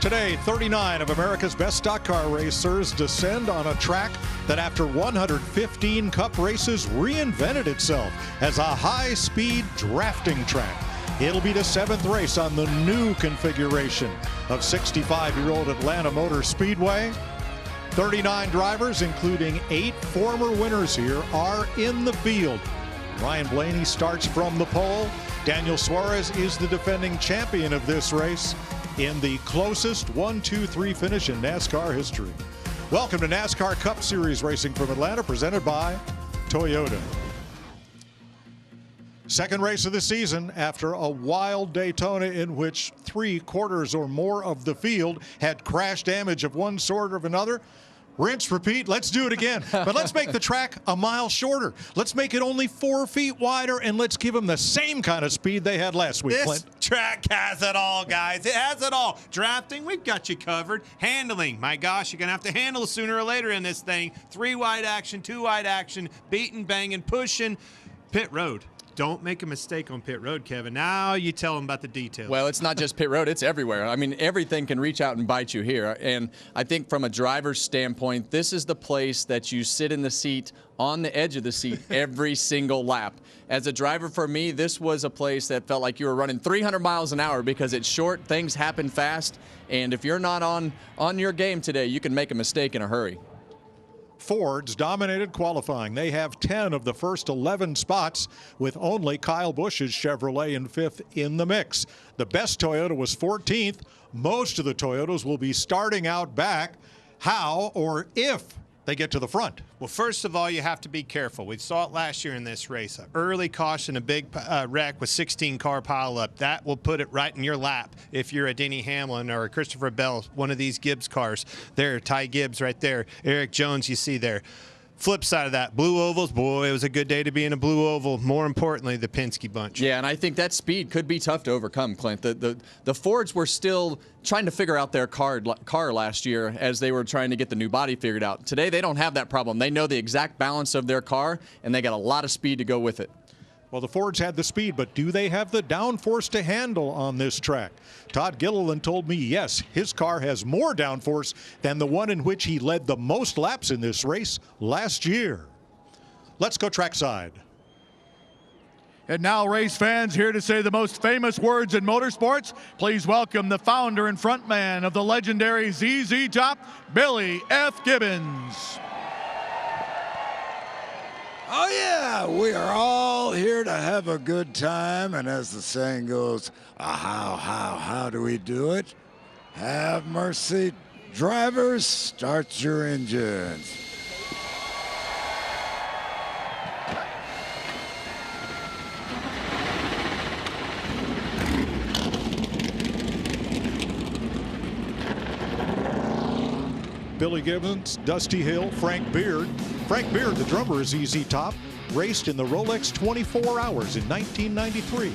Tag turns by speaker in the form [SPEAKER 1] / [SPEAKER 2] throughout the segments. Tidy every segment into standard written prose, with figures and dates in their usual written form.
[SPEAKER 1] Today, 39 of America's best stock car racers descend on a track that after 115 Cup races reinvented itself as a high-speed drafting track. It'll be the seventh race on the new configuration of 65-year-old Atlanta Motor Speedway. 39 drivers, including 8 former winners here, are in the field. Ryan Blaney starts from the pole. Daniel Suarez is the defending champion of this race in the closest 1-2-3 finish in NASCAR history. Welcome to NASCAR Cup Series racing from Atlanta, presented by Toyota. Second race of the season after a wild Daytona in which 3/4 or more of the field had crash damage of one sort or another. Rinse, repeat, let's do it again. But let's make the track a mile shorter. Let's make it only 4 feet wider, and let's give them the same kind of speed they had last week, Clint.
[SPEAKER 2] This track has it all, guys. It has it all. Drafting, we've got you covered. Handling, my gosh, you're going to have to handle sooner or later in this thing. 3-wide action, 2-wide action, beating, banging, pushing. Pit road. Don't make a mistake on pit road, Kevin. Now you tell them about the details.
[SPEAKER 3] Well, it's not just pit road. It's everywhere. I mean, everything can reach out and bite you here. And I think from a driver's standpoint, this is the place that you sit in the seat, on the edge of the seat, every single lap. As a driver, for me, this was a place that felt like you were running 300 miles an hour because it's short, things happen fast, and if you're not on your game today, you can make a mistake in a hurry.
[SPEAKER 1] Fords dominated qualifying. They have 10 of the first 11 spots, with only Kyle Busch's Chevrolet in 5th in the mix. The best Toyota was 14th. Most of the Toyotas will be starting out back. How or if they get to the front?
[SPEAKER 2] Well, first of all, you have to be careful. We saw it last year in this race. An early caution, a big wreck with 16-car pileup. That will put it right in your lap if you're a Denny Hamlin or a Christopher Bell, one of these Gibbs cars. There, Ty Gibbs right there. Erik Jones you see there. Flip side of that, blue ovals, boy, it was a good day to be in a blue oval. More importantly, the Penske bunch.
[SPEAKER 3] Yeah, and I think that speed could be tough to overcome, Clint. The Fords were still trying to figure out their car last year as they were trying to get the new body figured out. Today, they don't have that problem. They know the exact balance of their car, and they got a lot of speed to go with it.
[SPEAKER 1] Well, the Fords had the speed, but do they have the downforce to handle on this track? Todd Gilliland told me, yes, his car has more downforce than the one in which he led the most laps in this race last year. Let's go trackside.
[SPEAKER 4] And now, race fans, here to say the most famous words in motorsports, please welcome the founder and frontman of the legendary ZZ Top, Billy F. Gibbons.
[SPEAKER 5] Oh yeah, we are all here to have a good time, and as the saying goes, how do we do it? Have mercy, drivers, start your engines.
[SPEAKER 1] Billy Gibbons, Dusty Hill, Frank Beard. Frank Beard, the drummer, is ZZ Top, raced in the Rolex 24 Hours in 1993.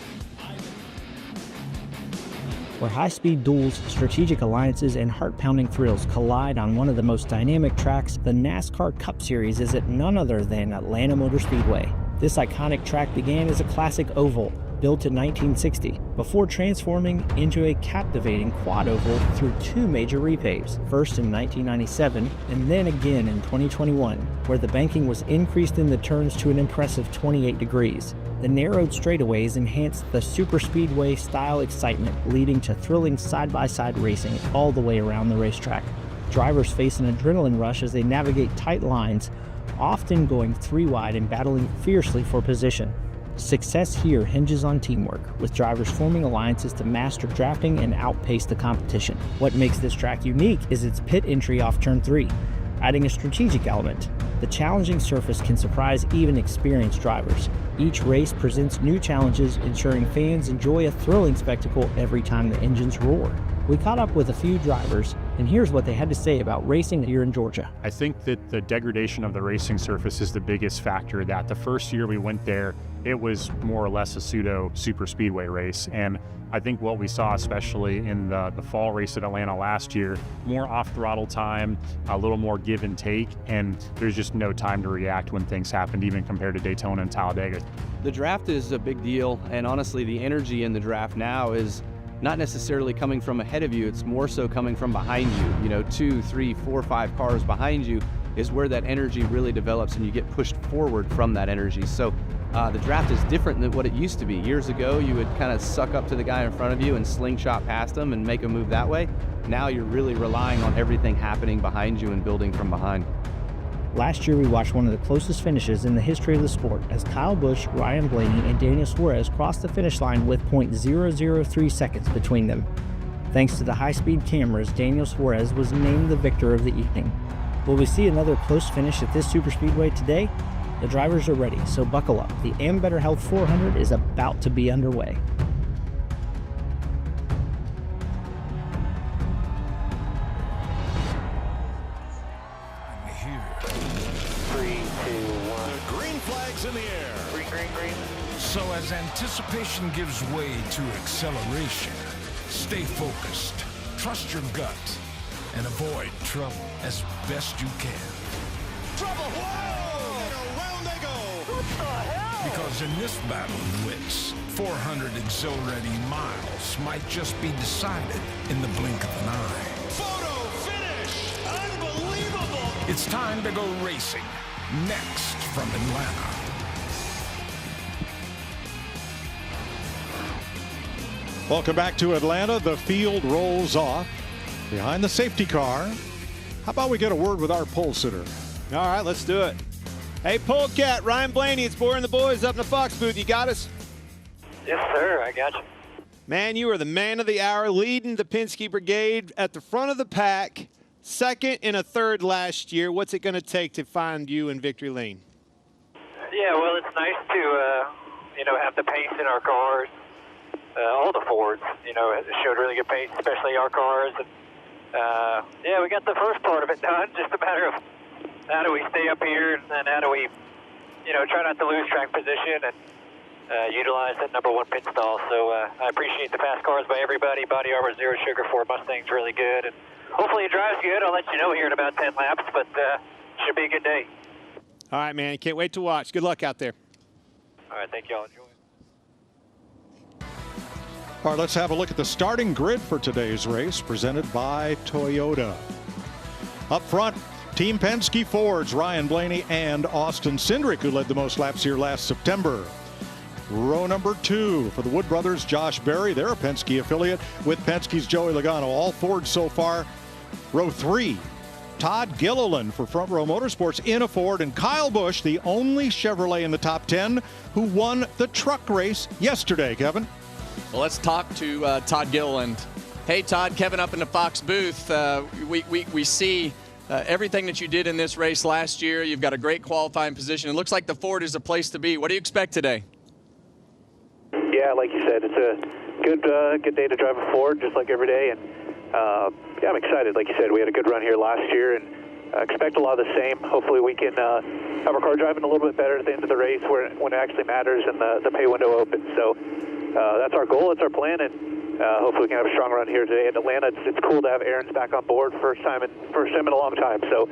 [SPEAKER 6] Where high-speed duels, strategic alliances, and heart-pounding thrills collide on one of the most dynamic tracks, the NASCAR Cup Series is at none other than Atlanta Motor Speedway. This iconic track began as a classic oval, built in 1960, before transforming into a captivating quad oval through 2 major repaves, first in 1997 and then again in 2021, where the banking was increased in the turns to an impressive 28 degrees. The narrowed straightaways enhanced the superspeedway style excitement, leading to thrilling side-by-side racing all the way around the racetrack. Drivers face an adrenaline rush as they navigate tight lines, often going 3 wide and battling fiercely for position. Success here hinges on teamwork, with drivers forming alliances to master drafting and outpace the competition. What makes this track unique is its pit entry off turn 3, adding a strategic element. The challenging surface can surprise even experienced drivers. Each race presents new challenges, ensuring fans enjoy a thrilling spectacle every time the engines roar. We caught up with a few drivers, and here's what they had to say about racing here in Georgia.
[SPEAKER 7] I think that the degradation of the racing surface is the biggest factor. That the first year we went there, it was more or less a pseudo super speedway race. And I think what we saw, especially in the fall race at Atlanta last year, more off throttle time, a little more give and take, and there's just no time to react when things happened, even compared to Daytona and Talladega.
[SPEAKER 8] The draft is a big deal, and honestly, the energy in the draft now is not necessarily coming from ahead of you, it's more so coming from behind you. You know, 2, 3, 4, 5 cars behind you is where that energy really develops and you get pushed forward from that energy. So the draft is different than what it used to be. Years ago, you would kind of suck up to the guy in front of you and slingshot past him and make a move that way. Now you're really relying on everything happening behind you and building from behind.
[SPEAKER 6] Last year, we watched one of the closest finishes in the history of the sport as Kyle Busch, Ryan Blaney, and Daniel Suarez crossed the finish line with .003 seconds between them. Thanks to the high-speed cameras, Daniel Suarez was named the victor of the evening. Will we see another close finish at this superspeedway today? The drivers are ready, so buckle up. The Ambetter Health 400 is about to be underway.
[SPEAKER 9] In the air. Green. So as anticipation gives way to acceleration, stay focused, trust your gut, and avoid trouble as best you can.
[SPEAKER 1] Trouble! Whoa! And around they go!
[SPEAKER 9] What the hell? Because in this battle of wits, 400 exhilarating miles might just be decided in the blink of an eye.
[SPEAKER 1] Photo finish! Unbelievable!
[SPEAKER 9] It's time to go racing. Next from Atlanta.
[SPEAKER 1] Welcome back to Atlanta. The field rolls off behind the safety car. How about we get a word with our pole sitter?
[SPEAKER 2] All right, let's do it. Hey, Polecat, Ryan Blaney, it's Boy and the Boys up in the Fox booth. You got us?
[SPEAKER 10] Yes, sir. I got you.
[SPEAKER 2] Man, you are the man of the hour, leading the Penske Brigade at the front of the pack, second and a third last year. What's it going to take to find you in victory lane?
[SPEAKER 10] Yeah, well, it's nice to, have the pace in our cars. All the Fords, it showed really good pace, especially our cars. And, we got the first part of it done. Just a matter of how do we stay up here and then how do we, try not to lose track position and utilize that #1 pit stall. So I appreciate the fast cars by everybody. Body Armor, Zero Sugar Ford Mustang's really good. And hopefully it drives good. I'll let you know here in about 10 laps, but should be a good day.
[SPEAKER 2] All right, man. Can't wait to watch. Good luck out there.
[SPEAKER 10] All right, thank you all. Enjoy.
[SPEAKER 1] All right, let's have a look at the starting grid for today's race, presented by Toyota. Up front, Team Penske Fords, Ryan Blaney and Austin Cindric, who led the most laps here last September. Row number 2 for the Wood brothers, Josh Berry. They're a Penske affiliate with Penske's Joey Logano. All Fords so far. Row 3, Todd Gilliland for Front Row Motorsports in a Ford, and Kyle Busch, the only Chevrolet in the top 10, who won the truck race yesterday, Kevin.
[SPEAKER 3] Well, let's talk to Todd Gilliland. Hey, Todd, Kevin up in the Fox booth. We see everything that you did in this race last year. You've got a great qualifying position. It looks like the Ford is a place to be. What do you expect today?
[SPEAKER 10] Yeah, like you said, it's a good day to drive a Ford, just like every day. And I'm excited. Like you said, we had a good run here last year, and expect a lot of the same. Hopefully we can have our car driving a little bit better at the end of the race when it actually matters and the pay window opens. So that's our goal. It's our plan, and hopefully we can have a strong run here today in Atlanta. It's cool to have Aaron's back on board first time in a long time. So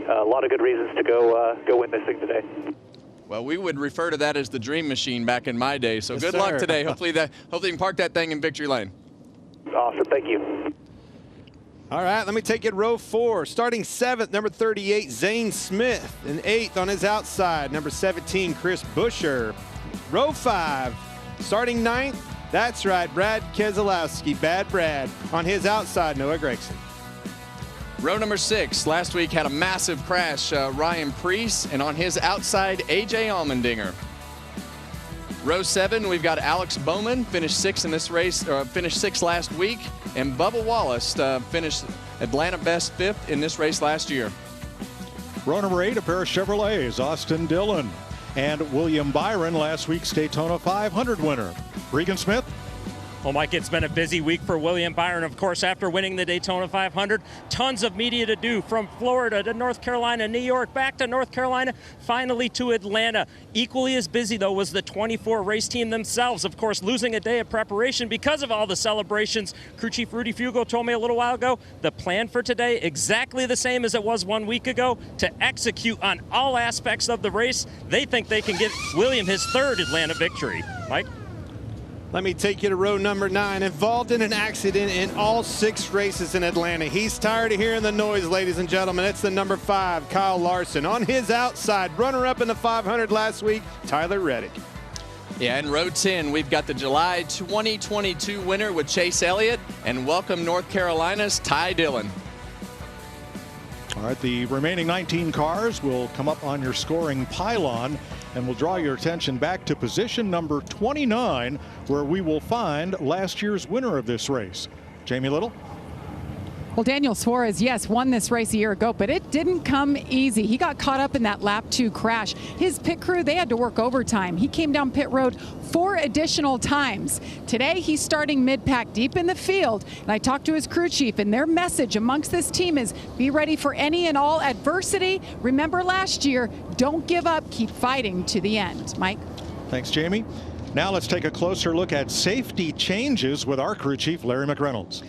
[SPEAKER 10] a lot of good reasons to go win this thing today.
[SPEAKER 3] Well, we would refer to that as the dream machine back in my day. So yes, good luck today. Hopefully you can park that thing in victory lane.
[SPEAKER 10] Awesome. Thank you.
[SPEAKER 2] All right, let me take you to row 4. Starting 7th, number 38, Zane Smith. And 8th on his outside, number 17, Chris Buescher. Row 5, starting 9th, that's right, Brad Keselowski, Bad Brad. On his outside, Noah Gragson.
[SPEAKER 3] Row number 6, last week had a massive crash, Ryan Preece, and on his outside, AJ Allmendinger. Row 7, we've got Alex Bowman, finished 6th in this race, finished 6th last week, and Bubba Wallace finished Atlanta best 5th in this race last year.
[SPEAKER 1] Row number 8, a pair of Chevrolets, Austin Dillon and William Byron, last week's Daytona 500 winner. Regan Smith.
[SPEAKER 11] Well, Mike, it's been a busy week for William Byron, of course, after winning the Daytona 500. Tons of media to do, from Florida to North Carolina, New York, back to North Carolina, finally to Atlanta. Equally as busy, though, was the 24 race team themselves, of course, losing a day of preparation because of all the celebrations. Crew Chief Rudy Fugo told me a little while ago, the plan for today, exactly the same as it was 1 week ago, to execute on all aspects of the race. They think they can give William his 3rd Atlanta victory. Mike?
[SPEAKER 2] Let me take you to row number 9. Involved in an accident in all 6 races in Atlanta. He's tired of hearing the noise, ladies and gentlemen. It's the number 5, Kyle Larson. On his outside, runner-up in the 500 last week, Tyler Reddick.
[SPEAKER 3] Yeah, in row 10, we've got the July 2022 winner with Chase Elliott, and welcome North Carolina's Ty Dillon.
[SPEAKER 1] All right, the remaining 19 cars will come up on your scoring pylon, and we'll draw your attention back to position number 29, where we will find last year's winner of this race. Jamie Little.
[SPEAKER 12] Well, Daniel Suarez, yes, won this race a year ago, but it didn't come easy. He got caught up in that lap 2 crash. His pit crew, they had to work overtime. He came down pit road 4 additional times. Today, he's starting mid-pack deep in the field. And I talked to his crew chief, and their message amongst this team is be ready for any and all adversity. Remember last year, don't give up, keep fighting to the end. Mike?
[SPEAKER 1] Thanks, Jamie. Now let's take a closer look at safety changes with our crew chief, Larry McReynolds.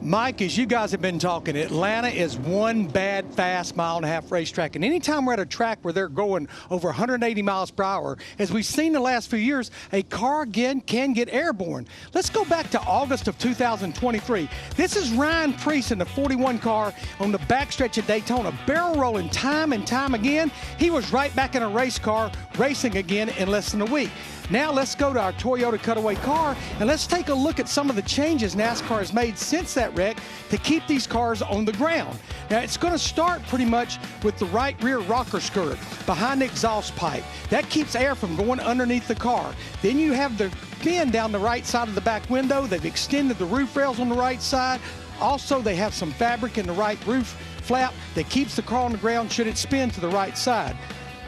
[SPEAKER 13] Mike, as you guys have been talking, Atlanta is one bad, fast mile-and-a-half racetrack. And anytime we're at a track where they're going over 180 miles per hour, as we've seen the last few years, a car again can get airborne. Let's go back to August of 2023. This is Ryan Preece in the 41 car on the backstretch at Daytona, barrel rolling time and time again. He was right back in a race car, racing again in less than a week. Now let's go to our Toyota cutaway car and let's take a look at some of the changes NASCAR has made since that wreck to keep these cars on the ground. Now it's going to start pretty much with the right rear rocker skirt behind the exhaust pipe. That keeps air from going underneath the car. Then you have the fin down the right side of the back window. They've extended the roof rails on the right side. Also, they have some fabric in the right roof flap that keeps the car on the ground should it spin to the right side.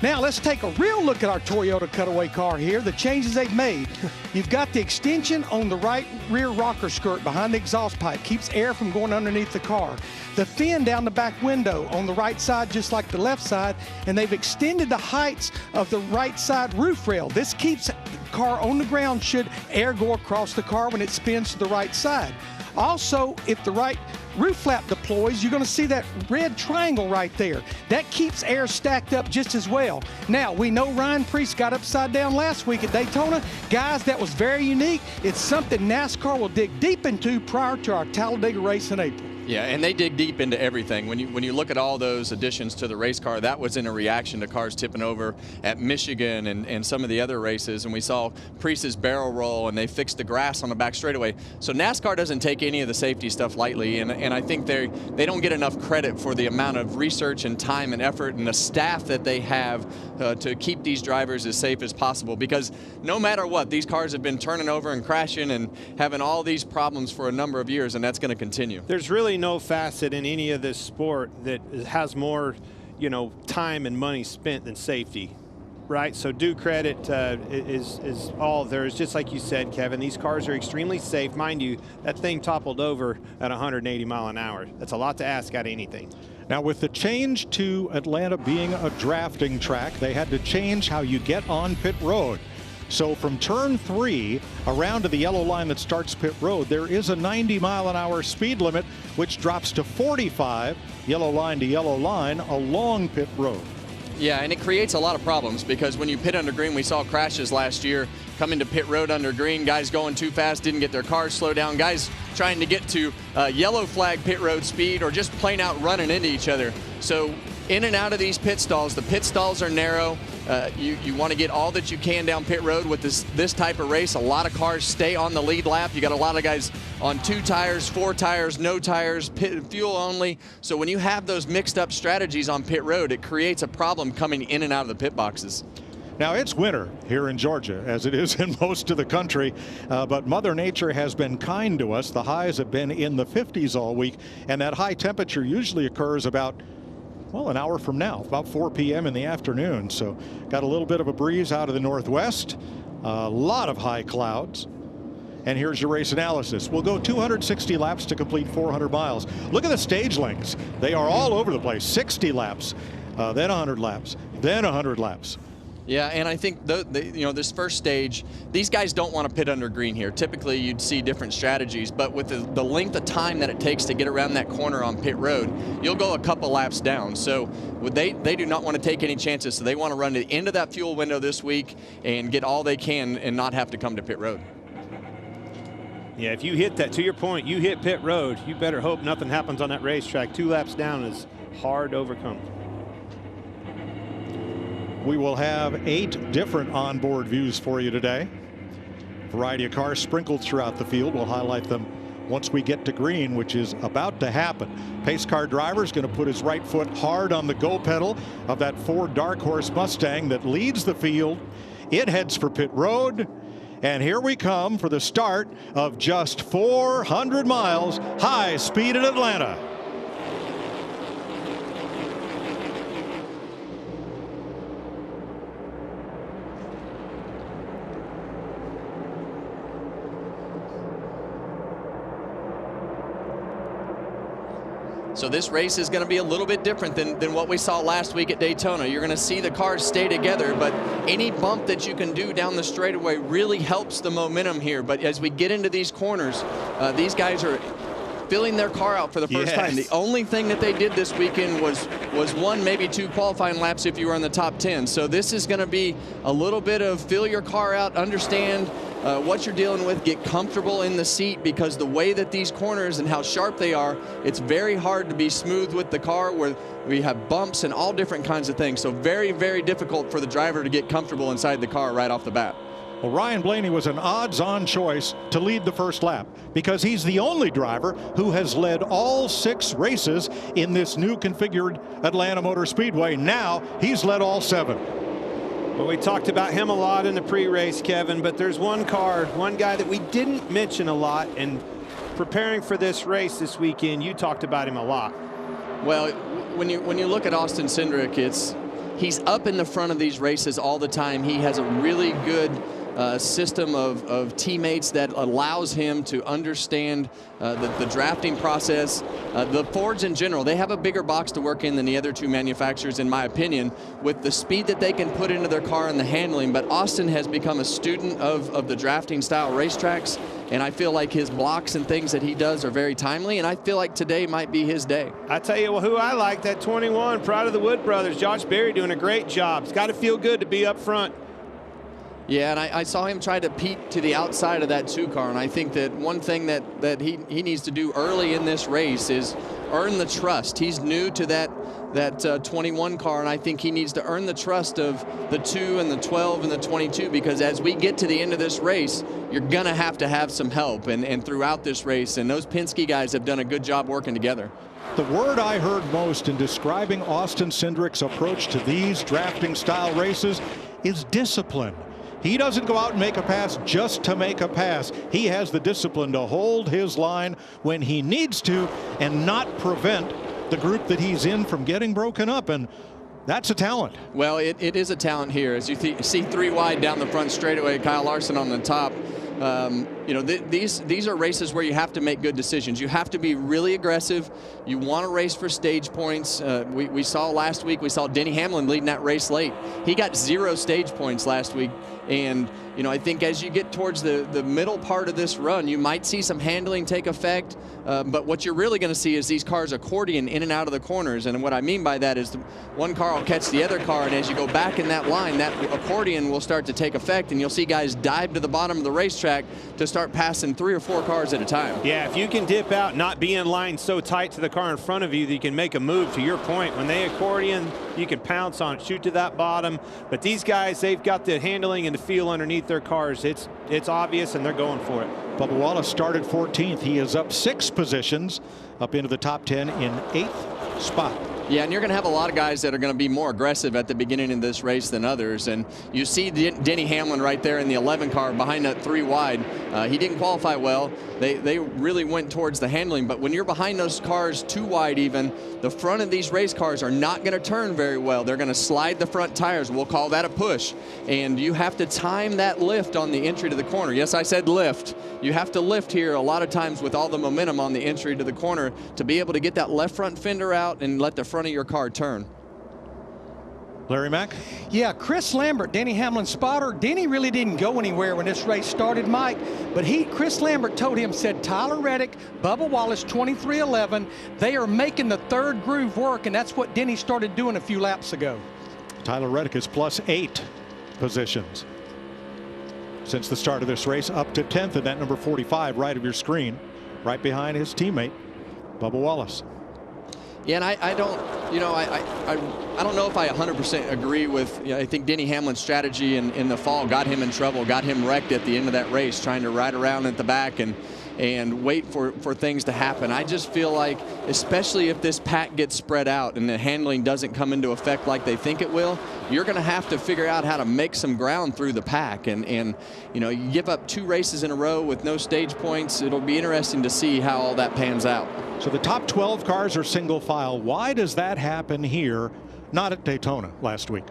[SPEAKER 13] Now let's take a real look at our Toyota cutaway car here, the changes they've made. You've got the extension on the right rear rocker skirt behind the exhaust pipe, keeps air from going underneath the car. The fin down the back window on the right side just like the left side, and they've extended the heights of the right side roof rail. This keeps the car on the ground should air go across the car when it spins to the right side. Also, if the right roof flap deploys, you're going to see that red triangle right there. That keeps air stacked up just as well. Now, we know Ryan Preece got upside down last week at Daytona. Guys, that was very unique. It's something NASCAR will dig deep into prior to our Talladega race in April.
[SPEAKER 3] Yeah, and they dig deep into everything. When you look at all those additions to the race car, that was in a reaction to cars tipping over at Michigan and some of the other races. And we saw Preece's barrel roll, and they fixed the grass on the back straightaway. So NASCAR doesn't take any of the safety stuff lightly, and I think they don't get enough credit for the amount of research and time and effort and the staff that they have to keep these drivers as safe as possible. Because no matter what, these cars have been turning over and crashing and having all these problems for a number of years, and that's going to continue.
[SPEAKER 2] There's really no facet in any of this sport that has more, time and money spent than safety, right? So due credit is all there is. Just like you said, Kevin, these cars are extremely safe. Mind you, that thing toppled over at 180 mile an hour. That's a lot to ask out of anything.
[SPEAKER 1] Now, with the change to Atlanta being a drafting track, they had to change how you get on pit road. So from turn 3 around to the yellow line that starts pit road, there is a 90 mile an hour speed limit, which drops to 45, yellow line to yellow line, along pit road.
[SPEAKER 3] Yeah, and it creates a lot of problems because when you pit under green, we saw crashes last year coming to pit road under green, guys going too fast, didn't get their cars slowed down, guys trying to get to yellow flag pit road speed or just plain out running into each other. So in and out of these pit stalls, the pit stalls are narrow. You want to get all that you can down pit road with this type of race. A lot of cars stay on the lead lap. You got a lot of guys on 2 tires, 4 tires, no tires, fuel only. So when you have those mixed up strategies on pit road, it creates a problem coming in and out of the pit boxes.
[SPEAKER 1] Now, it's winter here in Georgia, as it is in most of the country, but Mother Nature has been kind to us. The highs have been in the 50s all week, and that high temperature usually occurs about, well, an hour from now, about 4 p.m. in the afternoon. So got a little bit of a breeze out of the northwest, a lot of high clouds. And here's your race analysis. We'll go 260 laps to complete 400 miles. Look at the stage lengths. They are all over the place. 60 laps, then 100 laps, then 100 laps.
[SPEAKER 3] Yeah, and I think this first stage, these guys don't want to pit under green here. Typically, you'd see different strategies, but with the length of time that it takes to get around that corner on pit road, you'll go a couple laps down. So they do not want to take any chances, so they want to run to the end of that fuel window this week and get all they can and not have to come to pit road.
[SPEAKER 2] Yeah, if you hit that, to your point, you hit pit road, you better hope nothing happens on that racetrack. 2 laps down is hard to overcome.
[SPEAKER 1] We will have 8 different onboard views for you today. Variety of cars sprinkled throughout the field. We'll highlight them once we get to green, which is about to happen. Pace car driver is going to put his right foot hard on the go pedal of that Ford Dark Horse Mustang that leads the field. It heads for pit road. And here we come for the start of just 400 miles high speed in Atlanta.
[SPEAKER 3] So this race is going to be a little bit different than what we saw last week at Daytona. You're going to see the cars stay together, but any bump that you can do down the straightaway really helps the momentum here. But as we get into these corners, these guys are filling their car out for the first time. The only thing that they did this weekend was 1, maybe 2 qualifying laps if you were in the top 10. So this is going to be a little bit of fill your car out, understand what you're dealing with, get comfortable in the seat, because the way that these corners and how sharp they are, it's very hard to be smooth with the car, where we have bumps and all different kinds of things. So very, very difficult for the driver to get comfortable inside the car right off the bat.
[SPEAKER 1] Well, Ryan Blaney was an odds-on choice to lead the first lap because he's the only driver who has led all 6 races in this new configured Atlanta Motor Speedway. Now he's led all 7.
[SPEAKER 2] Well, we talked about him a lot in the pre-race, Kevin, but there's one guy that we didn't mention a lot, and preparing for this race this weekend, you talked about him a lot.
[SPEAKER 3] Well, when you look at Austin Cindric, he's up in the front of these races all the time. He has a really good system of teammates that allows him to understand the drafting process. The Fords in general, they have a bigger box to work in than the other 2 manufacturers, in my opinion, with the speed that they can put into their car and the handling. But Austin has become a student of the drafting style racetracks, and I feel like his blocks and things that he does are very timely, and I feel like today might be his day.
[SPEAKER 2] I tell you who I like, that 21, Pride of the Wood Brothers, Josh Berry, doing a great job. It's got to feel good to be up front.
[SPEAKER 3] Yeah, and I saw him try to peek to the outside of that 2 car, and I think that one thing that he needs to do early in this race is earn the trust. He's new to that 21 car, and I think he needs to earn the trust of the 2 and the 12 and the 22, because as we get to the end of this race, you're going to have some help and throughout this race, and those Penske guys have done a good job working together.
[SPEAKER 1] The word I heard most in describing Austin Cindric's approach to these drafting style races is discipline. He doesn't go out and make a pass just to make a pass. He has the discipline to hold his line when he needs to and not prevent the group that he's in from getting broken up. And that's a talent.
[SPEAKER 3] Well, it is a talent here. As you see 3 wide down the front straightaway, Kyle Larson on the top. You know, these are races where you have to make good decisions. You have to be really aggressive. You want to race for stage points. We saw last week, we saw Denny Hamlin leading that race late. He got 0 stage points last week. And, you know, I think as you get towards the middle part of this run, you might see some handling take effect. But what you're really going to see is these cars accordion in and out of the corners. And what I mean by that is one car will catch the other car, and as you go back in that line, that accordion will start to take effect, and you'll see guys dive to the bottom of the racetrack to start passing 3 or 4 cars at a time.
[SPEAKER 2] Yeah, if you can dip out, not be in line so tight to the car in front of you that you can make a move, to your point, when they accordion, you can pounce on it, shoot to that bottom. But these guys, they've got the handling and the feel underneath their cars. It's obvious, and they're going for it.
[SPEAKER 1] Bubba Wallace started 14th. He is up 6 positions, up into the top 10 in 8th spot.
[SPEAKER 3] Yeah, and you're going to have a lot of guys that are going to be more aggressive at the beginning of this race than others. And you see Denny Hamlin right there in the 11 car behind that 3 wide. He didn't qualify well. They really went towards the handling. But when you're behind those cars 2 wide even, the front of these race cars are not going to turn very well. They're going to slide the front tires. We'll call that a push. And you have to time that lift on the entry to the corner. Yes, I said lift. You have to lift here a lot of times with all the momentum on the entry to the corner to be able to get that left front fender out and let the front of your car turn.
[SPEAKER 1] Larry Mack?
[SPEAKER 13] Yeah, Chris Lambert, Denny Hamlin's spotter. Denny really didn't go anywhere when this race started, Mike. But Chris Lambert told him, said Tyler Reddick, Bubba Wallace, 2311, they are making the 3rd groove work, and that's what Denny started doing a few laps ago.
[SPEAKER 1] Tyler Reddick is plus 8 positions. since the start of this race, up to 10th in that number 45 right of your screen, right behind his teammate, Bubba Wallace.
[SPEAKER 3] Yeah, and I don't know if I 100% agree with, I think Denny Hamlin's strategy in the fall got him in trouble, got him wrecked at the end of that race, trying to ride around at the back and wait for things to happen. I just feel like, especially if this pack gets spread out and the handling doesn't come into effect like they think it will, you're going to have to figure out how to make some ground through the pack. And you give up 2 races in a row with no stage points. It'll be interesting to see how all that pans out.
[SPEAKER 1] So the top 12 cars are single file. Why does that happen here, not at Daytona last week?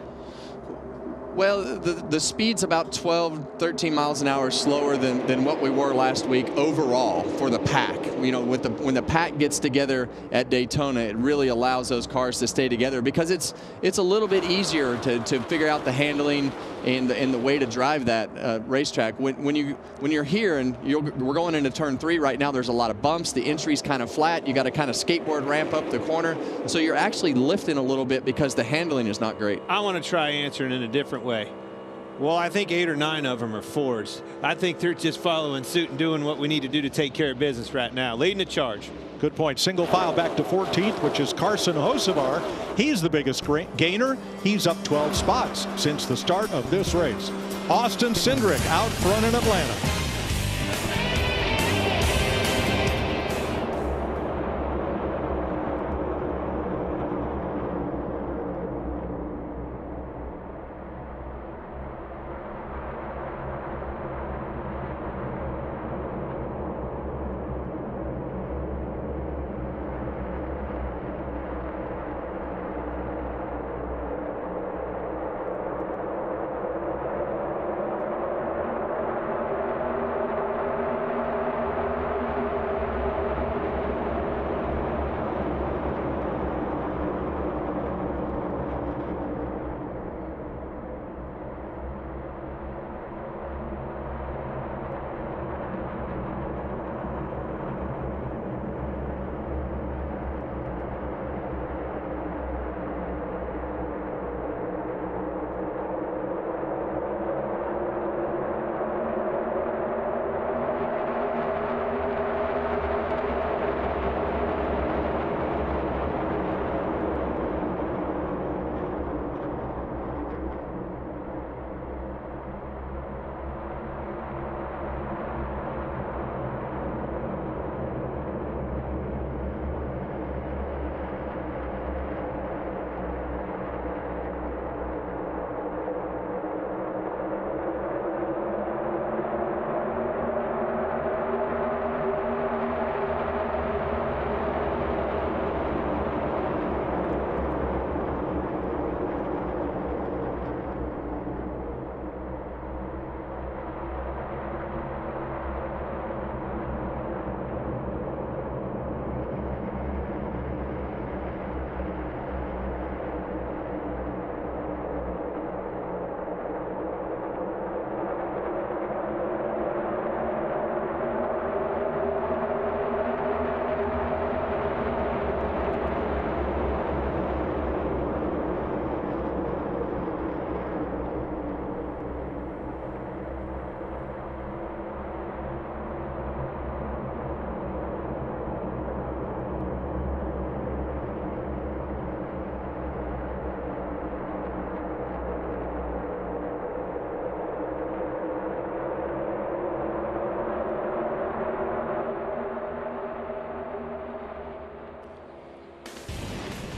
[SPEAKER 3] Well, the speed's about 12, 13 miles an hour slower than what we were last week overall for the pack. When the pack gets together at Daytona, it really allows those cars to stay together because it's a little bit easier to figure out the handling and the way to drive that racetrack. When you're here and we're going into turn 3 right now, there's a lot of bumps. The entry's kind of flat. You got to kind of skateboard ramp up the corner. So you're actually lifting a little bit because the handling is not great.
[SPEAKER 14] I want to try answering in a different way. Well, I think 8 or 9 of them are Fords. I think they're just following suit and doing what we need to do to take care of business right now, leading the charge.
[SPEAKER 1] Good point. Single file back to 14th, which is Carson Hocevar. He's the biggest gainer. He's up 12 spots since the start of this race. Austin Cindric out front in Atlanta.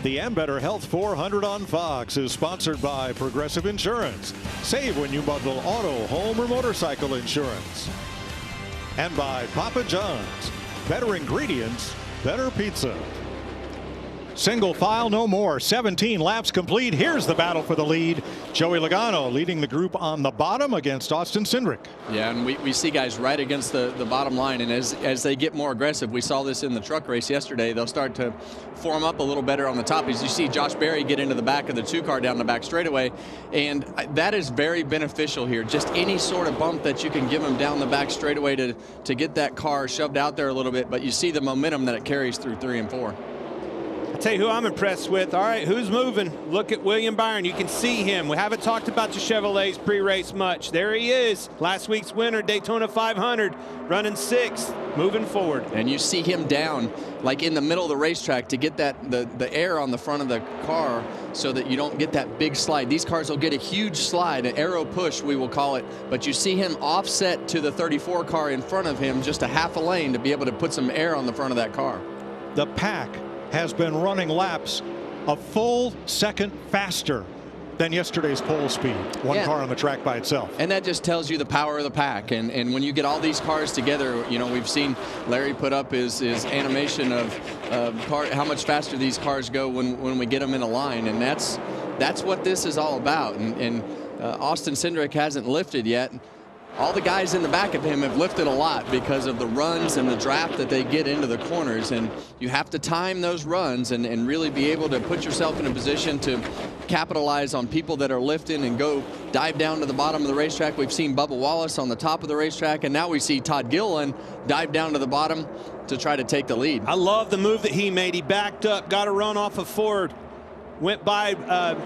[SPEAKER 1] The Ambetter Health 400 on Fox is sponsored by Progressive Insurance. Save when you bundle auto, home, or motorcycle insurance. And by Papa John's. Better ingredients, better pizza. Single file, no more. 17 laps complete. Here's the battle for the lead. Joey Logano leading the group on the bottom against Austin Cindric.
[SPEAKER 3] Yeah, and we see guys right against the bottom line. And as they get more aggressive, we saw this in the truck race yesterday, they'll start to form up a little better on the top. As you see Josh Berry get into the back of the 2-car down the back straightaway. And that is very beneficial here. Just any sort of bump that you can give them down the back straightaway to get that car shoved out there a little bit. But you see the momentum that it carries through 3 and 4.
[SPEAKER 1] I
[SPEAKER 14] tell you who I'm impressed with. All right, who's moving? Look at William Byron. You can see him. We haven't talked about the Chevrolets pre-race much. There he is, last week's winner, Daytona 500, running 6th, moving forward.
[SPEAKER 3] And you see him down like in the middle of the racetrack to get that the air on the front of the car so that you don't get that big slide. These cars will get a huge slide, an aero push we will call it, but you see him offset to the 34 car in front of him just a half a lane to be able to put some air on the front of that car.
[SPEAKER 1] The pack has been running laps a full second faster than yesterday's pole speed. One car on the track by itself.
[SPEAKER 3] And that just tells you the power of the pack. And when you get all these cars together, you know, we've seen Larry put up his animation of how much faster these cars go when we get them in a line. And that's what this is all about. And Austin Cindric hasn't lifted yet. All the guys in the back of him have lifted a lot because of the runs and the draft that they get into the corners. And you have to time those runs and really be able to put yourself in a position to capitalize on people that are lifting and go dive down to the bottom of the racetrack. We've seen Bubba Wallace on the top of the racetrack, and now we see Todd Gilliland dive down to the bottom to try to take the lead.
[SPEAKER 14] I love the move that he made. He backed up, got a run off of Ford, went by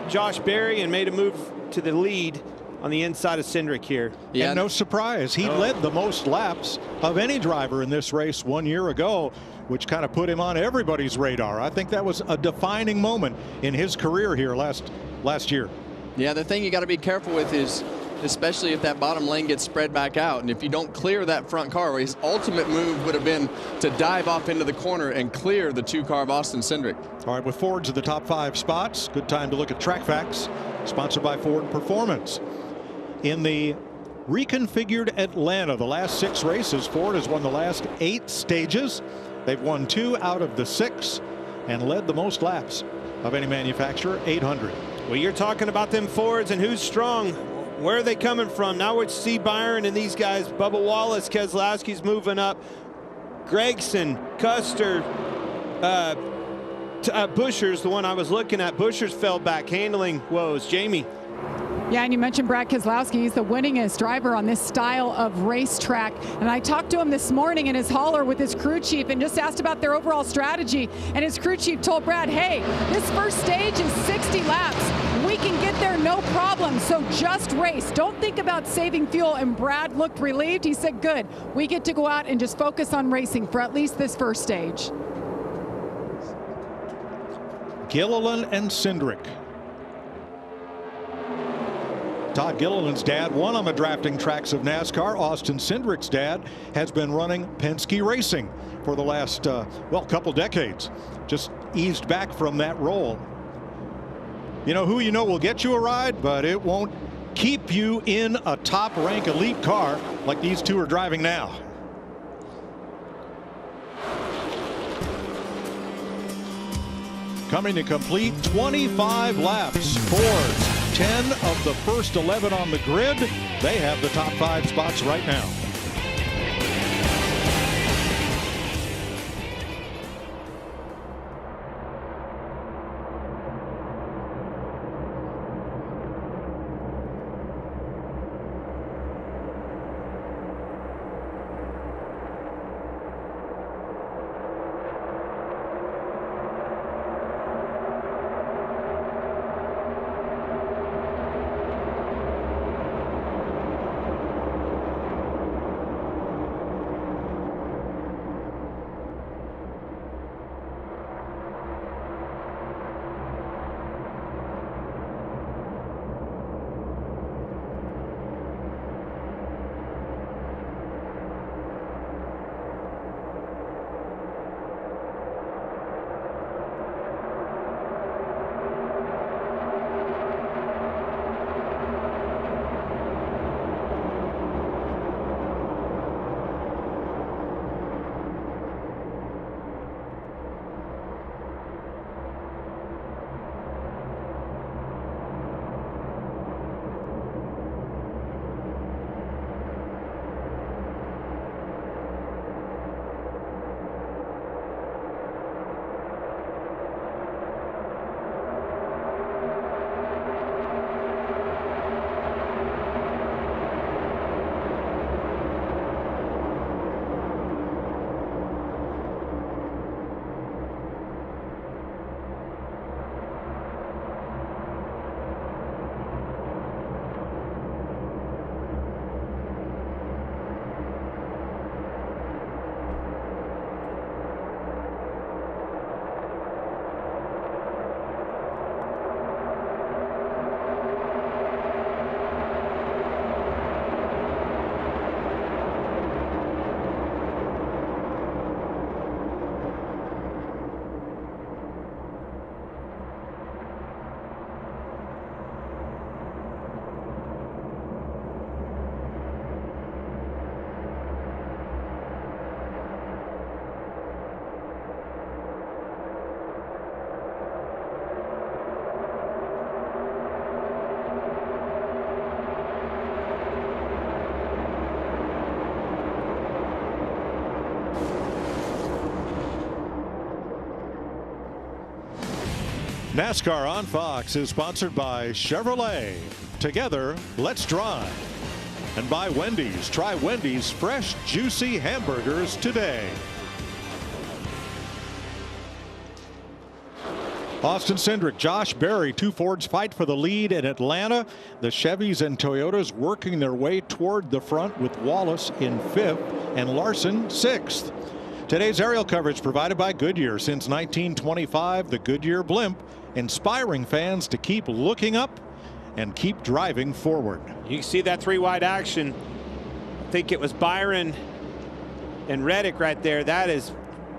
[SPEAKER 14] Josh Berry and made a move to the lead on the inside of Cindric here.
[SPEAKER 1] Yeah, and no surprise, he led the most laps of any driver in this race 1 year ago, which kind of put him on everybody's radar. I think that was a defining moment in his career here last year.
[SPEAKER 3] Yeah, the thing you got to be careful with is, especially if that bottom lane gets spread back out, and if you don't clear that front car, his ultimate move would have been to dive off into the corner and clear the 2-car of Austin Cindric.
[SPEAKER 1] All right, with Fords at the top 5 spots, good time to look at track facts, sponsored by Ford Performance. In the reconfigured Atlanta, the last 6 races, Ford has won the last 8 stages. They've won 2 out of the 6 and led the most laps of any manufacturer, 800.
[SPEAKER 14] Well, you're talking about them Fords and who's strong. Where are they coming from? Now we see Byron and these guys. Bubba Wallace, Keselowski's moving up. Gregson, Custer, Buescher's the one I was looking at. Buescher's fell back, handling woes. Jamie.
[SPEAKER 12] Yeah, and you mentioned Brad Keselowski. He's the winningest driver on this style of racetrack. And I talked to him this morning in his hauler with his crew chief and just asked about their overall strategy. And his crew chief told Brad, hey, this first stage is 60 laps. We can get there no problem, so just race. Don't think about saving fuel. And Brad looked relieved. He said, good, we get to go out and just focus on racing for at least this first stage.
[SPEAKER 1] Gilliland and Cindric. Todd Gilliland's dad won on the drafting tracks of NASCAR. Austin Cindric's dad has been running Penske Racing for the last, couple decades. Just eased back from that role. You know who will get you a ride, but it won't keep you in a top-rank elite car like these two are driving now. Coming to complete 25 laps, Ford. 10 of the first 11 on the grid. They have the top 5 spots right now. NASCAR on Fox is sponsored by Chevrolet. Together, let's drive. And by Wendy's. Try Wendy's fresh, juicy hamburgers today. Austin Cindric, Josh Berry, two Fords fight for the lead in Atlanta. The Chevys and Toyotas working their way toward the front with Wallace in 5th and Larson 6th. Today's aerial coverage provided by Goodyear. Since 1925, the Goodyear blimp, inspiring fans to keep looking up and keep driving forward.
[SPEAKER 14] You can see that 3-wide action. I think it was Byron and Reddick right there. That is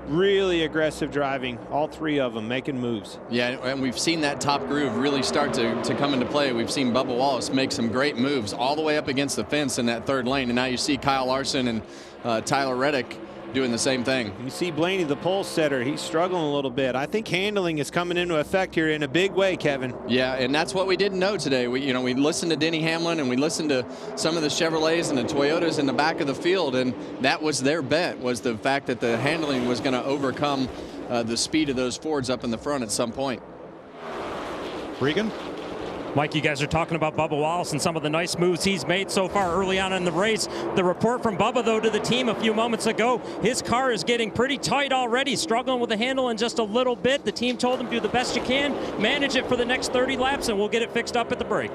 [SPEAKER 14] really aggressive driving. All three of them making moves.
[SPEAKER 3] Yeah, and we've seen that top groove really start to come into play. We've seen Bubba Wallace make some great moves all the way up against the fence in that 3rd lane. And now you see Kyle Larson and Tyler Reddick doing the same thing.
[SPEAKER 14] You see Blaney, the pole setter, he's struggling a little bit. I think handling is coming into effect here in a big way, Kevin.
[SPEAKER 3] Yeah, and that's what we didn't know today. We listened to Denny Hamlin and we listened to some of the Chevrolets and the Toyotas in the back of the field, and that was their bet, was the fact that the handling was going to overcome the speed of those Fords up in the front at some point.
[SPEAKER 1] Regan?
[SPEAKER 11] Mike, you guys are talking about Bubba Wallace and some of the nice moves he's made so far early on in the race. The report from Bubba, though, to the team a few moments ago, his car is getting pretty tight already, struggling with the handle in just a little bit. The team told him, do the best you can, manage it for the next 30 laps, and we'll get it fixed up at the break.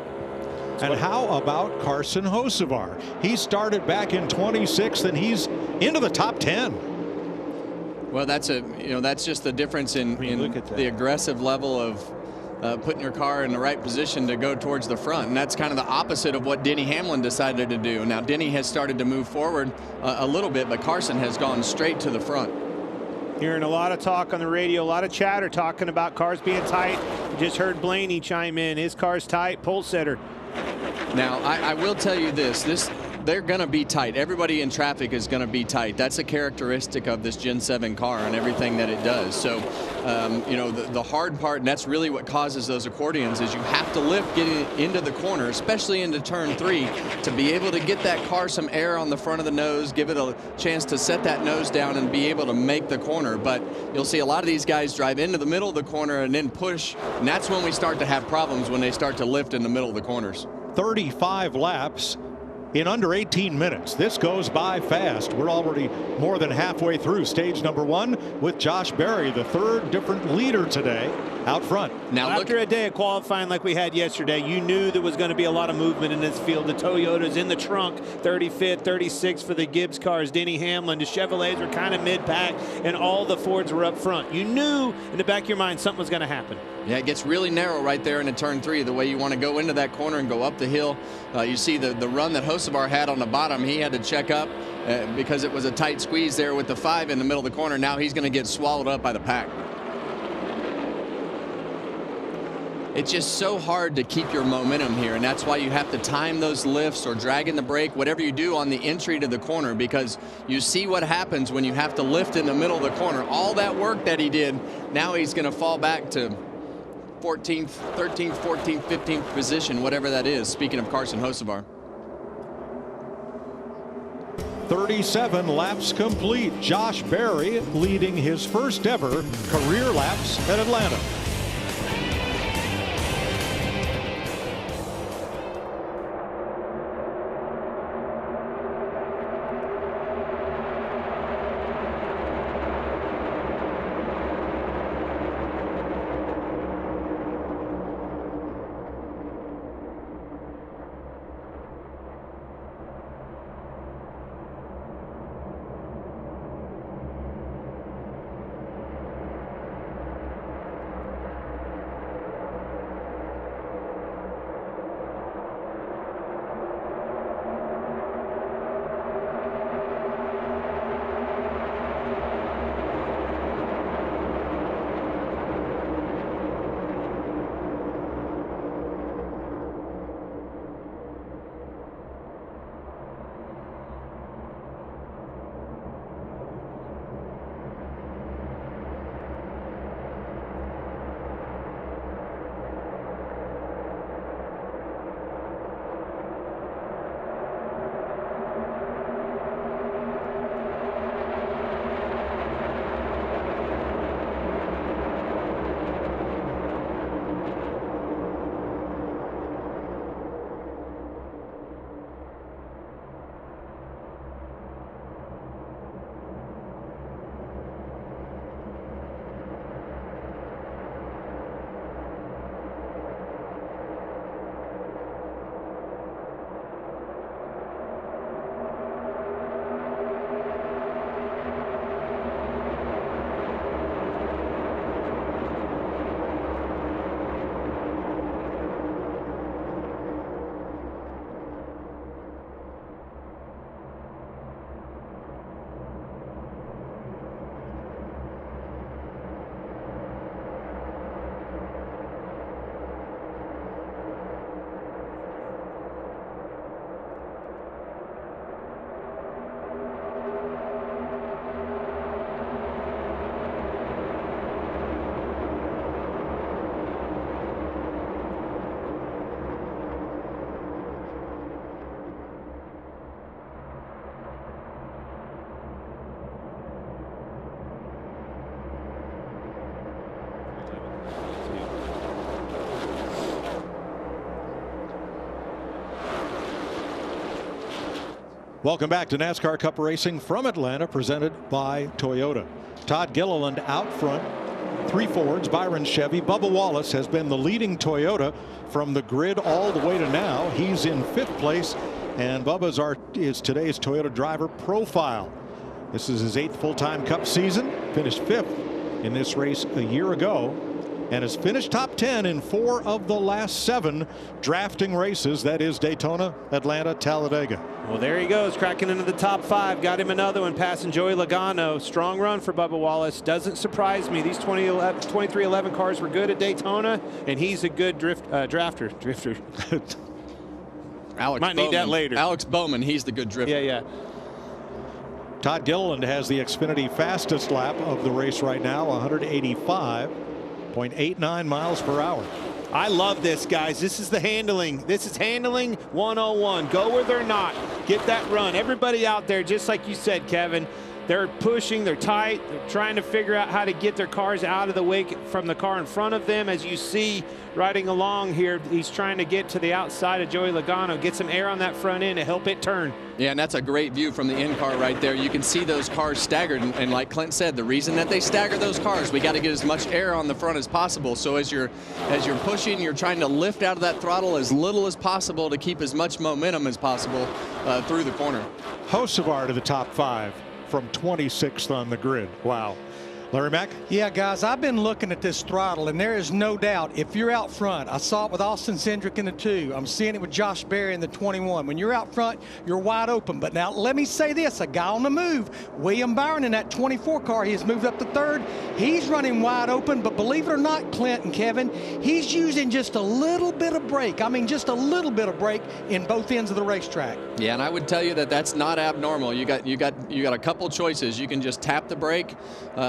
[SPEAKER 1] And how about Carson Hocevar? He started back in 26th, and he's into the top 10.
[SPEAKER 3] Well, that's just the difference in the aggressive level of putting your car in the right position to go towards the front. And that's kind of the opposite of what Denny Hamlin decided to do. Now, Denny has started to move forward a little bit, but Carson has gone straight to the front.
[SPEAKER 14] Hearing a lot of talk on the radio, a lot of chatter talking about cars being tight. You just heard Blaney chime in. His car's tight, pole setter.
[SPEAKER 3] Now, I will tell you this, they're going to be tight. Everybody in traffic is going to be tight. That's a characteristic of this Gen 7 car and everything that it does. So, the hard part, and that's really what causes those accordions, is you have to lift getting into the corner, especially into turn 3, to be able to get that car some air on the front of the nose, give it a chance to set that nose down and be able to make the corner. But you'll see a lot of these guys drive into the middle of the corner and then push, and that's when we start to have problems, when they start to lift in the middle of the corners.
[SPEAKER 1] 35 laps in under 18 minutes. This goes by fast. We're already more than halfway through stage number 1 with Josh Berry, the 3rd different leader today, out front.
[SPEAKER 14] Now, after a day of qualifying like we had yesterday, you knew there was going to be a lot of movement in this field. The Toyotas in the trunk, 35th, 36th for the Gibbs cars. Denny Hamlin, the Chevrolets were kind of mid-pack, and all the Fords were up front. You knew in the back of your mind something was going to happen.
[SPEAKER 3] Yeah, it gets really narrow right there into turn 3, the way you want to go into that corner and go up the hill. You see the run that Hocevar had on the bottom. He had to check up because it was a tight squeeze there with the 5 in the middle of the corner. Now he's going to get swallowed up by the pack. It's just so hard to keep your momentum here, and that's why you have to time those lifts or dragging the brake, whatever you do on the entry to the corner, because you see what happens when you have to lift in the middle of the corner. All that work that he did, now he's going to fall back to 14th, 13th, 14th, 15th position, whatever that is, speaking of Carson Hocevar.
[SPEAKER 1] 37 laps complete. Josh Berry leading his first ever career laps at Atlanta. Welcome back to NASCAR Cup Racing from Atlanta, presented by Toyota. Todd Gilliland out front. 3 Fords, Byron Chevy. Bubba Wallace has been the leading Toyota from the grid all the way to now. He's in 5th place, and Bubba's is today's Toyota driver profile. This is his 8th full-time Cup season. Finished 5th in this race a year ago, and has finished top 10 in 4 of the last 7 drafting races. That is Daytona, Atlanta, Talladega.
[SPEAKER 14] Well, there he goes, cracking into the top 5. Got him another one, passing Joey Logano. Strong run for Bubba Wallace. Doesn't surprise me. These 2311 cars were good at Daytona, and he's a good drafter.
[SPEAKER 3] Alex
[SPEAKER 14] Might need that later.
[SPEAKER 3] Alex Bowman, he's the good drifter.
[SPEAKER 14] Yeah.
[SPEAKER 1] Todd Gilliland has the Xfinity fastest lap of the race right now, 185.89 miles per hour.
[SPEAKER 14] I love this, guys. This is the handling. This is handling 101. Go where they're not. Get that run. Everybody out there, just like you said, Kevin, they're pushing, they're tight, they're trying to figure out how to get their cars out of the way from the car in front of them. As you see riding along here, he's trying to get to the outside of Joey Logano, get some air on that front end to help it turn.
[SPEAKER 3] Yeah, and that's a great view from the in-car right there. You can see those cars staggered, and like Clint said, the reason that they stagger those cars, we got to get as much air on the front as possible. So as you're pushing, you're trying to lift out of that throttle as little as possible to keep as much momentum as possible through the corner.
[SPEAKER 1] Hocevar to the top 5 from 26th on the grid. Wow. Larry Mack?
[SPEAKER 13] Yeah, guys, I've been looking at this throttle, and there is no doubt if you're out front. I saw it with Austin Cindric in the 2. I'm seeing it with Josh Berry in the 21. When you're out front, you're wide open. But now let me say this, a guy on the move, William Byron in that 24 car, he has moved up to 3rd. He's running wide open, but believe it or not, Clint and Kevin, he's using just a little bit of brake. I mean, just a little bit of brake in both ends of the racetrack.
[SPEAKER 3] Yeah, and I would tell you that that's not abnormal. You got a couple choices. You can just tap the brake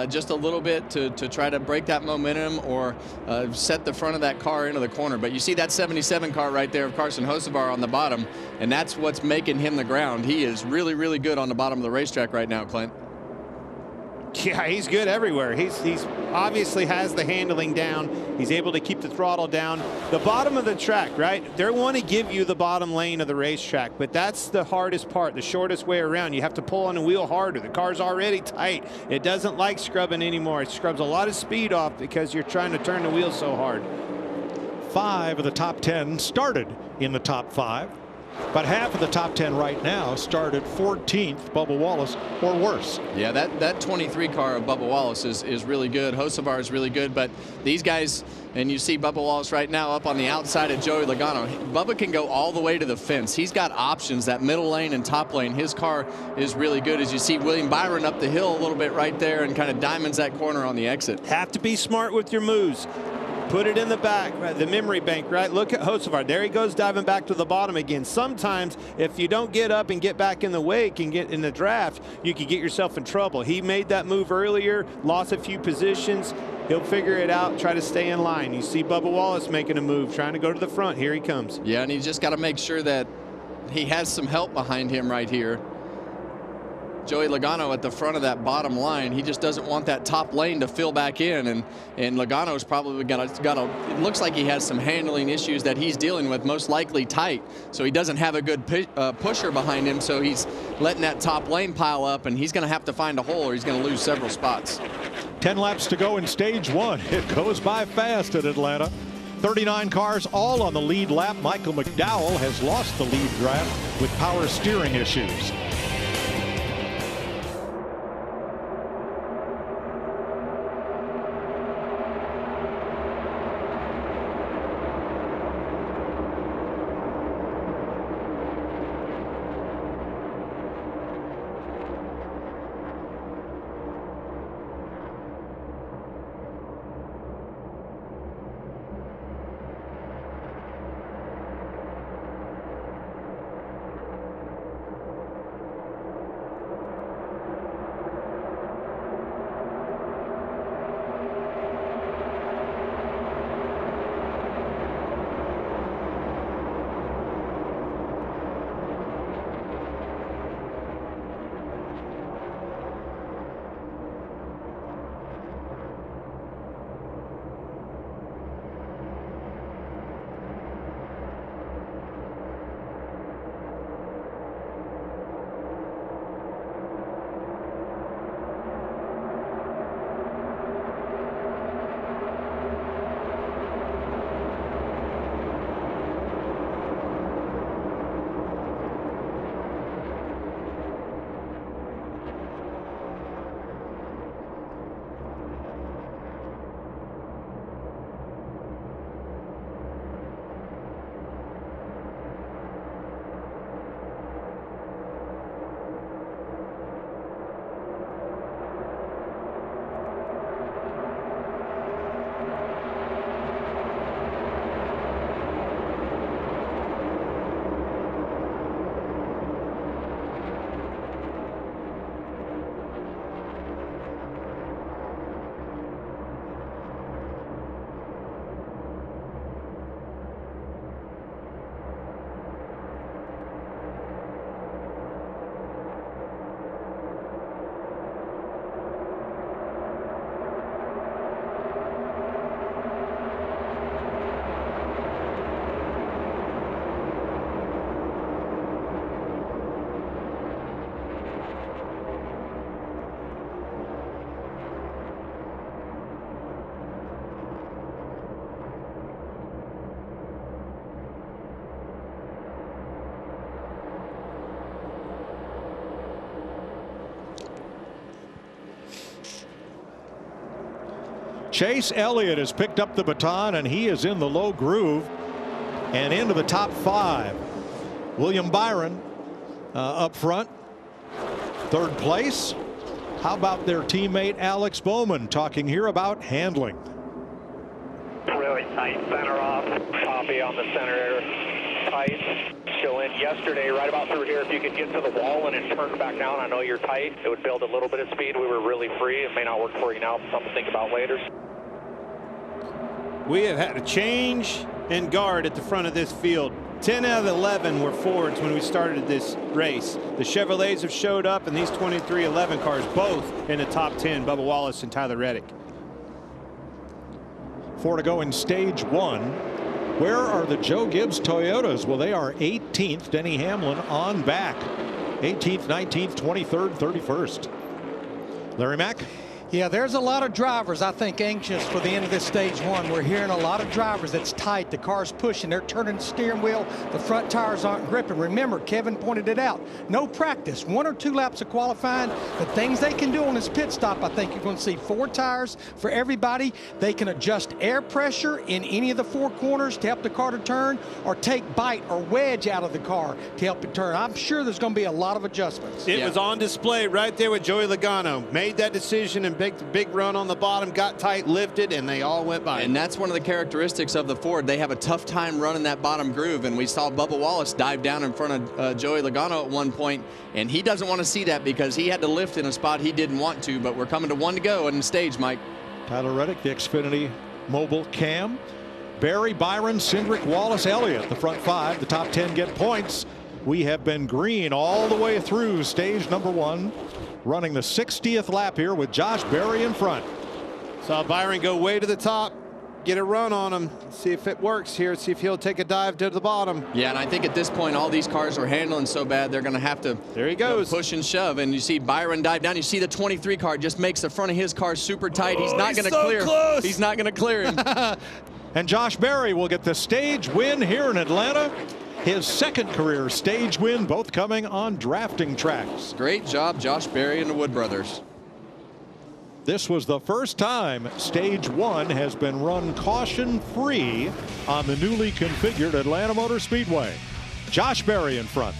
[SPEAKER 3] just a little bit to try to break that momentum, or set the front of that car into the corner. But you see that 77 car right there of Carson Hocevar on the bottom, and that's what's making him the ground. He is really, really good on the bottom of the racetrack right now, Clint.
[SPEAKER 14] Yeah, he's good everywhere. He's obviously has the handling down. He's able to keep the throttle down. The bottom of the track, right? They want to give you the bottom lane of the racetrack, but that's the hardest part, the shortest way around. You have to pull on the wheel harder. The car's already tight. It doesn't like scrubbing anymore. It scrubs a lot of speed off because you're trying to turn the wheel so hard. 5
[SPEAKER 1] of the top 10 started in the top 5. But half of the top 10 right now started 14th, Bubba Wallace, or worse.
[SPEAKER 3] Yeah, that 23 car of Bubba Wallace is really good. Hocevar is really good, but these guys, and you see Bubba Wallace right now up on the outside of Joey Logano. Bubba can go all the way to the fence. He's got options, that middle lane and top lane. His car is really good. As you see William Byron up the hill a little bit right there and kind of diamonds that corner on the exit.
[SPEAKER 14] Have to be smart with your moves. Put it in the back, right, the memory bank, right? Look at Hocevar. There he goes, diving back to the bottom again. Sometimes if you don't get up and get back in the wake and get in the draft, you could get yourself in trouble. He made that move earlier, lost a few positions. He'll figure it out, try to stay in line. You see Bubba Wallace making a move, trying to go to the front. Here he comes.
[SPEAKER 3] Yeah, and he's just got to make sure that he has some help behind him right here. Joey Logano at the front of that bottom line. He just doesn't want that top lane to fill back in, and Logano's probably got a it looks like he has some handling issues that he's dealing with, most likely tight. So he doesn't have a good pusher behind him, so he's letting that top lane pile up, and he's going to have to find a hole or he's going to lose several spots.
[SPEAKER 1] 10 laps to go in stage 1. It goes by fast at Atlanta. 39 cars all on the lead lap. Michael McDowell has lost the lead draft with power steering issues. Chase Elliott has picked up the baton, and he is in the low groove and into the top 5. William Byron up front, 3rd place. How about their teammate Alex Bowman talking here about handling?
[SPEAKER 10] Really tight center off. Poppy on the center. Tight. Chill in yesterday, right about through here. If you could get to the wall and then turn back down, I know you're tight. It would build a little bit of speed. We were really free. It may not work for you now, but something to think about later.
[SPEAKER 14] We have had a change in guard at the front of this field. 10 out of 11 were Fords when we started this race. The Chevrolets have showed up, and these 2311 cars both in the top 10, Bubba Wallace and Tyler Reddick.
[SPEAKER 1] 4 to go in stage 1. Where are the Joe Gibbs Toyotas? Well, they are 18th. Denny Hamlin on back. 18th, 19th, 23rd, 31st. Larry Mack?
[SPEAKER 13] Yeah, there's a lot of drivers, I think, anxious for the end of this stage 1. We're hearing a lot of drivers that's tight. The car's pushing. They're turning the steering wheel. The front tires aren't gripping. Remember, Kevin pointed it out. No practice. 1 or 2 laps of qualifying. The things they can do on this pit stop, I think you're going to see 4 tires for everybody. They can adjust air pressure in any of the 4 corners to help the car to turn, or take bite or wedge out of the car to help it turn. I'm sure there's going to be a lot of adjustments.
[SPEAKER 14] It was on display right there with Joey Logano. Made that decision and big run on the bottom, got tight, lifted, and they all went by.
[SPEAKER 3] And that's one of the characteristics of the Ford. They have a tough time running that bottom groove, and we saw Bubba Wallace dive down in front of Joey Logano at one point, and he doesn't want to see that because he had to lift in a spot he didn't want to, but we're coming to 1 to go in the stage, Mike.
[SPEAKER 1] Tyler Reddick, the Xfinity Mobile Cam. Barry, Byron, Cindric, Wallace, Elliott, the front 5. The top 10 get points. We have been green all the way through stage number 1. Running the 60th lap here with Josh Berry in front.
[SPEAKER 14] Saw Byron go way to the top, get a run on him, see if it works here, see if he'll take a dive to the bottom.
[SPEAKER 3] Yeah, and I think at this point, all these cars are handling so bad, they're going to have to
[SPEAKER 14] there he goes.
[SPEAKER 3] Push and shove. And you see Byron dive down. You see the 23 car just makes the front of his car super tight. He's not going to clear.
[SPEAKER 14] Close.
[SPEAKER 3] He's not going to clear him.
[SPEAKER 1] And Josh Berry will get the stage win here in Atlanta. His 2nd career stage win, both coming on drafting tracks.
[SPEAKER 3] Great job, Josh Berry and the Wood brothers.
[SPEAKER 1] This was the first time stage 1 has been run caution-free on the newly configured Atlanta Motor Speedway. Josh Berry in front.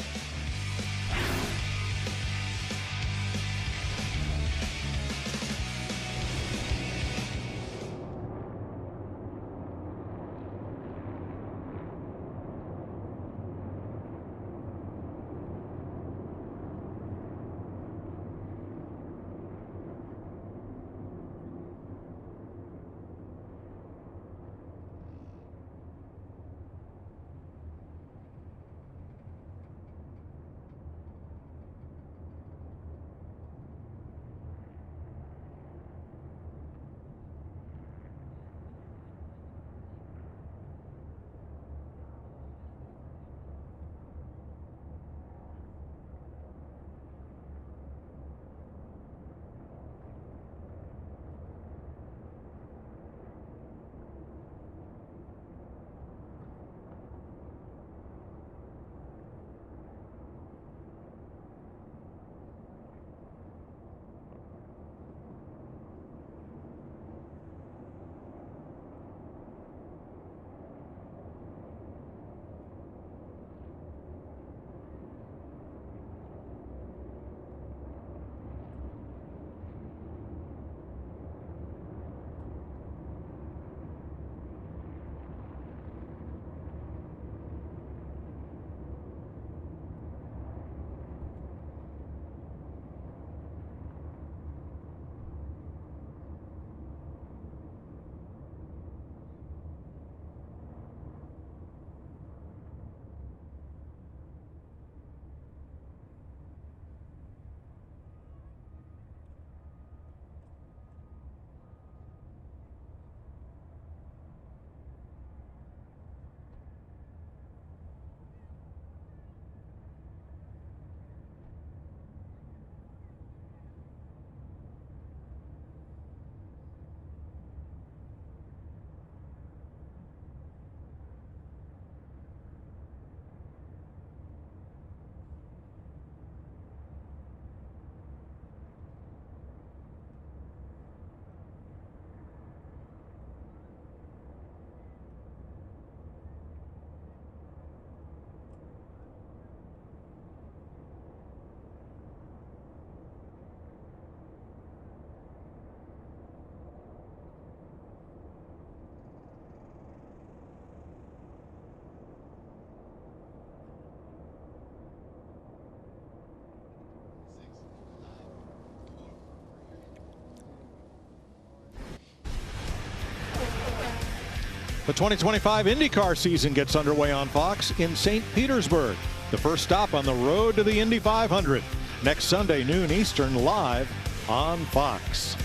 [SPEAKER 1] The 2025 IndyCar season gets underway on Fox in St. Petersburg. The first stop on the road to the Indy 500. Next Sunday, noon Eastern, live on Fox.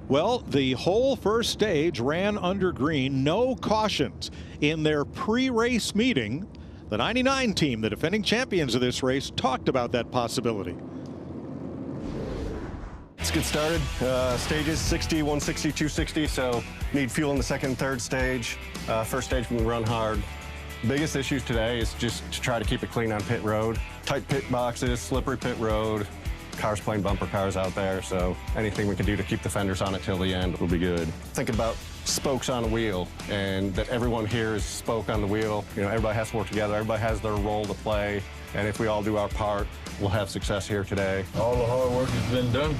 [SPEAKER 1] Well, the whole first stage ran under green, no cautions. In their pre-race meeting, the 99 team, the defending champions of this race, talked about that possibility.
[SPEAKER 15] Let's get started. Stages 60, 160, 260, so need fuel in the second and third stage. First stage, we can run hard. Biggest issues today is just to try to keep it clean on pit road. Tight pit boxes, slippery pit road, cars playing bumper cars out there, so anything we can do to keep the fenders on it till the end will be good. Thinking about spokes on a wheel, and that everyone here is spoke on the wheel. You know, everybody has to work together, everybody has their role to play, and if we all do our part, we'll have success here today.
[SPEAKER 16] All the hard work has been done.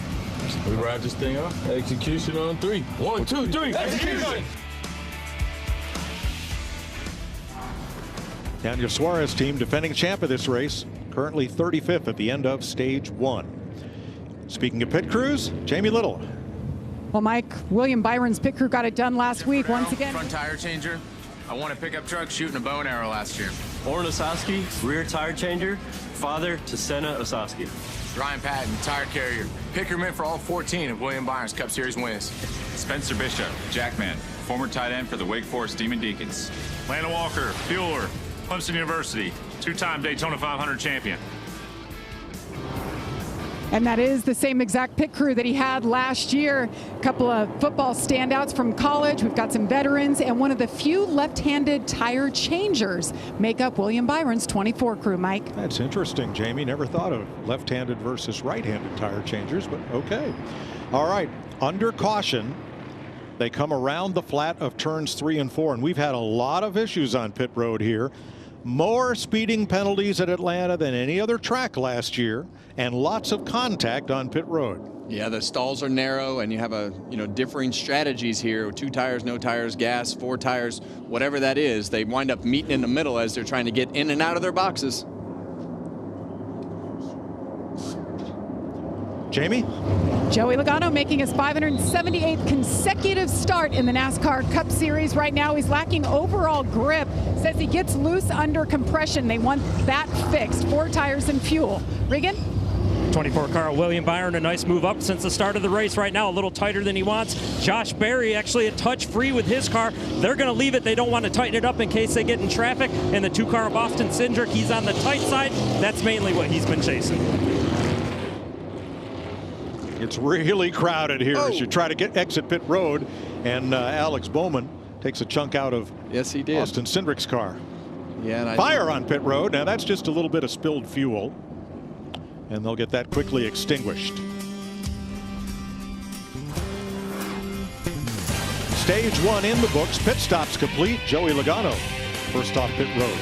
[SPEAKER 16] We ride this thing up. Execution on 3. 1, 2, 3, execution!
[SPEAKER 1] Daniel Suarez team, defending champ of this race, currently 35th at the end of stage 1. Speaking of pit crews, Jamie Little.
[SPEAKER 12] Well, Mike, William Byron's pit crew got it done last week once again.
[SPEAKER 17] Front tire changer. I won a pickup truck shooting a bow and arrow last year.
[SPEAKER 18] Oren Osaski, rear tire changer, father to Senna Osaski.
[SPEAKER 17] Ryan Patton, tire carrier. Pickerman for all 14 of William Byron's Cup Series wins.
[SPEAKER 19] Spencer Bishop, Jackman, former tight end for the Wake Forest Demon Deacons. Lana Walker, fueler, Clemson University, 2-time Daytona 500 champion.
[SPEAKER 12] And that is the same exact pit crew that he had last year. A couple of football standouts from college. We've got some veterans, and one of the few left-handed tire changers make up William Byron's 24 crew, Mike.
[SPEAKER 1] That's interesting, Jamie. Never thought of left-handed versus right-handed tire changers, but okay. All right, under caution, they come around the flat of turns 3 and 4, and we've had a lot of issues on pit road here. More speeding penalties at Atlanta than any other track last year, and lots of contact on pit road.
[SPEAKER 3] Yeah, the stalls are narrow, and you have differing strategies here. 2 tires, no tires, gas, 4 tires, whatever that is. They wind up meeting in the middle as they're trying to get in and out of their boxes.
[SPEAKER 1] Jamie?
[SPEAKER 12] Joey Logano making his 578th consecutive start in the NASCAR Cup Series. Right now he's lacking overall grip. Says he gets loose under compression. They want that fixed. 4 tires and fuel. Regan?
[SPEAKER 11] 24 car William Byron, a nice move up since the start of the race. Right now a little tighter than he wants. Josh Berry actually a touch free with his car. They're going to leave it. They don't want to tighten it up in case they get in traffic. And the 2 car of Austin Cindric, he's on the tight side. That's mainly what he's been chasing.
[SPEAKER 1] It's really crowded here as you try to exit pit road, and Alex Bowman takes a chunk out of Austin Cindric's car.
[SPEAKER 3] Yeah, and
[SPEAKER 1] fire on pit road. Now that's just a little bit of spilled fuel, and they'll get that quickly extinguished. Stage 1 in the books. Pit stops complete. Joey Logano first off pit road.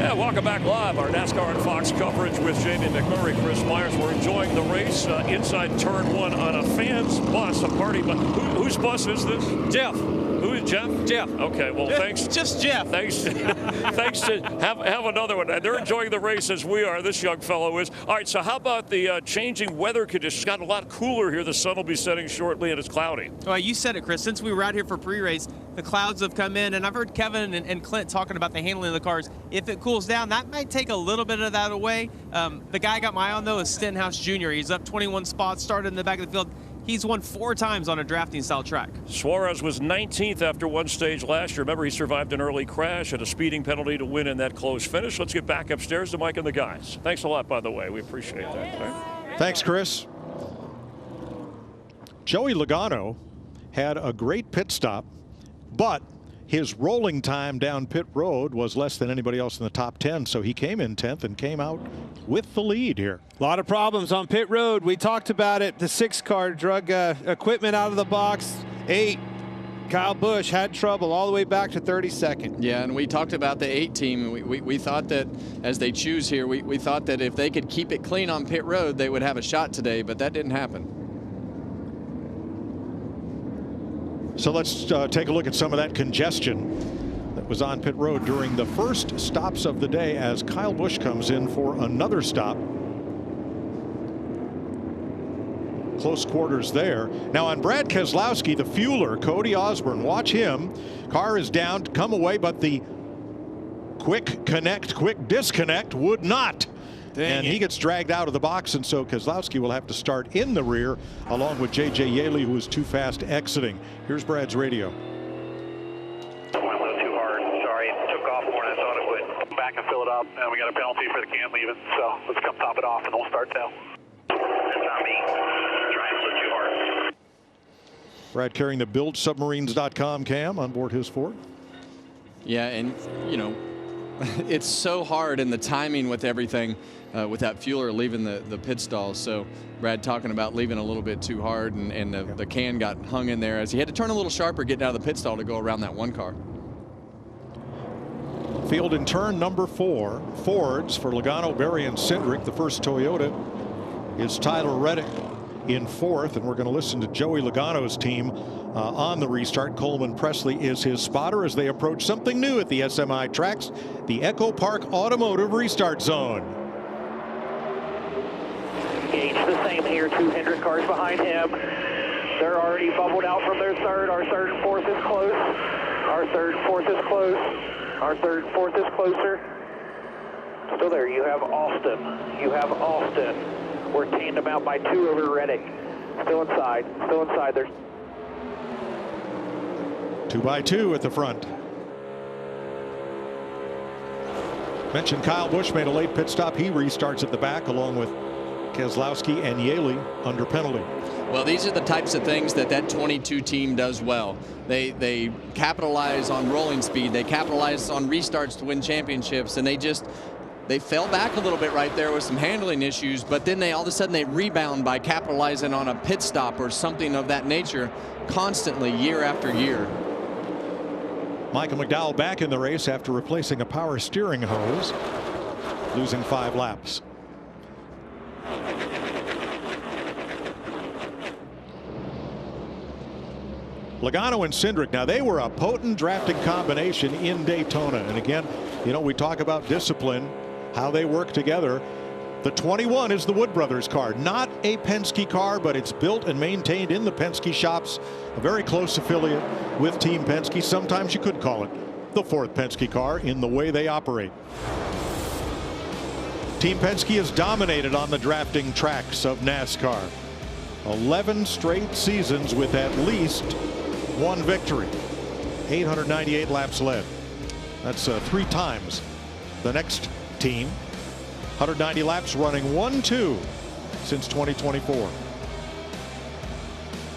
[SPEAKER 20] Yeah, welcome back live. Our NASCAR and Fox coverage with Jamie McMurray, Chris Myers. We're enjoying the race inside turn 1 on a fan's bus, a party bus. Whose bus is this? Jeff. Who is Jeff? Jeff. Okay, well, thanks.
[SPEAKER 14] Just Jeff.
[SPEAKER 20] Thanks to have another one. And they're enjoying the race as we are, this young fellow is. All right, so how about the changing weather conditions? It's gotten a lot cooler here. The sun will be setting shortly, and it's cloudy.
[SPEAKER 21] Well, you said it, Chris. Since we were out here for pre-race, the clouds have come in, and I've heard Kevin and Clint talking about the handling of the cars. If it cools down, that might take a little bit of that away. The guy I got my eye on, though, is Stenhouse Jr. He's up 21 spots, started in the back of the field. He's won 4 times on a drafting-style track.
[SPEAKER 20] Suarez was 19th after one stage last year. Remember, he survived an early crash and a speeding penalty to win in that close finish. Let's get back upstairs to Mike and the guys. Thanks a lot, by the way. We appreciate that. Right?
[SPEAKER 1] Thanks, Chris. Joey Logano had a great pit stop, but his rolling time down pit road was less than anybody else in the top 10, so he came in 10th and came out with the lead here.
[SPEAKER 14] A lot of problems on pit road. We talked about it. The 6 car drug equipment out of the box. 8. Kyle Busch had trouble all the way back to 32nd.
[SPEAKER 3] Yeah, and we talked about the 8 team. We thought that as they choose here, we thought that if they could keep it clean on pit road, they would have a shot today, but that didn't happen.
[SPEAKER 1] So let's take a look at some of that congestion that was on pit road during the first stops of the day as Kyle Busch comes in for another stop. Close quarters there. Now on Brad Keselowski, the fueler, Cody Osborne, watch him. Car is down to come away, but the quick connect, quick disconnect would not. And he gets dragged out of the box, and so Keselowski will have to start in the rear along with J.J. Yaley, who was too fast exiting. Here's Brad's radio.
[SPEAKER 22] Went a little too hard. Sorry, it took off more than I thought it would. Come back and fill it up, and we got a penalty for the can leaving, so let's come top it off, and we'll start now. It's not me. Trying a little too hard.
[SPEAKER 1] Brad carrying the buildsubmarines.com cam on board his Ford.
[SPEAKER 3] Yeah, and, you know, it's so hard in the timing with everything. With that fueler leaving the pit stall. So Brad talking about leaving a little bit too hard, and the can got hung in there as he had to turn a little sharper getting out of the pit stall to go around that one car.
[SPEAKER 1] Field in turn number 4. Fords for Logano, Berry, and Cindric. The first Toyota is Tyler Reddick in 4th, and we're going to listen to Joey Logano's team on the restart. Coleman Presley is his spotter as they approach something new at the SMI tracks, the Echo Park Automotive Restart Zone.
[SPEAKER 10] Gage the same here, 2 Hendrick cars behind him. They're already bubbled out from their third. Our third and fourth is close. Our third and fourth is close. Our third and fourth is closer. Still there, you have Austin. You have Austin. We're tandem out by 2 over Reddick. Still inside. Still inside. There's
[SPEAKER 1] 2 by 2 at the front. Mentioned Kyle Busch made a late pit stop. He restarts at the back along with Keselowski and Yaley under penalty.
[SPEAKER 3] Well, these are the types of things that 22 team does well. They capitalize on rolling speed. They capitalize on restarts to win championships, and they fell back a little bit right there with some handling issues, but then all of a sudden they rebound by capitalizing on a pit stop or something of that nature constantly year after year.
[SPEAKER 1] Michael McDowell back in the race after replacing a power steering hose, losing 5 laps. Logano and Cindric, now they were a potent drafting combination in Daytona. And again, you know, we talk about discipline, how they work together. The 21 is the Wood Brothers car, not a Penske car, but it's built and maintained in the Penske shops, a very close affiliate with Team Penske. Sometimes you could call it the 4th Penske car in the way they operate. Team Penske has dominated on the drafting tracks of NASCAR. 11 straight seasons with at least 1 victory. 898 laps led. That's 3 times the next team. 190 laps running 1-2 since 2024.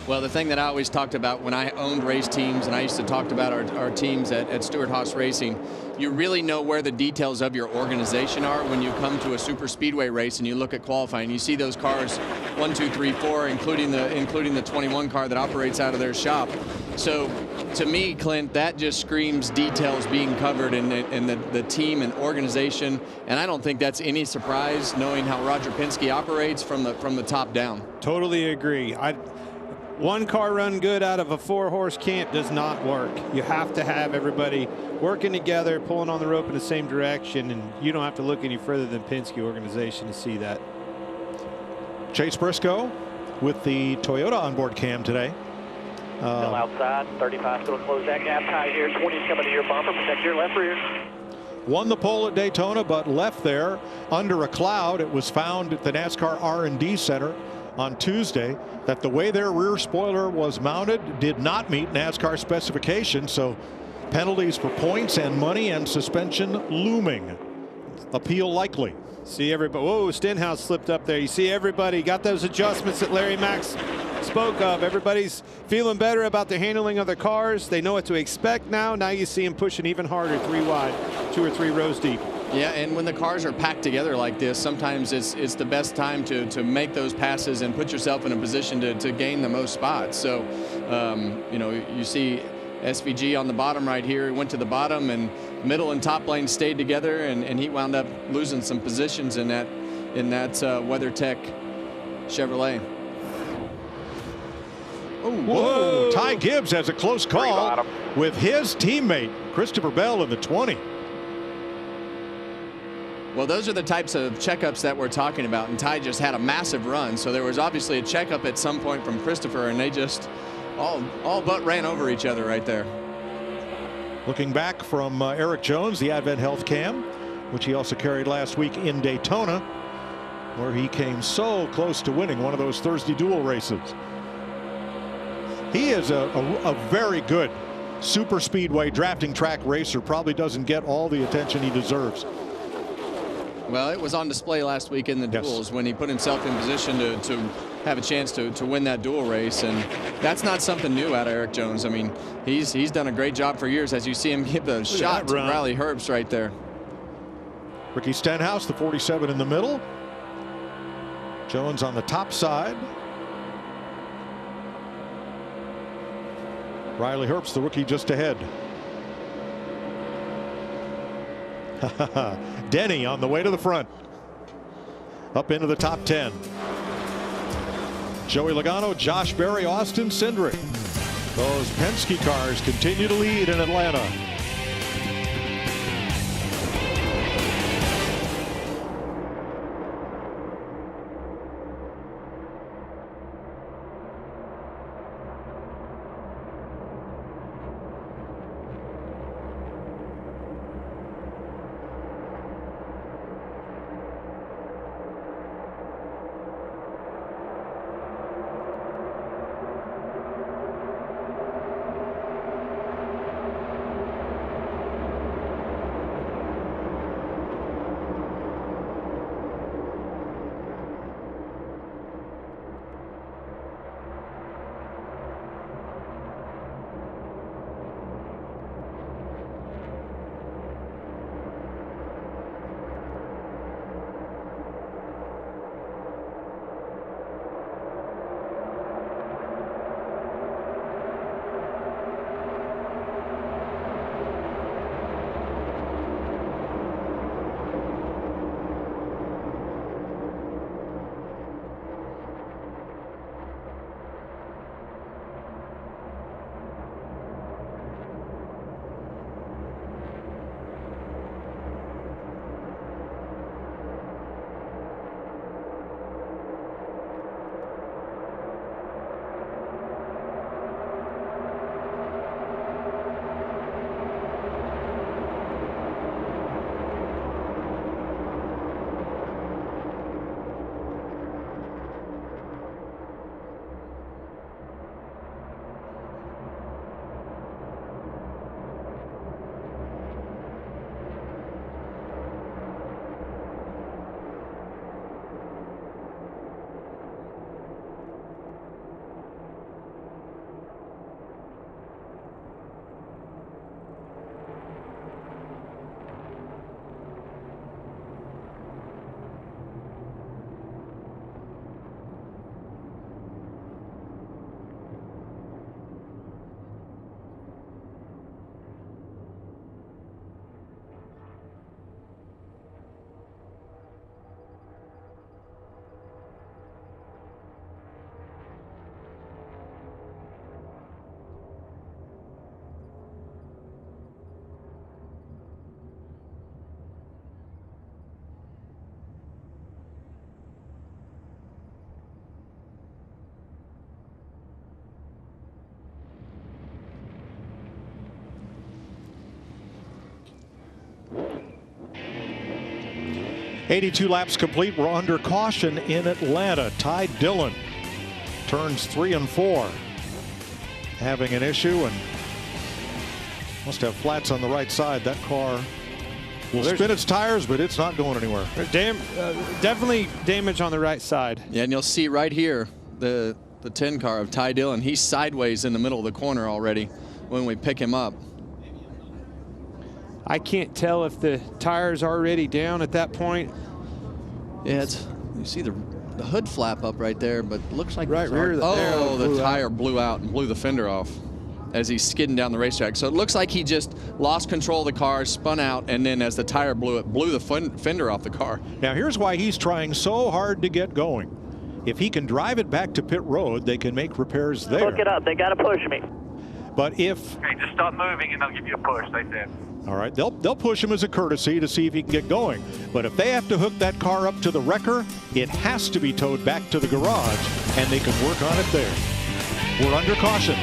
[SPEAKER 3] Well, the thing that I always talked about when I owned race teams, and I used to talk about our teams at Stewart-Haas Racing, you really know where the details of your organization are when you come to a super speedway race and you look at qualifying. You see those cars 1, 2, 3, 4, including the 21 car that operates out of their shop. So to me, Clint, that just screams details being covered in the team and organization. And I don't think that's any surprise knowing how Roger Penske operates from the top down.
[SPEAKER 14] Totally agree. One car run good out of a 4-horse camp does not work. You have to have everybody working together, pulling on the rope in the same direction, and you don't have to look any further than Penske organization to see that.
[SPEAKER 1] Chase Briscoe with the Toyota onboard cam today.
[SPEAKER 10] Still outside, 35 still close that gap. Tight here, 20's coming to your bumper. Protect your left rear.
[SPEAKER 1] Won the pole at Daytona, but left there under a cloud. It was found at the NASCAR R&D Center on Tuesday that the way their rear spoiler was mounted did not meet NASCAR specifications, so penalties for points and money and suspension looming. Appeal likely.
[SPEAKER 14] See everybody. Whoa, Stenhouse slipped up there. You see everybody got those adjustments that Larry Max spoke of. Everybody's feeling better about the handling of the cars. They know what to expect now. Now you see them pushing even harder, 3 wide, 2 or 3 rows deep.
[SPEAKER 3] Yeah, and when the cars are packed together like this, sometimes it's the best time to make those passes and put yourself in a position to gain the most spots. So, you know, you see SVG on the bottom right here. He went to the bottom, and middle and top lane stayed together, and he wound up losing some positions in that WeatherTech Chevrolet.
[SPEAKER 1] Oh, whoa. Ty Gibbs has a close call with his teammate Christopher Bell in the 20.
[SPEAKER 3] Well, those are the types of checkups that we're talking about, and Ty just had a massive run, so there was obviously a checkup at some point from Christopher, and they just all but ran over each other right there.
[SPEAKER 1] Looking back from Erik Jones, the Advent Health cam, which he also carried last week in Daytona, where he came so close to winning one of those Thursday duel races. He is a very good super speedway drafting track racer. Probably doesn't get all the attention he deserves.
[SPEAKER 3] Well, it was on display last week in the duels when he put himself in position to have a chance to win that duel race, and that's not something new out of Erik Jones. I mean, he's done a great job for years, as you see him give the shot to Riley Herbst right there.
[SPEAKER 1] Ricky Stenhouse, the 47 in the middle. Jones on the top side. Riley Herbst, the rookie, just ahead. Denny on the way to the front. Up into the top 10. Joey Logano, Josh Berry, Austin Cindric. Those Penske cars continue to lead in Atlanta. 82 laps complete. We're under caution in Atlanta. Todd Gilliland turns 3 and 4. Having an issue and must have flats on the right side. That car will spin its tires, but it's not going anywhere.
[SPEAKER 14] Definitely damage on the right side.
[SPEAKER 3] Yeah, and you'll see right here the 10 car of Todd Gilliland. He's sideways in the middle of the corner already when we pick him up.
[SPEAKER 14] I can't tell if the tire's already down at that point.
[SPEAKER 3] Yeah, you see the hood flap up right there, but looks like
[SPEAKER 14] right rear.
[SPEAKER 3] The tire blew out and blew the fender off as he's skidding down the racetrack. So it looks like he just lost control of the car, spun out, and then as the tire blew, it blew the fender off the car.
[SPEAKER 1] Now here's why he's trying so hard to get going. If he can drive it back to pit road, they can make repairs there.
[SPEAKER 10] Look it up. They got to push me.
[SPEAKER 1] But if...
[SPEAKER 22] Okay, just stop moving and they'll give you a push, they said.
[SPEAKER 1] All right, they'll push him as a courtesy to see if he can get going. But if they have to hook that car up to the wrecker, it has to be towed back to the garage, and they can work on it there. We're under caution.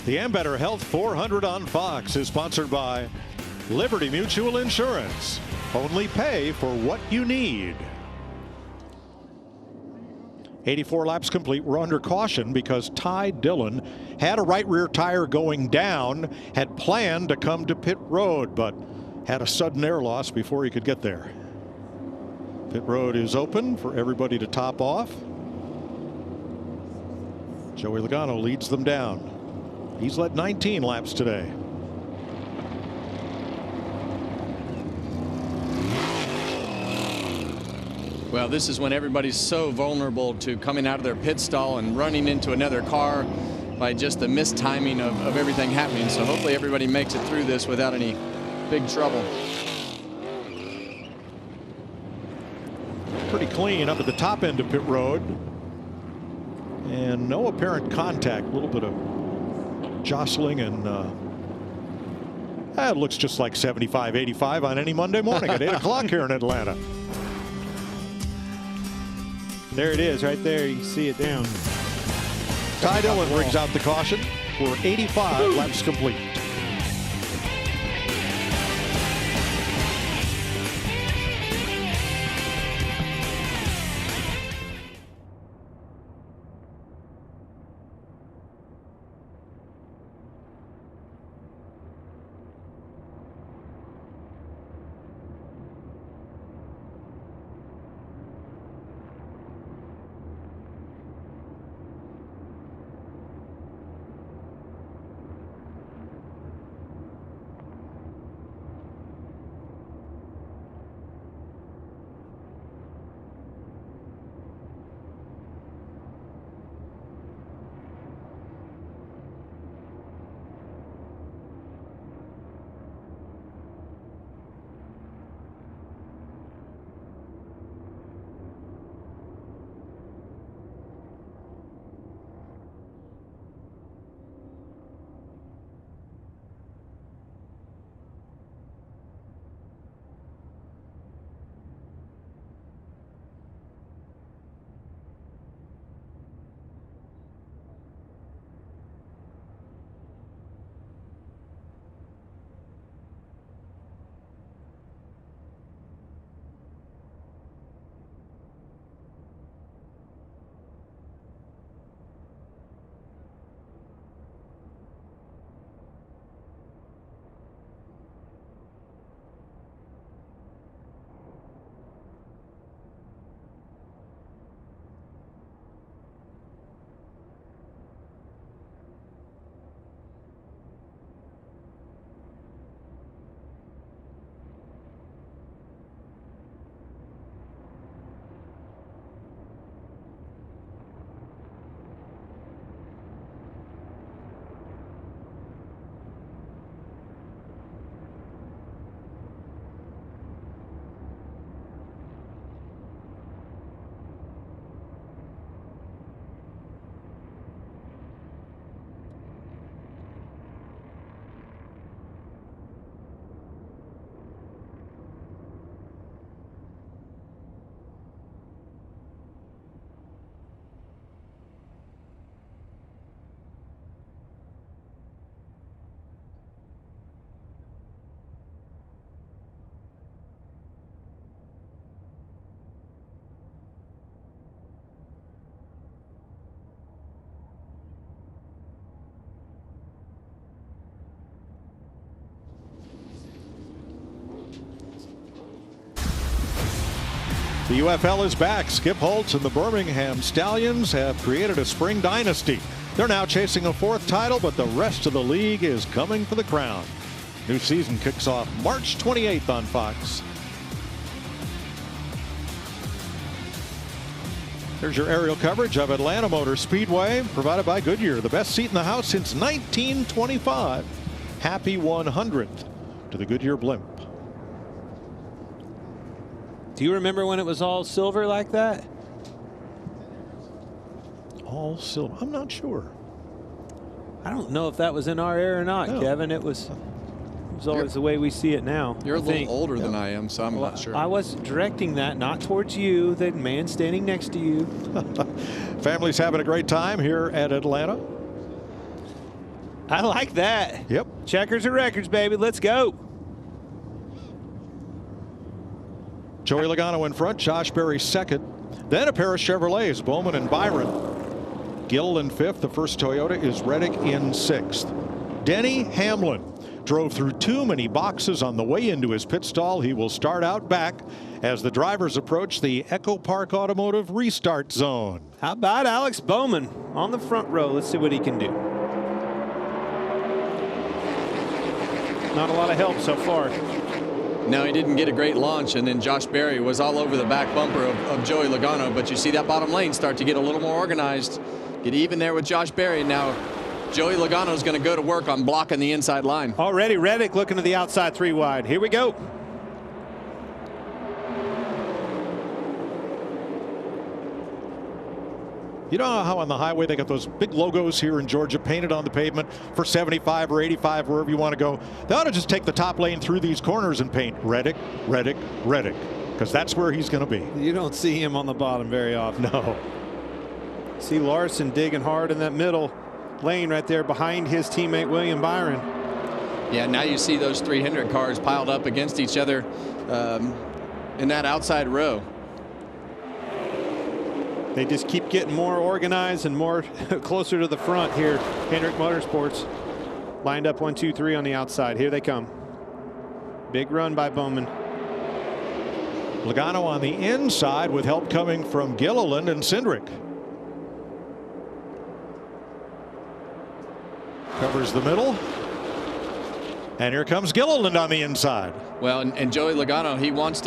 [SPEAKER 1] The Ambetter Health 400 on Fox is sponsored by Liberty Mutual Insurance. Only pay for what you need. 84 laps complete. We're under caution because Todd Gilliland had a right rear tire going down, had planned to come to pit road, but had a sudden air loss before he could get there. Pit road is open for everybody to top off. Joey Logano leads them down. He's led 19 laps today.
[SPEAKER 3] Well, this is when everybody's so vulnerable to coming out of their pit stall and running into another car by just the mistiming of everything happening. So hopefully everybody makes it through this without any big trouble.
[SPEAKER 1] Pretty clean up at the top end of pit road. And no apparent contact. A little bit of jostling and It looks just like 75, 85 on any Monday morning at 8 o'clock here in Atlanta.
[SPEAKER 14] There it is, right there. You can see it down.
[SPEAKER 1] Todd Gilliland brings out the caution. We're 85 laps complete. The UFL is back. Skip Holtz and the Birmingham Stallions have created a spring dynasty. They're now chasing a 4th title, but the rest of the league is coming for the crown. New season kicks off March 28th on Fox. There's your aerial coverage of Atlanta Motor Speedway, provided by Goodyear, the best seat in the house since 1925. Happy 100th to the Goodyear blimp.
[SPEAKER 14] Do you remember when it was all silver like that?
[SPEAKER 1] All silver? I'm not sure.
[SPEAKER 14] I don't know if that was in our era or not, Kevin. It was always the way we see it now.
[SPEAKER 3] You're a little older than I am, so I'm not sure.
[SPEAKER 14] I was directing that not towards you, the man standing next to you.
[SPEAKER 1] Family's having a great time here at Atlanta.
[SPEAKER 14] I like that.
[SPEAKER 1] Yep.
[SPEAKER 14] Checkers or records, baby. Let's go.
[SPEAKER 1] Joey Logano in front, Josh Berry second. Then a pair of Chevrolets, Bowman and Byron. Gill in 5th. The first Toyota is Reddick in 6th. Denny Hamlin drove through too many boxes on the way into his pit stall. He will start out back as the drivers approach the Echo Park Automotive restart zone.
[SPEAKER 14] How about Alex Bowman on the front row? Let's see what he can do. Not a lot of help so far.
[SPEAKER 3] No, he didn't get a great launch, and then Josh Berry was all over the back bumper of Joey Logano, but you see that bottom lane start to get a little more organized. Get even there with Josh Berry. Now Joey Logano is going to go to work on blocking the inside line.
[SPEAKER 14] Already Reddick looking to the outside 3 wide. Here we go.
[SPEAKER 1] You know how on the highway they got those big logos here in Georgia painted on the pavement for 75 or 85, wherever you want to go? They ought to just take the top lane through these corners and paint Reddick, Reddick, Reddick, because that's where he's going to be.
[SPEAKER 14] You don't see him on the bottom very often.
[SPEAKER 1] No.
[SPEAKER 14] See Larson digging hard in that middle lane right there behind his teammate William Byron.
[SPEAKER 3] Yeah, now you see those 3 Hendrick cars piled up against each other in that outside row.
[SPEAKER 14] They just keep getting more organized and more closer to the front here. Hendrick Motorsports lined up 1, 2, 3 on the outside. Here they come. Big run by Bowman.
[SPEAKER 1] Logano on the inside with help coming from Gilliland and Cindric. Covers the middle. And here comes Gilliland on the inside.
[SPEAKER 3] Well, and Joey Logano, he wants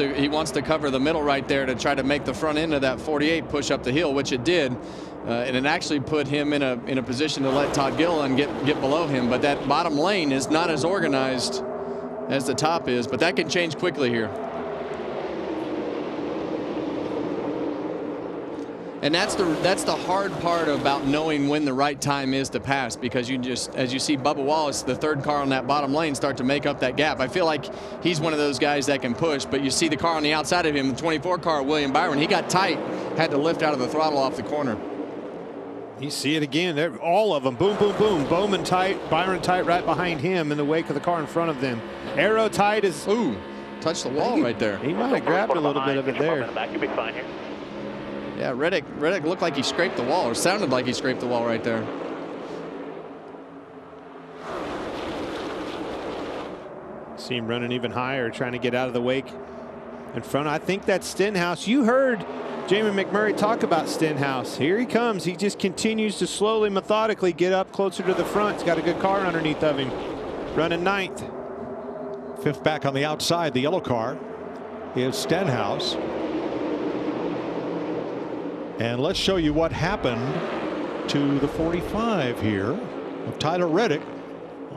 [SPEAKER 3] to cover the middle right there to try to make the front end of that 48 push up the hill, which it did, and it actually put him in a position to let Todd Gilliland get below him. But that bottom lane is not as organized as the top is, but that can change quickly here. And that's the hard part about knowing when the right time is to pass, because you just, as you see Bubba Wallace, the 3rd car on that bottom lane, start to make up that gap. I feel like he's one of those guys that can push, but you see the car on the outside of him, the 24 car, William Byron, he got tight, had to lift out of the throttle off the corner.
[SPEAKER 14] You see it again. They're all of them. Boom, boom, boom. Bowman tight, Byron tight right behind him in the wake of the car in front of them. Arrow tight is.
[SPEAKER 3] Ooh, touched the wall right there.
[SPEAKER 14] He might have grabbed a little bit of it there.
[SPEAKER 22] You'll be fine here.
[SPEAKER 3] Yeah, Reddick looked like he scraped the wall, or sounded like he scraped the wall right there.
[SPEAKER 14] See him running even higher, trying to get out of the wake in front. I think that's Stenhouse. You heard Jamie McMurray talk about Stenhouse. Here he comes. He just continues to slowly, methodically get up closer to the front. He's got a good car underneath of him. Running 9th.
[SPEAKER 1] 5th back on the outside, the yellow car is Stenhouse. And let's show you what happened to the 45 here of Tyler Reddick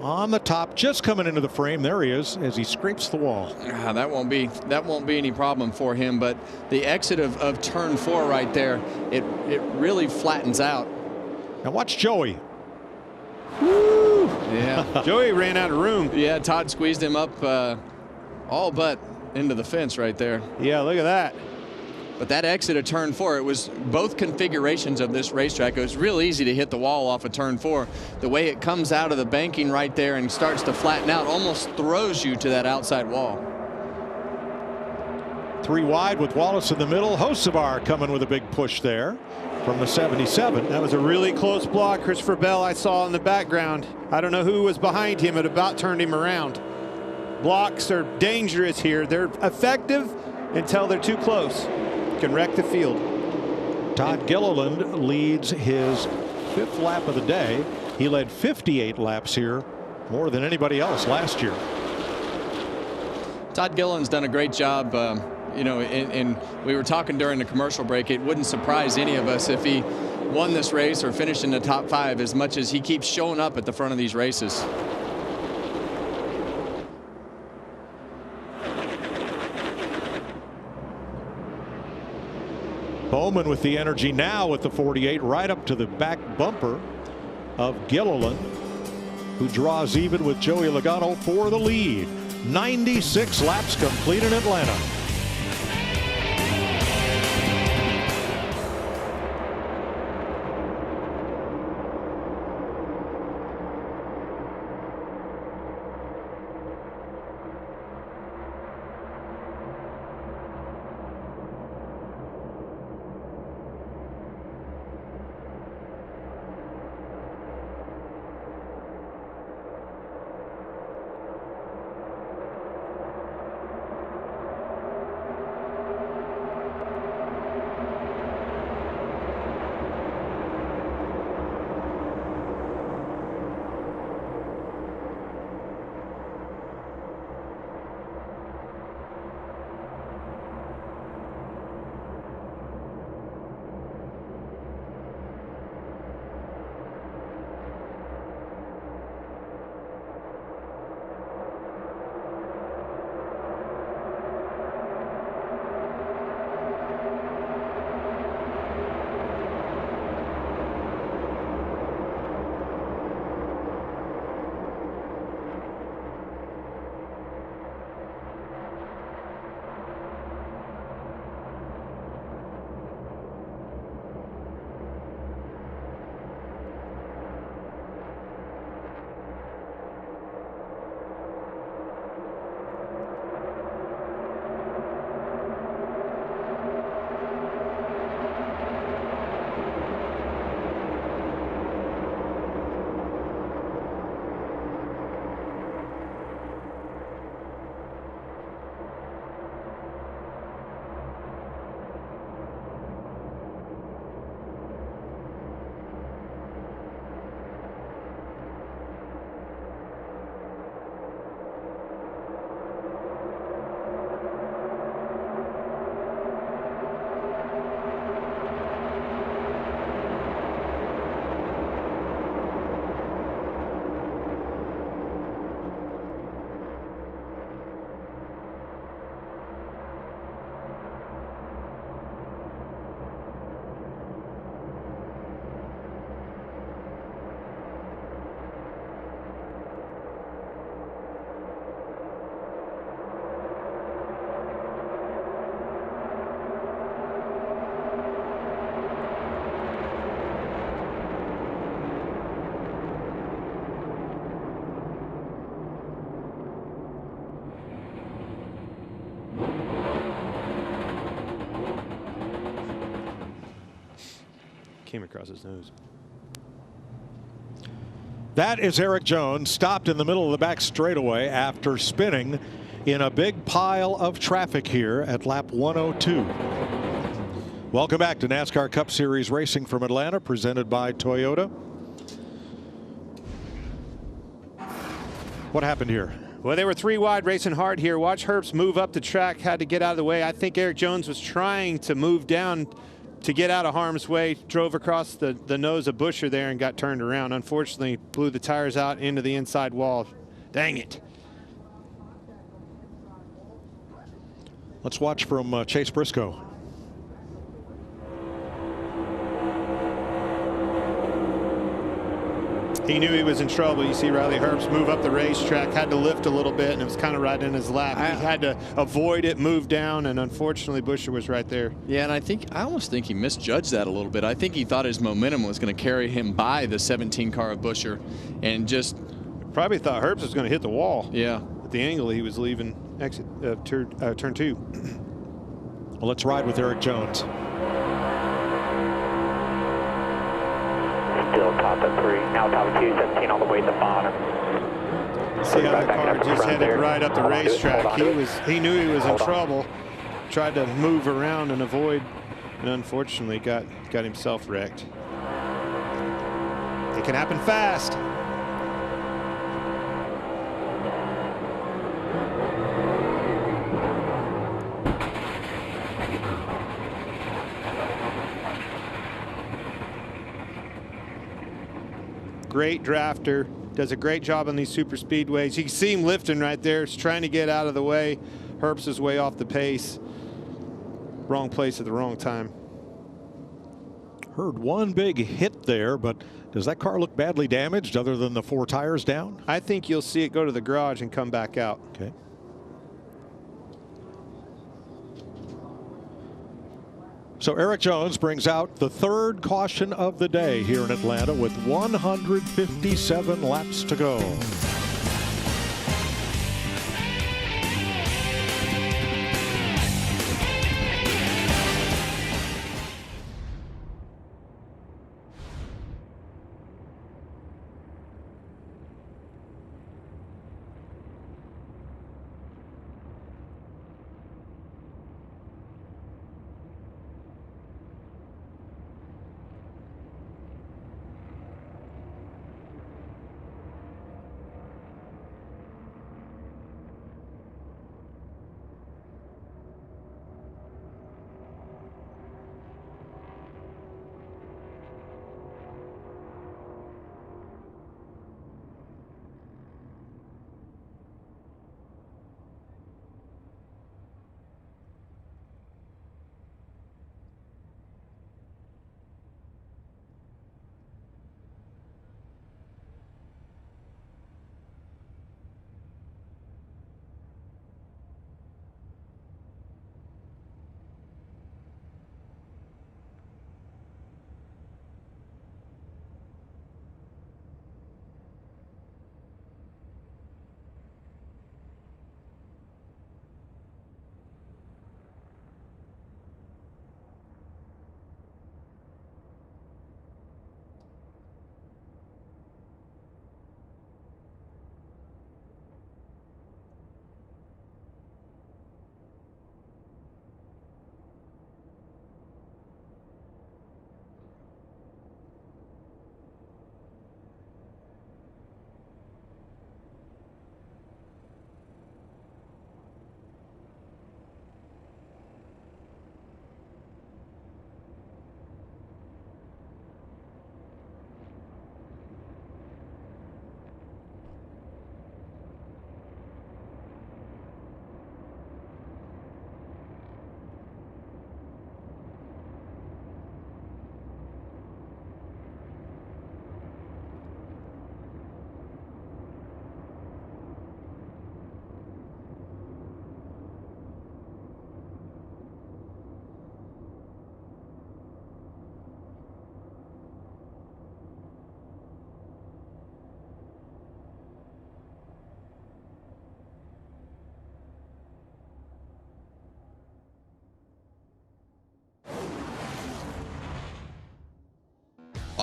[SPEAKER 1] on the top, just coming into the frame. There he is as he scrapes the wall.
[SPEAKER 3] That won't be any problem for him, but the exit of turn 4 right there, it really flattens out.
[SPEAKER 1] Now watch Joey.
[SPEAKER 14] Woo!
[SPEAKER 3] Yeah.
[SPEAKER 14] Joey ran out of room.
[SPEAKER 3] Yeah, Todd squeezed him up all but into the fence right there.
[SPEAKER 14] Yeah, look at that.
[SPEAKER 3] But that exit of turn 4, it was both configurations of this racetrack. It was real easy to hit the wall off of turn 4. The way it comes out of the banking right there and starts to flatten out almost throws you to that outside wall.
[SPEAKER 1] 3 wide with Wallace in the middle. Hocevar coming with a big push there from the 77.
[SPEAKER 14] That was a really close block. Christopher Bell I saw in the background. I don't know who was behind him. It about turned him around. Blocks are dangerous here. They're effective until they're too close. Can wreck the field.
[SPEAKER 1] Todd Gilliland leads his 5th lap of the day. He led 58 laps here, more than anybody else last year.
[SPEAKER 3] Todd Gilliland's done a great job. You know, and we were talking during the commercial break, it wouldn't surprise any of us if he won this race or finished in the top 5, as much as he keeps showing up at the front of these races.
[SPEAKER 1] Bowman with the energy now with the 48 right up to the back bumper of Gilliland, who draws even with Joey Logano for the lead. 96 laps complete in Atlanta.
[SPEAKER 14] Came across his nose.
[SPEAKER 1] That is Erik Jones, stopped in the middle of the back straightaway after spinning in a big pile of traffic here at lap 102. Welcome back to NASCAR Cup Series racing from Atlanta, presented by Toyota. What happened here?
[SPEAKER 14] Well, they were 3 wide racing hard here. Watch Herbst move up the track, had to get out of the way. I think Erik Jones was trying to move down to get out of harm's way, drove across the nose of Buescher there and got turned around. Unfortunately, blew the tires out into the inside wall. Dang it.
[SPEAKER 1] Let's watch from Chase Briscoe.
[SPEAKER 14] He knew he was in trouble. You see Riley Herbst move up the racetrack, had to lift a little bit, and it was kind of right in his lap. He had to avoid it, move down, and unfortunately Buescher was right there.
[SPEAKER 3] Yeah, and I almost think he misjudged that a little bit. I think he thought his momentum was going to carry him by the 17 car of Buescher, and just
[SPEAKER 14] probably thought Herbst was going to hit the wall.
[SPEAKER 3] Yeah,
[SPEAKER 14] at the angle he was leaving exit turn 2.
[SPEAKER 1] Well, let's ride with Erik Jones.
[SPEAKER 10] Still top at 3. Now top of 2, 17 all the way at the bottom.
[SPEAKER 14] See how the car just headed right up the racetrack. He knew he was in trouble. Tried to move around and avoid, and unfortunately got himself wrecked. It can happen fast. Great drafter, does a great job on these super speedways. You can see him lifting right there. He's trying to get out of the way. Herbst is way off the pace. Wrong place at the wrong time.
[SPEAKER 1] Heard one big hit there, but does that car look badly damaged other than the 4 tires down?
[SPEAKER 14] I think you'll see it go to the garage and come back out.
[SPEAKER 1] Okay. So Erik Jones brings out the 3rd caution of the day here in Atlanta with 157 laps to go.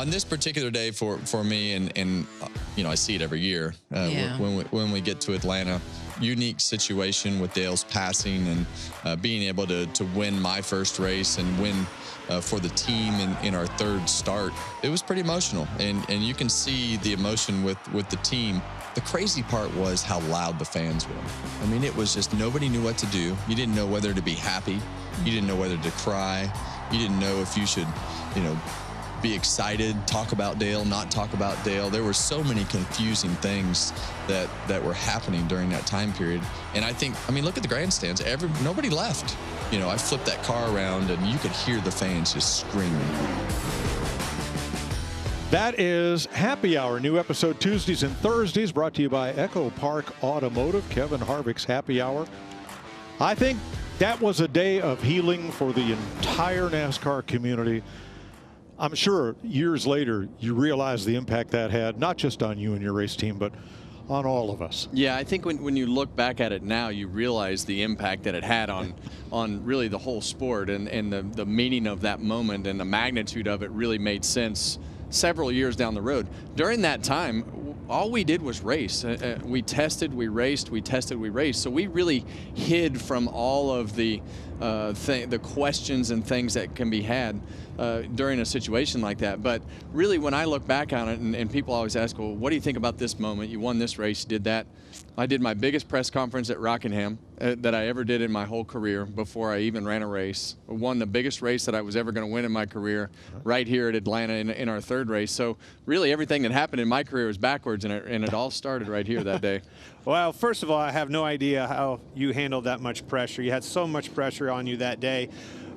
[SPEAKER 4] On this particular day for me, and you know, I see it every year when we get to Atlanta. Unique situation with Dale's passing and being able to win my first race and win for the team in our third start. It was pretty emotional, and you can see the emotion with the team. The crazy part was how loud the fans were. I mean, it was just nobody knew what to do. You didn't know whether to be happy. You didn't know whether to cry. You didn't know if you should, you know, be excited, talk about Dale, not talk about Dale. There were so many confusing things that were happening during that time period. And I think, I mean, look at the grandstands. Nobody left. You know, I flipped that car around and you could hear the fans just screaming.
[SPEAKER 1] That is Happy Hour, new episode Tuesdays and Thursdays, brought to you by Echo Park Automotive, Kevin Harvick's Happy Hour. I think that was a day of healing for the entire NASCAR community. I'm sure years later you realize the impact that had, not just on you and your race team, but on all of us.
[SPEAKER 3] Yeah, I think when you look back at it now, you realize the impact that it had on really the whole sport, and the meaning of that moment and the magnitude of it really made sense several years down the road. During that time, all we did was race. We tested, we raced, we tested, we raced. So we really hid from all of the questions and things that can be had during a situation like that. But really, when I look back on it, and people always ask, well, what do you think about this moment? You won this race, you did that. I did my biggest press conference at Rockingham that I ever did in my whole career before I even ran a race. I won the biggest race that I was ever going to win in my career right here at Atlanta in our third race. So really everything that happened in my career was backwards, and it all started right here that day.
[SPEAKER 14] Well, first of all, I have no idea how you handled that much pressure. You had so much pressure on you that day.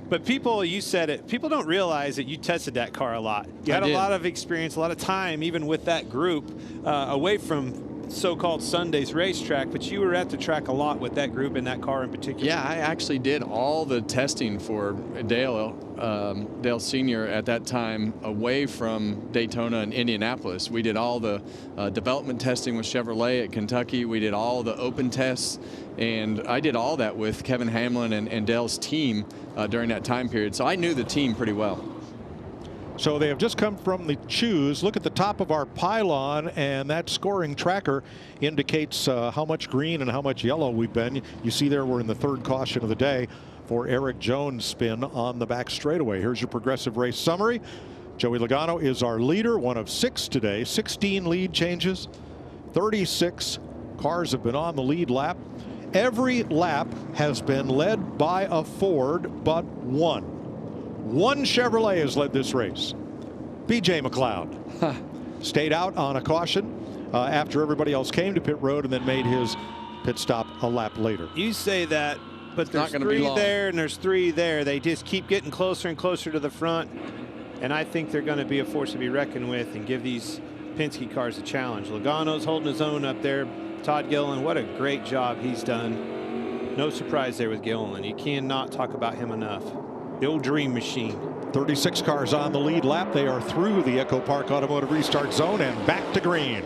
[SPEAKER 14] But people, you said it, people don't realize that you tested that car a lot. You had a lot of experience, a lot of time, even with that group, away from so-called Sunday's racetrack, but you were at the track a lot with that group and that car in particular.
[SPEAKER 3] Yeah, I actually did all the testing for Dale Sr. at that time away from Daytona and Indianapolis. We did all the development testing with Chevrolet at Kentucky. We did all the open tests, and I did all that with Kevin Hamlin and Dale's team during that time period. So I knew the team pretty well.
[SPEAKER 1] So they have just come from the choose. Look at the top of our pylon, and that scoring tracker indicates how much green and how much yellow we've been. You see there we're in the third caution of the day for Erik Jones' spin on the back straightaway. Here's your progressive race summary. Joey Logano is our leader, one of 6 today. 16 lead changes, 36 cars have been on the lead lap. Every lap has been led by a Ford but one. One Chevrolet has led this race. B.J. McLeod stayed out on a caution after everybody else came to pit road and then made his pit stop a lap later.
[SPEAKER 14] You say that, but there's 3 there and there's 3 there. They just keep getting closer and closer to the front, and I think they're going to be a force to be reckoned with and give these Penske cars a challenge. Logano's holding his own up there. Todd Gilliland, what a great job he's done. No surprise there with Gilliland. You cannot talk about him enough. The old dream machine.
[SPEAKER 1] 36 cars on the lead lap. They are through the Echo Park Automotive Restart Zone and back to green.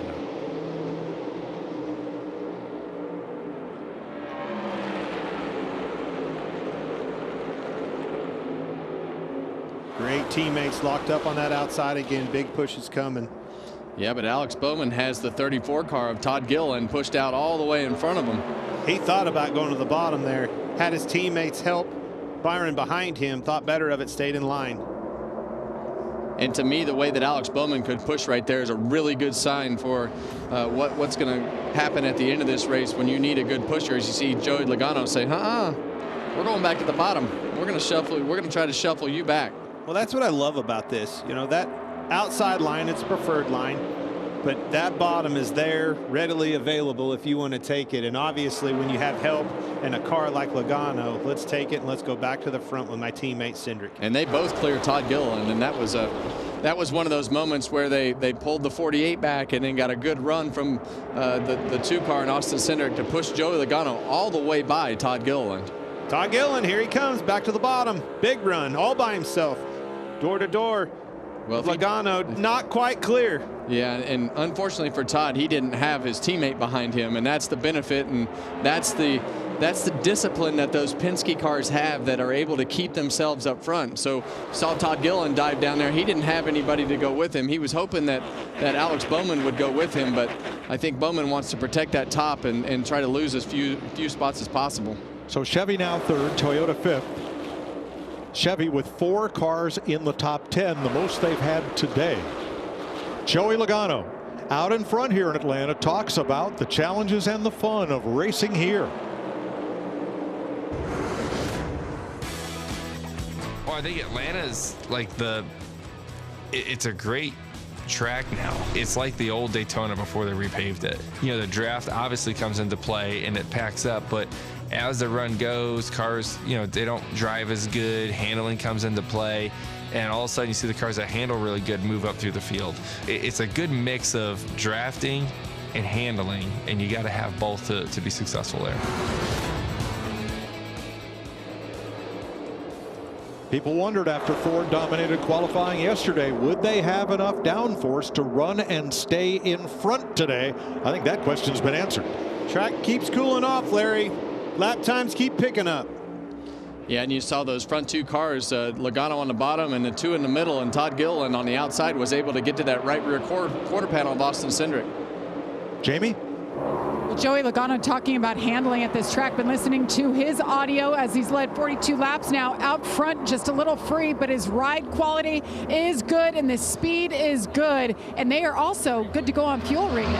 [SPEAKER 14] Great teammates locked up on that outside again. Big push is coming.
[SPEAKER 3] Yeah, but Alex Bowman has the 34 car of Todd Gilliland pushed out all the way in front of him.
[SPEAKER 14] He thought about going to the bottom there. Had his teammates help. Byron behind him thought better of it, stayed in line.
[SPEAKER 3] And to me, the way that Alex Bowman could push right there is a really good sign for what's going to happen at the end of this race when you need a good pusher. As you see Joey Logano say, we're going back to the bottom. We're going to try to shuffle you back.
[SPEAKER 14] Well, that's what I love about this. You know, that outside line, it's preferred line, but that bottom is there readily available if you want to take it. And obviously when you have help and a car like Logano, let's take it and let's go back to the front with my teammate Cindric.
[SPEAKER 3] And they both cleared Todd Gilliland, and that was one of those moments where they pulled the 48 back and then got a good run from the 2 car in Austin Cindric to push Joey Logano all the way by Todd Gilliland.
[SPEAKER 14] Todd Gilliland, here he comes back to the bottom. Big run all by himself, door to door. Well, Logano not quite clear.
[SPEAKER 3] Yeah, and unfortunately for Todd, he didn't have his teammate behind him, and that's the benefit, and that's the that's the discipline that those Penske cars have that are able to keep themselves up front. So saw Todd Gilliland dive down there. He didn't have anybody to go with him. He was hoping that Alex Bowman would go with him, but I think Bowman wants to protect that top and try to lose as few spots as possible.
[SPEAKER 1] So Chevy now third, Toyota fifth. Chevy with 4 cars in the top 10, the most they've had today. Joey Logano out in front here in Atlanta talks about the challenges and the fun of racing here.
[SPEAKER 5] Well, I think Atlanta is like it's a great track now. It's like the old Daytona before they repaved it. You know, the draft obviously comes into play and it packs up, but as the run goes, cars, you know, they don't drive as good, handling comes into play, and all of a sudden you see the cars that handle really good move up through the field. It's a good mix of drafting and handling, and you got to have both to be successful there.
[SPEAKER 1] People wondered after Ford dominated qualifying yesterday, would they have enough downforce to run and stay in front today? I think that question's been answered.
[SPEAKER 14] Track keeps cooling off, Larry. Lap times keep picking up.
[SPEAKER 3] Yeah, and you saw those front 2 cars, Logano on the bottom and the 2 in the middle, and Todd Gilliland on the outside was able to get to that right rear quarter panel of Austin Cindric.
[SPEAKER 1] Jamie?
[SPEAKER 12] Well, Joey Logano talking about handling at this track. Been listening to his audio as he's led 42 laps now. Out front, just a little free, but his ride quality is good and the speed is good. And they are also good to go on fuel rating.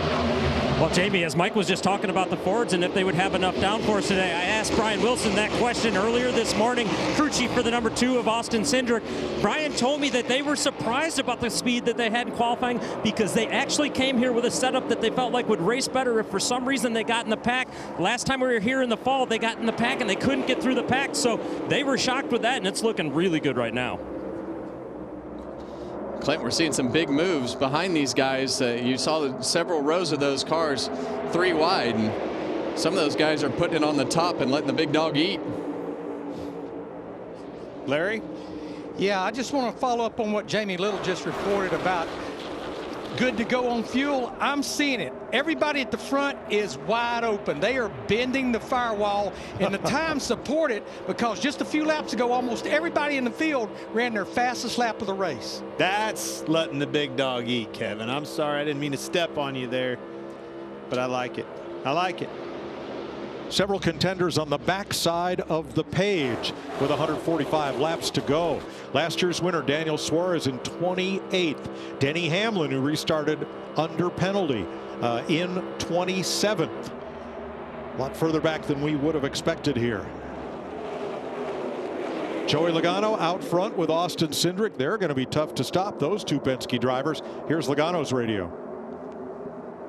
[SPEAKER 11] Well, Jamie, as Mike was just talking about the Fords and if they would have enough downforce today, I asked Brian Wilson that question earlier this morning, crew chief for the number 2 of Austin Cindric. Brian told me that they were surprised about the speed that they had in qualifying because they actually came here with a setup that they felt like would race better if for some reason they got in the pack. Last time we were here in the fall, they got in the pack and they couldn't get through the pack, so they were shocked with that, and it's looking really good right now.
[SPEAKER 3] Clint, we're seeing some big moves behind these guys. You saw several rows of those cars 3 wide, and some of those guys are putting it on the top and letting the big dog eat.
[SPEAKER 14] Larry?
[SPEAKER 13] Yeah, I just want to follow up on what Jamie Little just reported about good to go on fuel. I'm seeing it. Everybody at the front is wide open. They are bending the firewall, and the time support it because just a few laps ago, almost everybody in the field ran their fastest lap of the race.
[SPEAKER 14] That's letting the big dog eat, Kevin. I'm sorry, I didn't mean to step on you there, but I like it. I like it.
[SPEAKER 1] Several contenders on the backside of the page with 145 laps to go. Last year's winner, Daniel Suarez, in 28th. Denny Hamlin, who restarted under penalty, in 27th. A lot further back than we would have expected here. Joey Logano out front with Austin Cindric. They're going to be tough to stop, those 2 Penske drivers. Here's Logano's radio.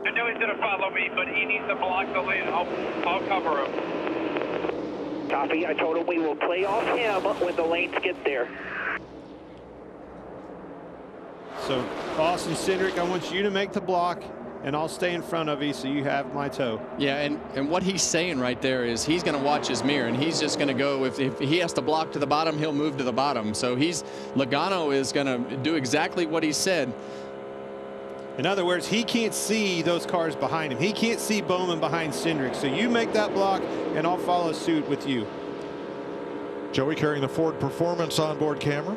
[SPEAKER 22] I know he's going to follow me, but he needs to block the lane. I'll cover him. Copy. I told him we will play off him when the lanes get there.
[SPEAKER 14] So, Austin Cindric, I want you to make the block, and I'll stay in front of you so you have my toe.
[SPEAKER 3] Yeah, and what he's saying right there is he's going to watch his mirror, and he's just going to go, if he has to block to the bottom, he'll move to the bottom. So Logano is going to do exactly what he said.
[SPEAKER 14] In other words, he can't see those cars behind him. He can't see Bowman behind Cindric. So you make that block, and I'll follow suit with you.
[SPEAKER 1] Joey carrying the Ford Performance onboard camera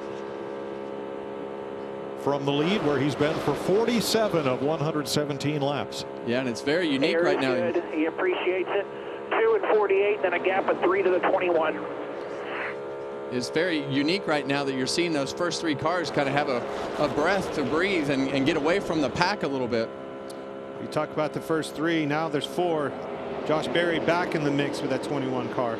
[SPEAKER 1] from the lead, where he's been for 47 of 117 laps.
[SPEAKER 3] Yeah, and it's very unique right now.
[SPEAKER 22] Good. He appreciates it. 2 and 48, then a gap of 3 to the 21.
[SPEAKER 3] It's very unique right now that you're seeing those first 3 cars kind of have a breath to breathe and get away from the pack a little bit.
[SPEAKER 14] You talk about the first 3, now there's 4. Josh Berry back in the mix with that 21 car.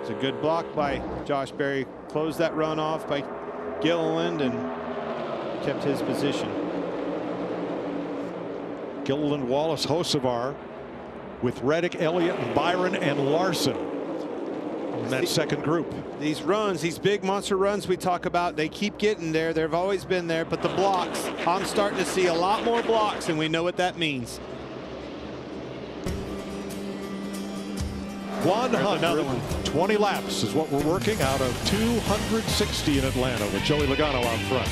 [SPEAKER 14] It's a good block by Josh Berry. Closed that run off by Gilliland and kept his position.
[SPEAKER 1] Gilliland, Wallace, Hocevar with Reddick, Elliott, and Byron and Larson in that second group.
[SPEAKER 14] These runs, these big monster runs we talk about, they keep getting there. They've always been there, but the blocks, I'm starting to see a lot more blocks, and we know what that means.
[SPEAKER 1] 120 laps is what we're working out of 260 in Atlanta with Joey Logano out front.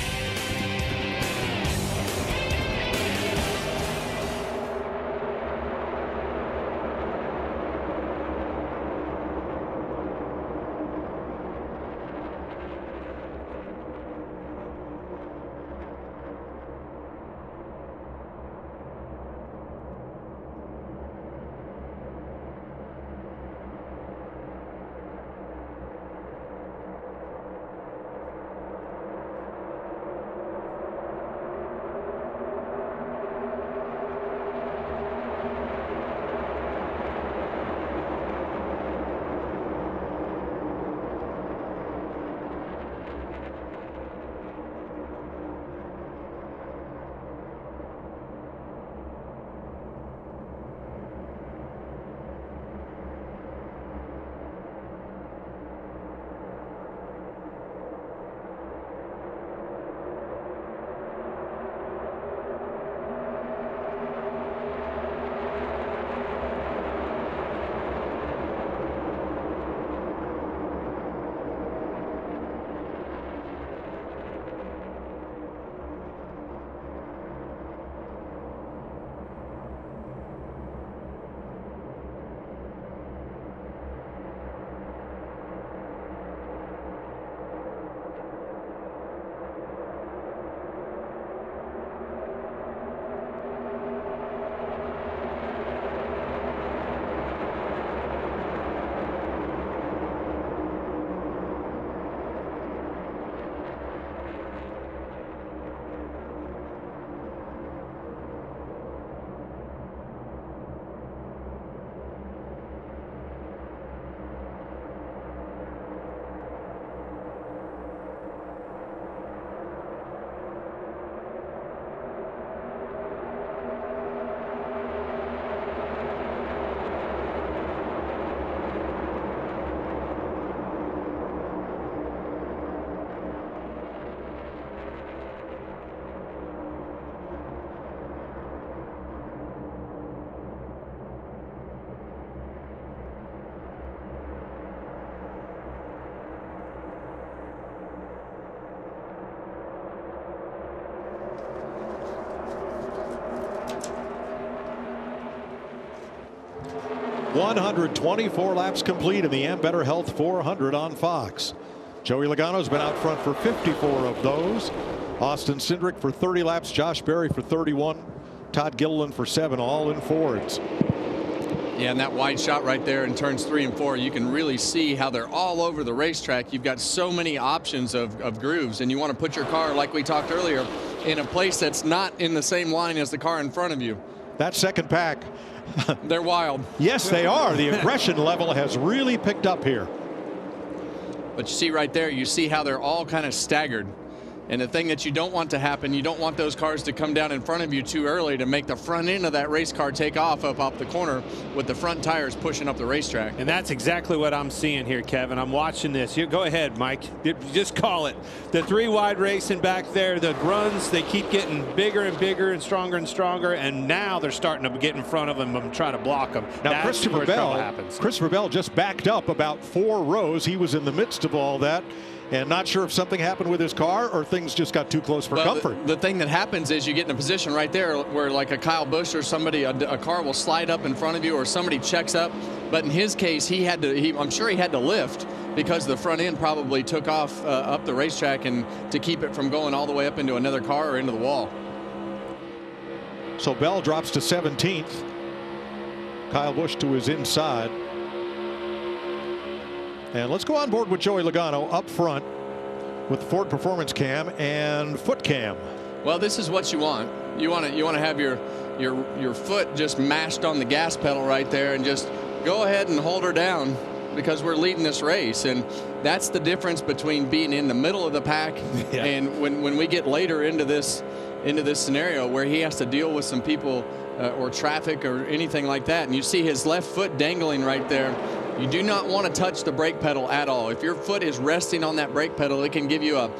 [SPEAKER 1] $124 laps complete in the Ambetter Health 400 on Fox. Joey Logano's been out front for 54 of those. Austin Cindric for 30 laps. Josh Berry for 31. Todd Gilliland for 7, all in Fords.
[SPEAKER 3] Yeah, and that wide shot right there in turns 3 and 4, you can really see how they're all over the racetrack. You've got so many options of grooves, and you want to put your car, like we talked earlier, in a place that's not in the same line as the car in front of you.
[SPEAKER 1] That second pack.
[SPEAKER 3] They're wild.
[SPEAKER 1] Yes, they are. The aggression level has really picked up here.
[SPEAKER 3] But you see right there, you see how they're all kind of staggered. And the thing that you don't want to happen, you don't want those cars to come down in front of you too early to make the front end of that race car take off up off the corner with the front tires pushing up the racetrack.
[SPEAKER 14] And that's exactly what I'm seeing here, Kevin. I'm watching this. You go ahead, Mike. Just call it. The 3 wide racing back there, the runs, they keep getting bigger and bigger and stronger, and now they're starting to get in front of them and try to block them.
[SPEAKER 1] Now,
[SPEAKER 14] that's
[SPEAKER 1] Christopher Bell just backed up about 4 rows. He was in the midst of all that. And not sure if something happened with his car or things just got too close for comfort.
[SPEAKER 3] The thing that happens is you get in a position right there where like a Kyle Busch or somebody, a car will slide up in front of you or somebody checks up. But in his case, I'm sure he had to lift because the front end probably took off up the racetrack and to keep it from going all the way up into another car or into the wall.
[SPEAKER 1] So Bell drops to 17th. Kyle Busch to his inside. And let's go on board with Joey Logano up front with Ford Performance Cam and Foot Cam.
[SPEAKER 3] Well, this is what you want. You want to have your foot just mashed on the gas pedal right there and just go ahead and hold her down because we're leading this race. And that's the difference between being in the middle of the pack and when we get later into this scenario where he has to deal with some people or traffic or anything like that. And you see his left foot dangling right there. You do not want to touch the brake pedal at all. If your foot is resting on that brake pedal, it can give you a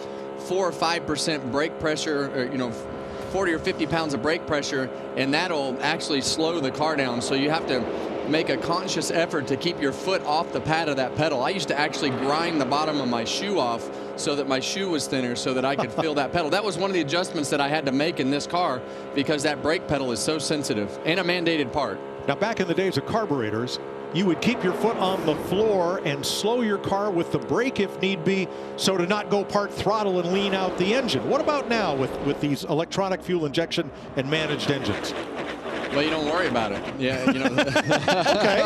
[SPEAKER 3] 4 or 5% brake pressure, or 40 or 50 pounds of brake pressure, and that'll actually slow the car down. So you have to make a conscious effort to keep your foot off the pad of that pedal. I used to actually grind the bottom of my shoe off so that my shoe was thinner so that I could feel that pedal. That was one of the adjustments that I had to make in this car because that brake pedal is so sensitive and a mandated part.
[SPEAKER 1] Now, back in the days of carburetors, you would keep your foot on the floor and slow your car with the brake if need be, so to not go part throttle and lean out the engine. What about now with these electronic fuel injection and managed engines?
[SPEAKER 3] Well, you don't worry about it. Yeah,
[SPEAKER 1] Okay.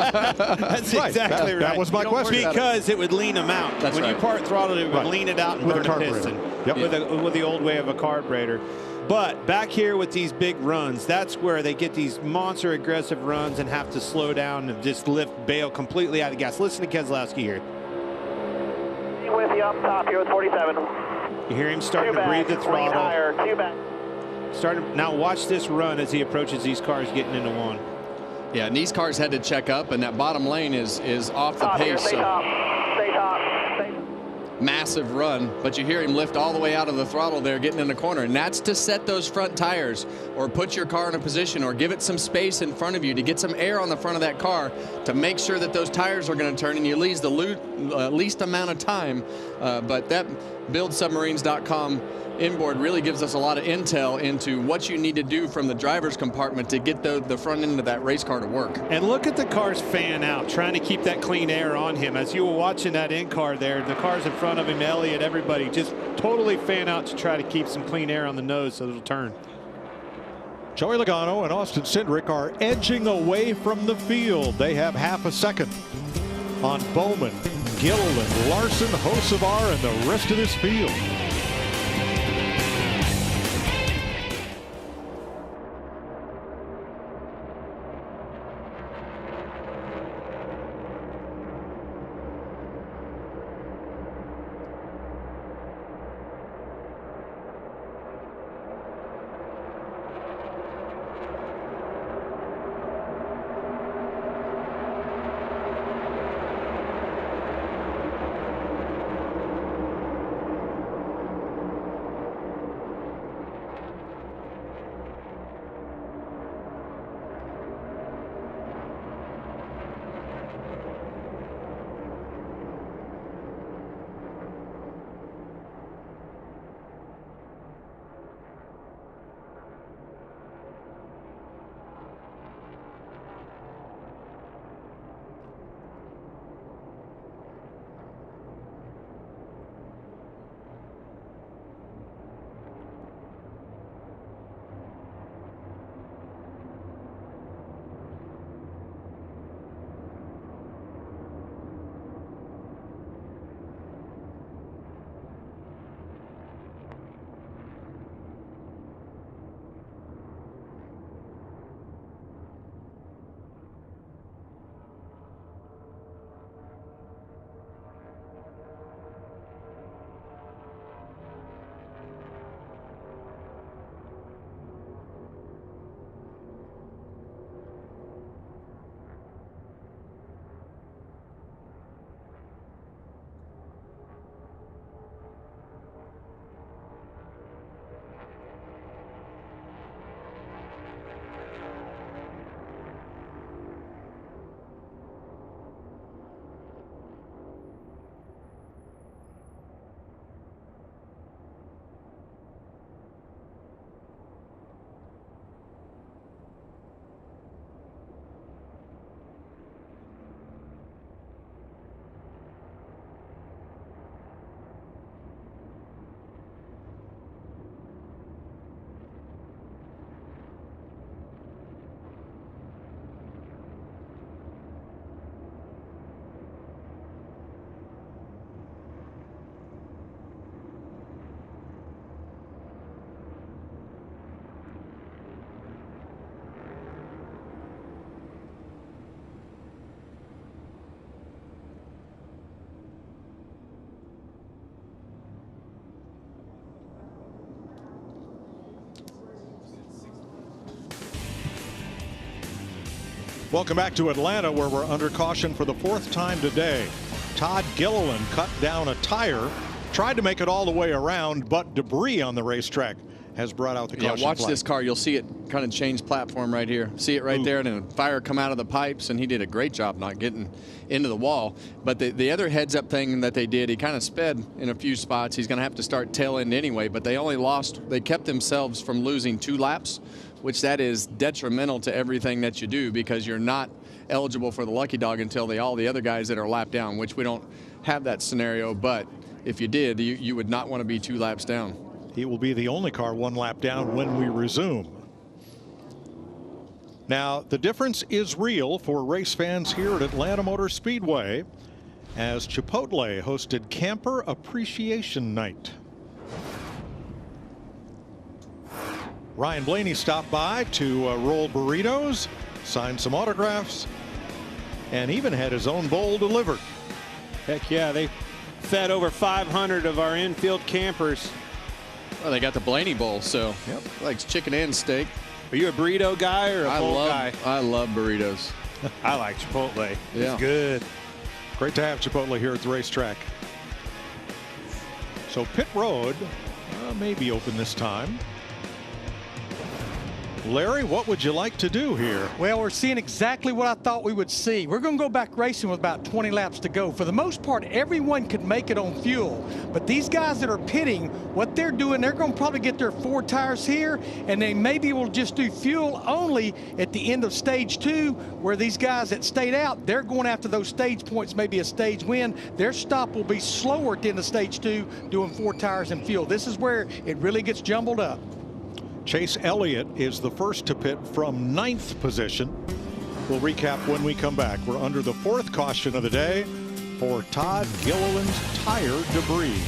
[SPEAKER 14] That's exactly right.
[SPEAKER 1] That was my question.
[SPEAKER 14] Because it would lean them out.
[SPEAKER 3] That's
[SPEAKER 14] when you part throttle, it would lean it out and
[SPEAKER 1] with
[SPEAKER 14] burn
[SPEAKER 1] a
[SPEAKER 14] a piston.
[SPEAKER 1] Yep.
[SPEAKER 14] With the old way of a carburetor. But back here with these big runs, that's where they get these monster aggressive runs and have to slow down and just bail completely out of gas. Listen to Keselowski here.
[SPEAKER 22] With you up top here with 47.
[SPEAKER 14] You hear him starting to breathe the throttle.
[SPEAKER 22] Higher,
[SPEAKER 14] Now watch this run as he approaches these cars getting into one.
[SPEAKER 3] Yeah, and these cars had to check up, and that bottom lane is off the pace.
[SPEAKER 22] Stay top.
[SPEAKER 3] Massive run, but you hear him lift all the way out of the throttle there getting in the corner, and that's to set those front tires or put your car in a position or give it some space in front of you to get some air on the front of that car to make sure that those tires are going to turn and you lose the least amount of time. But that buildsubmarines.com inboard really gives us a lot of intel into what you need to do from the driver's compartment to get the front end of that race car to work.
[SPEAKER 14] And look at the cars fan out, trying to keep that clean air on him. As you were watching that in-car there, the cars in front of him, Elliott, everybody just totally fan out to try to keep some clean air on the nose so it'll turn.
[SPEAKER 1] Joey Logano and Austin Cindric are edging away from the field. They have half a second on Bowman, Gilliland, Larson, Hocevar, and the rest of this field. Welcome back to Atlanta, where we're under caution for the 4th time today. Todd Gilliland cut down a tire, tried to make it all the way around, but debris on the racetrack has brought out the caution
[SPEAKER 3] watch
[SPEAKER 1] flag.
[SPEAKER 3] this car. You'll see it kind of change platform right here. See it right there, and then fire come out of the pipes, and he did a great job not getting into the wall. But the other heads-up thing that they did, he kind of sped in a few spots. He's going to have to start tail end anyway, but they kept themselves from losing 2 laps, which that is detrimental to everything that you do, because you're not eligible for the lucky dog until all the other guys that are lapped down, which we don't have that scenario. But if you did, you would not want to be 2 laps down.
[SPEAKER 1] He will be the only car 1 lap down when we resume. Now, the difference is real for race fans here at Atlanta Motor Speedway, as Chipotle hosted Camper Appreciation Night. Ryan Blaney stopped by to roll burritos, sign some autographs, and even had his own bowl delivered.
[SPEAKER 14] Heck yeah, they fed over 500 of our infield campers.
[SPEAKER 3] Well, they got the Blaney bowl, so like chicken and steak.
[SPEAKER 14] Are you a burrito guy or a bowl guy?
[SPEAKER 3] I love burritos.
[SPEAKER 14] I like Chipotle.
[SPEAKER 3] Yeah.
[SPEAKER 14] It's good.
[SPEAKER 1] Great to have Chipotle here at the racetrack. So pit road may be open this time. Larry, what would you like to do here?
[SPEAKER 13] Well, we're seeing exactly what I thought we would see. We're going to go back racing with about 20 laps to go. For the most part, everyone could make it on fuel. But these guys that are pitting, what they're doing, they're going to probably get their 4 tires here, and they maybe will just do fuel only at the end of stage 2, where these guys that stayed out, they're going after those stage points, maybe a stage win. Their stop will be slower at the end of stage 2, doing 4 tires and fuel. This is where it really gets jumbled up.
[SPEAKER 1] Chase Elliott is the first to pit from 9th position. We'll recap when we come back. We're under the 4th caution of the day for Todd Gilliland's tire debris.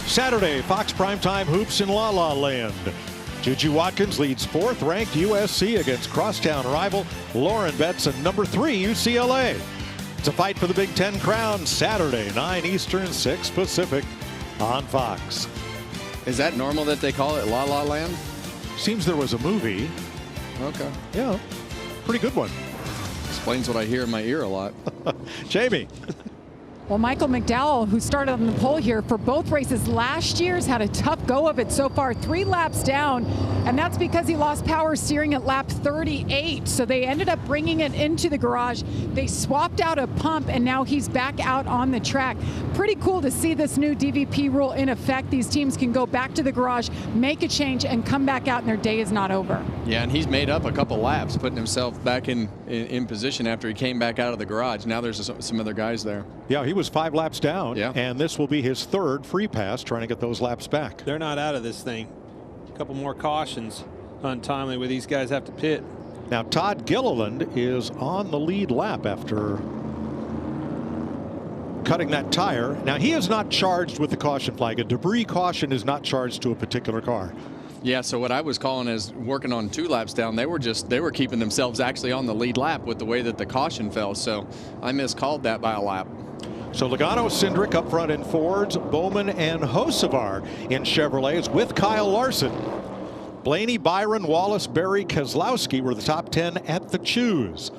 [SPEAKER 1] Saturday, Fox Primetime Hoops in La La Land. Juju Watkins leads 4th-ranked USC against crosstown rival Lauren Betts and number 3 UCLA. It's a fight for the Big Ten crown Saturday, 9 Eastern, 6 Pacific on Fox.
[SPEAKER 3] Is that normal that they call it La La Land?
[SPEAKER 1] Seems there was a movie.
[SPEAKER 3] Okay.
[SPEAKER 1] Yeah, pretty good one.
[SPEAKER 3] Explains what I hear in my ear a lot.
[SPEAKER 1] Jamie.
[SPEAKER 12] Well, Michael McDowell, who started on the pole here for both races last year, has had a tough go of it so far. 3 laps down, and that's because he lost power steering at lap 38. So they ended up bringing it into the garage. They swapped out a pump, and now he's back out on the track. Pretty cool to see this new DVP rule in effect. These teams can go back to the garage, make a change, and come back out, and their day is not over.
[SPEAKER 3] Yeah, and he's made up a couple laps, putting himself back in position after he came back out of the garage. Now there's some other guys there.
[SPEAKER 1] Yeah, he was 5 laps down,
[SPEAKER 3] yeah.
[SPEAKER 1] And this will be his 3rd free pass, trying to get those laps back.
[SPEAKER 14] They're not out of this thing. A couple more cautions untimely where these guys have to pit.
[SPEAKER 1] Now Todd Gilliland is on the lead lap after cutting that tire. Now he is not charged with the caution flag. A debris caution is not charged to a particular car.
[SPEAKER 3] Yeah, so what I was calling as working on 2 laps down, they were keeping themselves actually on the lead lap with the way that the caution fell. So I miscalled that by a lap.
[SPEAKER 1] So Logano, Cindric up front in Fords, Bowman and Hocevar in Chevrolets with Kyle Larson. Blaney, Byron, Wallace, Berry, Keselowski were the top 10 at the choose.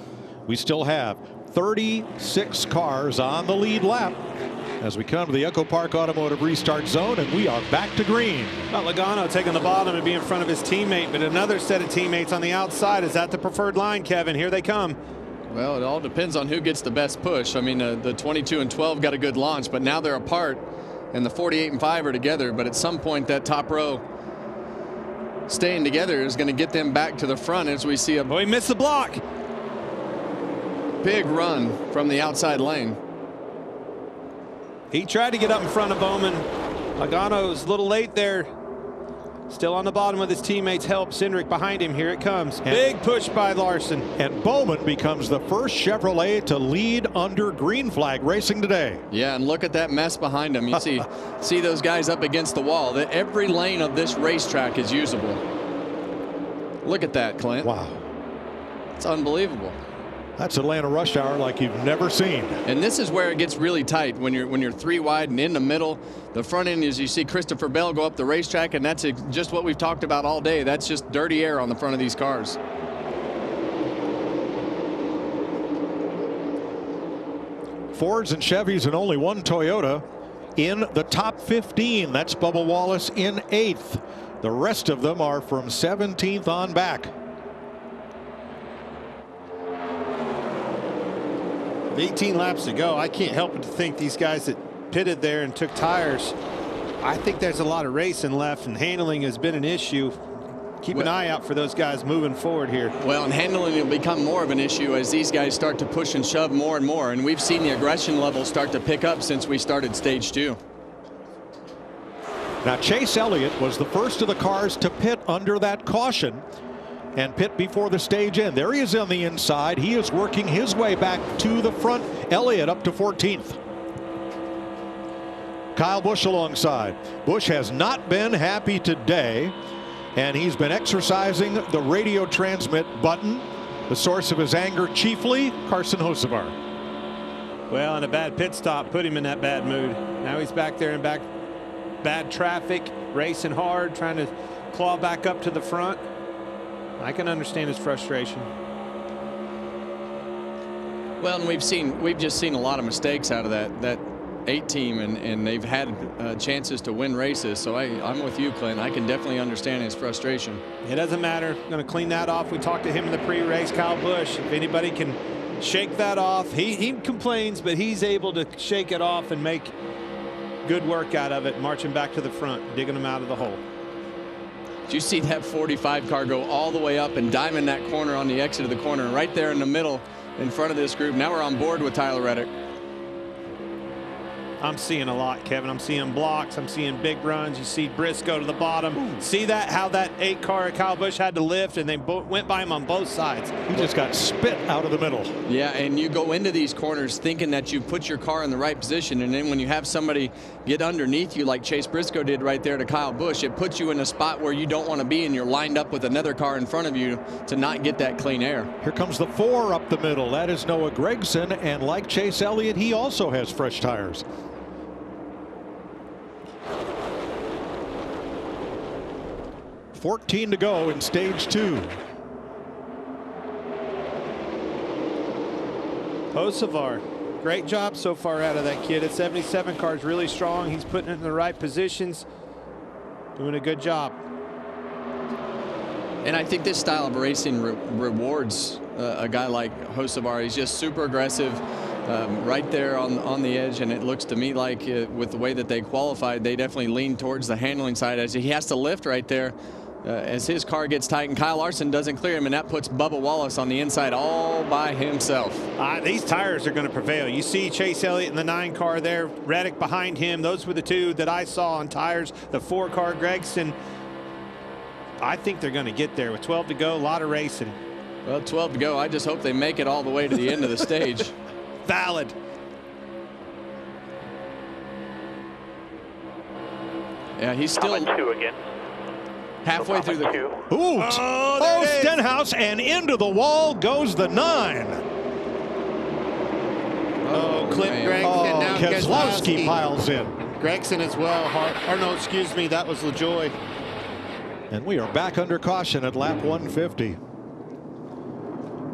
[SPEAKER 1] We still have 36 cars on the lead lap as we come to the Echo Park Automotive Restart Zone, and we are back to green.
[SPEAKER 14] Well, Logano taking the bottom and be in front of his teammate, but another set of teammates on the outside. Is that the preferred line, Kevin? Here they come.
[SPEAKER 3] Well, it all depends on who gets the best push. I mean, the 22 and 12 got a good launch, but now they're apart, and the 48 and 5 are together. But at some point, that top row staying together is going to get them back to the front as we see a.
[SPEAKER 14] Oh, he missed the block.
[SPEAKER 3] Big run from the outside lane.
[SPEAKER 14] He tried to get up in front of Bowman. Logano's a little late there. Still on the bottom with his teammates' help. Cindric behind him. Here it comes. Big push by Larson.
[SPEAKER 1] And Bowman becomes the first Chevrolet to lead under green flag racing today.
[SPEAKER 3] Yeah, and look at that mess behind him. You see those guys up against the wall. Every lane of this racetrack is usable. Look at that, Clint.
[SPEAKER 1] Wow.
[SPEAKER 3] It's unbelievable.
[SPEAKER 1] That's Atlanta rush hour like you've never seen.
[SPEAKER 3] And this is where it gets really tight when you're 3 wide and in the middle. The front end is you see Christopher Bell go up the racetrack, and that's just what we've talked about all day. That's just dirty air on the front of these cars.
[SPEAKER 1] Fords and Chevys and only one Toyota in the top 15. That's Bubba Wallace in 8th. The rest of them are from 17th on back.
[SPEAKER 14] 18 laps to go. I can't help but to think these guys that pitted there and took tires, I think there's a lot of racing left, and handling has been an issue. Keep an eye out for those guys moving forward here.
[SPEAKER 3] Well, and handling will become more of an issue as these guys start to push and shove more and more. And we've seen the aggression level start to pick up since we started stage 2.
[SPEAKER 1] Now, Chase Elliott was the first of the cars to pit under that caution and pit before the stage end. There he is on the inside. He is working his way back to the front. Elliott up to 14th. Kyle Busch alongside. Busch has not been happy today, and he's been exercising the radio transmit button. The source of his anger chiefly Carson Hocevar.
[SPEAKER 14] Well, and a bad pit stop put him in that bad mood. Now he's back there in bad traffic, racing hard, trying to claw back up to the front. I can understand his frustration.
[SPEAKER 3] Well, and we've just seen a lot of mistakes out of that 8 team, and they've had chances to win races. So I'm with you, Clint. I can definitely understand his frustration.
[SPEAKER 14] It doesn't matter. Going to clean that off. We talked to him in the pre-race, Kyle Busch. If anybody can shake that off, he complains, but he's able to shake it off and make good work out of it, marching back to the front, digging them out of the hole.
[SPEAKER 3] Did you see that 45 car go all the way up and diamond that corner on the exit of the corner, right there in the middle in front of this group? Now we're on board with Tyler Reddick.
[SPEAKER 14] I'm seeing a lot, Kevin. I'm seeing blocks. I'm seeing big runs. You see Briscoe to the bottom. Ooh. See that, how that 8 car Kyle Busch had to lift, and they went by him on both sides.
[SPEAKER 1] He just got spit out of the middle.
[SPEAKER 3] Yeah, and you go into these corners thinking that you put your car in the right position, and then when you have somebody get underneath you like Chase Briscoe did right there to Kyle Busch, it puts you in a spot where you don't want to be, and you're lined up with another car in front of you to not get that clean air.
[SPEAKER 1] Here comes the 4 up the middle. That is Noah Gragson, and like Chase Elliott, he also has fresh tires. $14 to go in stage 2.
[SPEAKER 14] Hocevar, great job so far out of that kid. At 77 car is really strong. He's putting it in the right positions, doing a good job.
[SPEAKER 3] And I think this style of racing rewards a guy like Hocevar. He's just super aggressive, right there on the edge, and it looks to me like with the way that they qualified, they definitely lean towards the handling side as he has to lift right there. As his car gets tight, and Kyle Larson doesn't clear him, and that puts Bubba Wallace on the inside all by himself.
[SPEAKER 14] These tires are going to prevail. You see Chase Elliott in the 9 car there, Reddick behind him. Those were the 2 that I saw on tires. The 4 car, Gragson. I think they're going to get there with 12 to go. A lot of racing.
[SPEAKER 3] Well, 12 to go. I just hope they make it all the way to the end of the stage.
[SPEAKER 14] Valid.
[SPEAKER 3] Yeah, he's still
[SPEAKER 22] 2 again.
[SPEAKER 3] Halfway through the.
[SPEAKER 1] Ooh! Oh, Stenhouse, and into the wall goes the 9.
[SPEAKER 2] Oh, Clip Gregson.
[SPEAKER 1] Oh,
[SPEAKER 2] Now
[SPEAKER 1] Keselowski piles in.
[SPEAKER 2] Gregson as well. Or no, excuse me, that was LaJoy.
[SPEAKER 1] And we are back under caution at lap 150.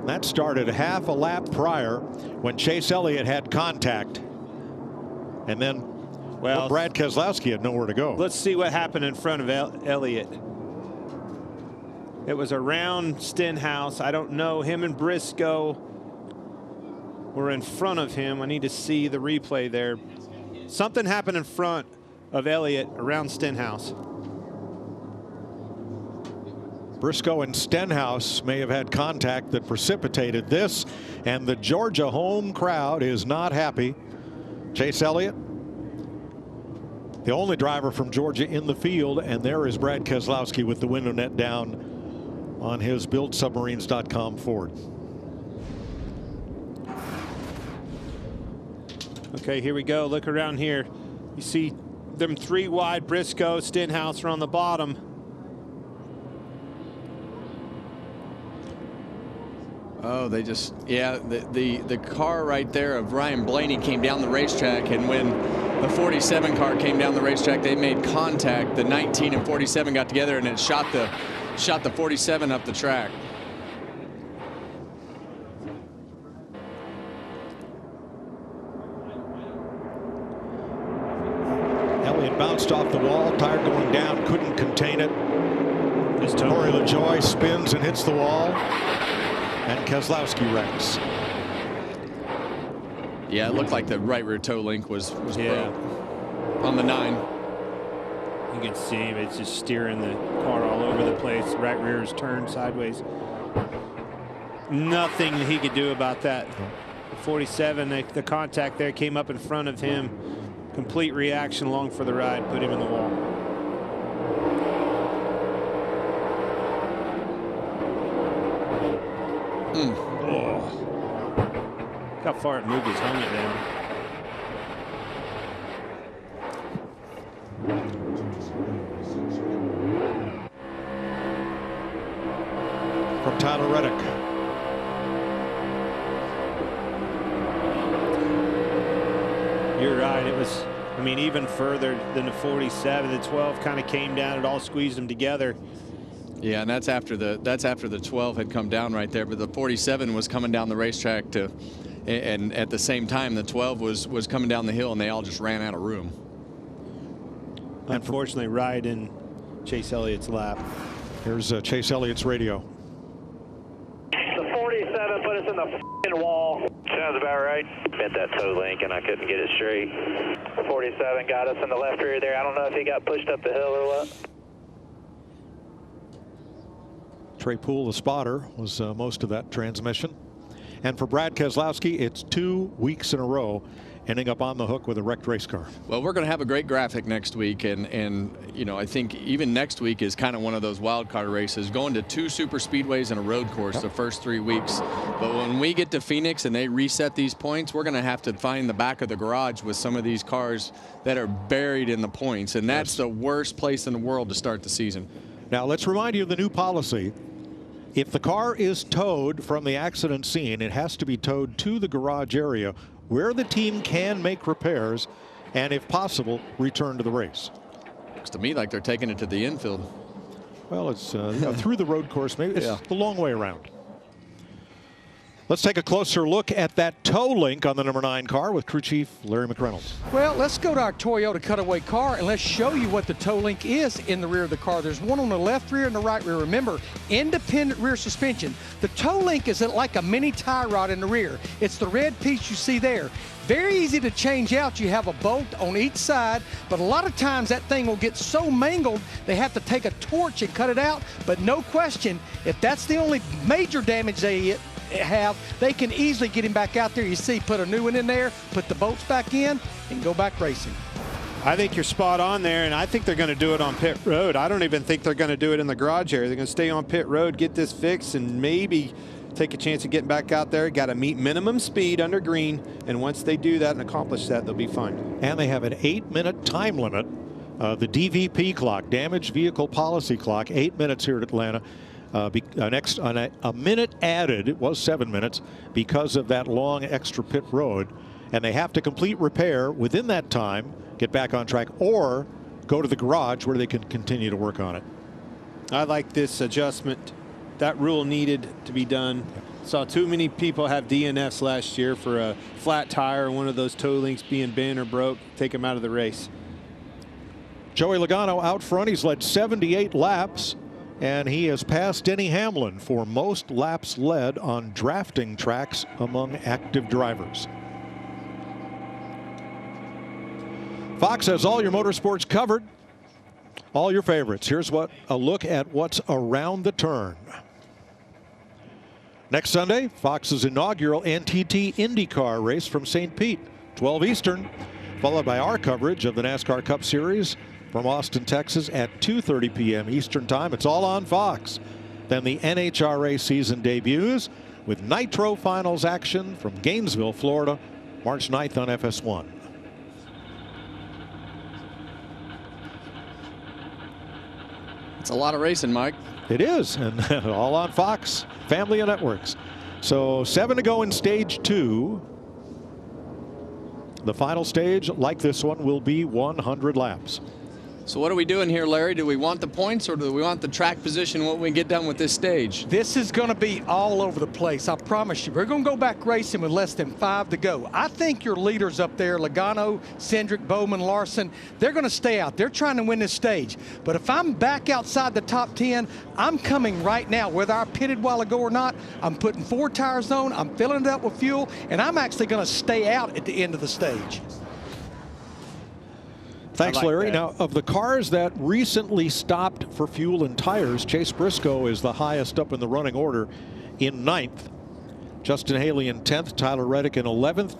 [SPEAKER 1] That started half a lap prior when Chase Elliott had contact. And then Brad Keselowski had nowhere to go.
[SPEAKER 14] Let's see what happened in front of Elliott. It was around Stenhouse. I don't know. Him and Briscoe were in front of him. I need to see the replay there. Something happened in front of Elliott around Stenhouse.
[SPEAKER 1] Briscoe and Stenhouse may have had contact that precipitated this, and the Georgia home crowd is not happy. Chase Elliott, the only driver from Georgia in the field, and there is Brad Keselowski with the window net down on his buildsubmarines.com Ford.
[SPEAKER 14] Okay, here we go. Look around here. You see them 3 wide. Briscoe, Stenhouse are on the bottom.
[SPEAKER 3] Oh, they just, yeah, the car right there of Ryan Blaney came down the racetrack, and when the 47 car came down the racetrack, they made contact. The 19 and 47 got together, and it shot the 47 up the track.
[SPEAKER 1] Elliott bounced off the wall, tire going down, couldn't contain it. Corey LaJoy spins and hits the wall, and Keselowski wrecks.
[SPEAKER 3] Yeah, it looked like the right rear toe link was broke on the 9.
[SPEAKER 14] You can see him. It's just steering the car all over the place. Right rear is turned sideways. Nothing he could do about that. 47, the contact there came up in front of him. Complete reaction, long for the ride, put him in the wall. Oh. Look how far it moved his helmet down.
[SPEAKER 1] From Tyler Reddick.
[SPEAKER 14] You're right. It was, I mean, even further than the 47. The 12 kind of came down. It all squeezed them together.
[SPEAKER 3] Yeah, and that's after the 12 had come down right there. But the 47 was coming down the racetrack and at the same time the 12 was coming down the hill, and they all just ran out of room.
[SPEAKER 14] Unfortunately, right in Chase Elliott's lap.
[SPEAKER 1] Here's Chase Elliott's radio.
[SPEAKER 22] The 47 put us in the f***ing wall. Sounds about right. Bent that toe link and I couldn't get it straight. The 47 got us in the left rear there. I don't know if he got pushed up the hill or what.
[SPEAKER 1] Trey Poole, the spotter, was most of that transmission. And for Brad Keselowski, it's 2 weeks in a row ending up on the hook with a wrecked race car.
[SPEAKER 3] Well, we're going to have a great graphic next week, and you know, I think even next week is kind of one of those wild card races. Going to 2 super speedways and a road course the first 3 weeks. But when we get to Phoenix and they reset these points, we're going to have to find the back of the garage with some of these cars that are buried in the points, and that's the worst place in the world to start the season.
[SPEAKER 1] Now, let's remind you of the new policy. If the car is towed from the accident scene, it has to be towed to the garage area where the team can make repairs and, if possible, return to the race.
[SPEAKER 3] Looks to me like they're taking it to the infield.
[SPEAKER 1] Well, it's through the road course. Maybe it's the long way around. Let's take a closer look at that tow link on the number 9 car with crew chief Larry McReynolds.
[SPEAKER 13] Well, let's go to our Toyota cutaway car and let's show you what the tow link is in the rear of the car. There's one on the left rear and the right rear. Remember, independent rear suspension. The tow link is like a mini tie rod in the rear. It's the red piece you see there. Very easy to change out. You have a bolt on each side, but a lot of times that thing will get so mangled they have to take a torch and cut it out. But no question, if that's the only major damage they have, they can easily get him back out there. You see, put a new one in there, put the bolts back in, and go back racing.
[SPEAKER 14] I think you're spot on there, and I think they're going to do it on pit road. I don't even think they're going to do it in the garage area. They're going to stay on pit road, get this fixed, and maybe take a chance of getting back out there. Got to meet minimum speed under green, and once they do that and accomplish that, they'll be fine.
[SPEAKER 1] And they have an 8-minute time limit. The DVP clock, Damaged Vehicle Policy Clock, 8 minutes here at Atlanta. A minute added, it was 7 minutes, because of that long extra pit road. And they have to complete repair within that time, get back on track, or go to the garage where they can continue to work on it.
[SPEAKER 14] I like this adjustment. That rule needed to be done. Saw too many people have DNFs last year for a flat tire, one of those tow links being bent or broke, take them out of the race.
[SPEAKER 1] Joey Logano out front. He's led 78 laps. And he has passed Denny Hamlin for most laps led on drafting tracks among active drivers. Fox has all your motorsports covered, all your favorites. Here's a look at what's around the turn. Next Sunday, Fox's inaugural NTT IndyCar race from St. Pete, 12 Eastern, followed by our coverage of the NASCAR Cup Series from Austin, Texas at 2:30 p.m. Eastern Time. It's all on Fox. Then the NHRA season debuts with Nitro Finals action from Gainesville, Florida, March 9th on FS1.
[SPEAKER 3] It's a lot of racing, Mike.
[SPEAKER 1] It is, and all on Fox, family of networks. So 7 to go in stage 2. The final stage, like this one, will be 100 laps.
[SPEAKER 3] So what are we doing here, Larry? Do we want the points or do we want the track position when we get done with this stage?
[SPEAKER 13] This is going to be all over the place. I promise you. We're going to go back racing with less than 5 to go. I think your leaders up there, Logano, Cindric, Bowman, Larson, they're going to stay out. They're trying to win this stage. But if I'm back outside the top 10, I'm coming right now. Whether I pitted a while ago or not, I'm putting 4 tires on, I'm filling it up with fuel, and I'm actually going to stay out at the end of the stage.
[SPEAKER 1] Thanks, Larry. Now, of the cars that recently stopped for fuel and tires, Chase Briscoe is the highest up in the running order in 9th. Justin Haley in 10th. Tyler Reddick in 11th.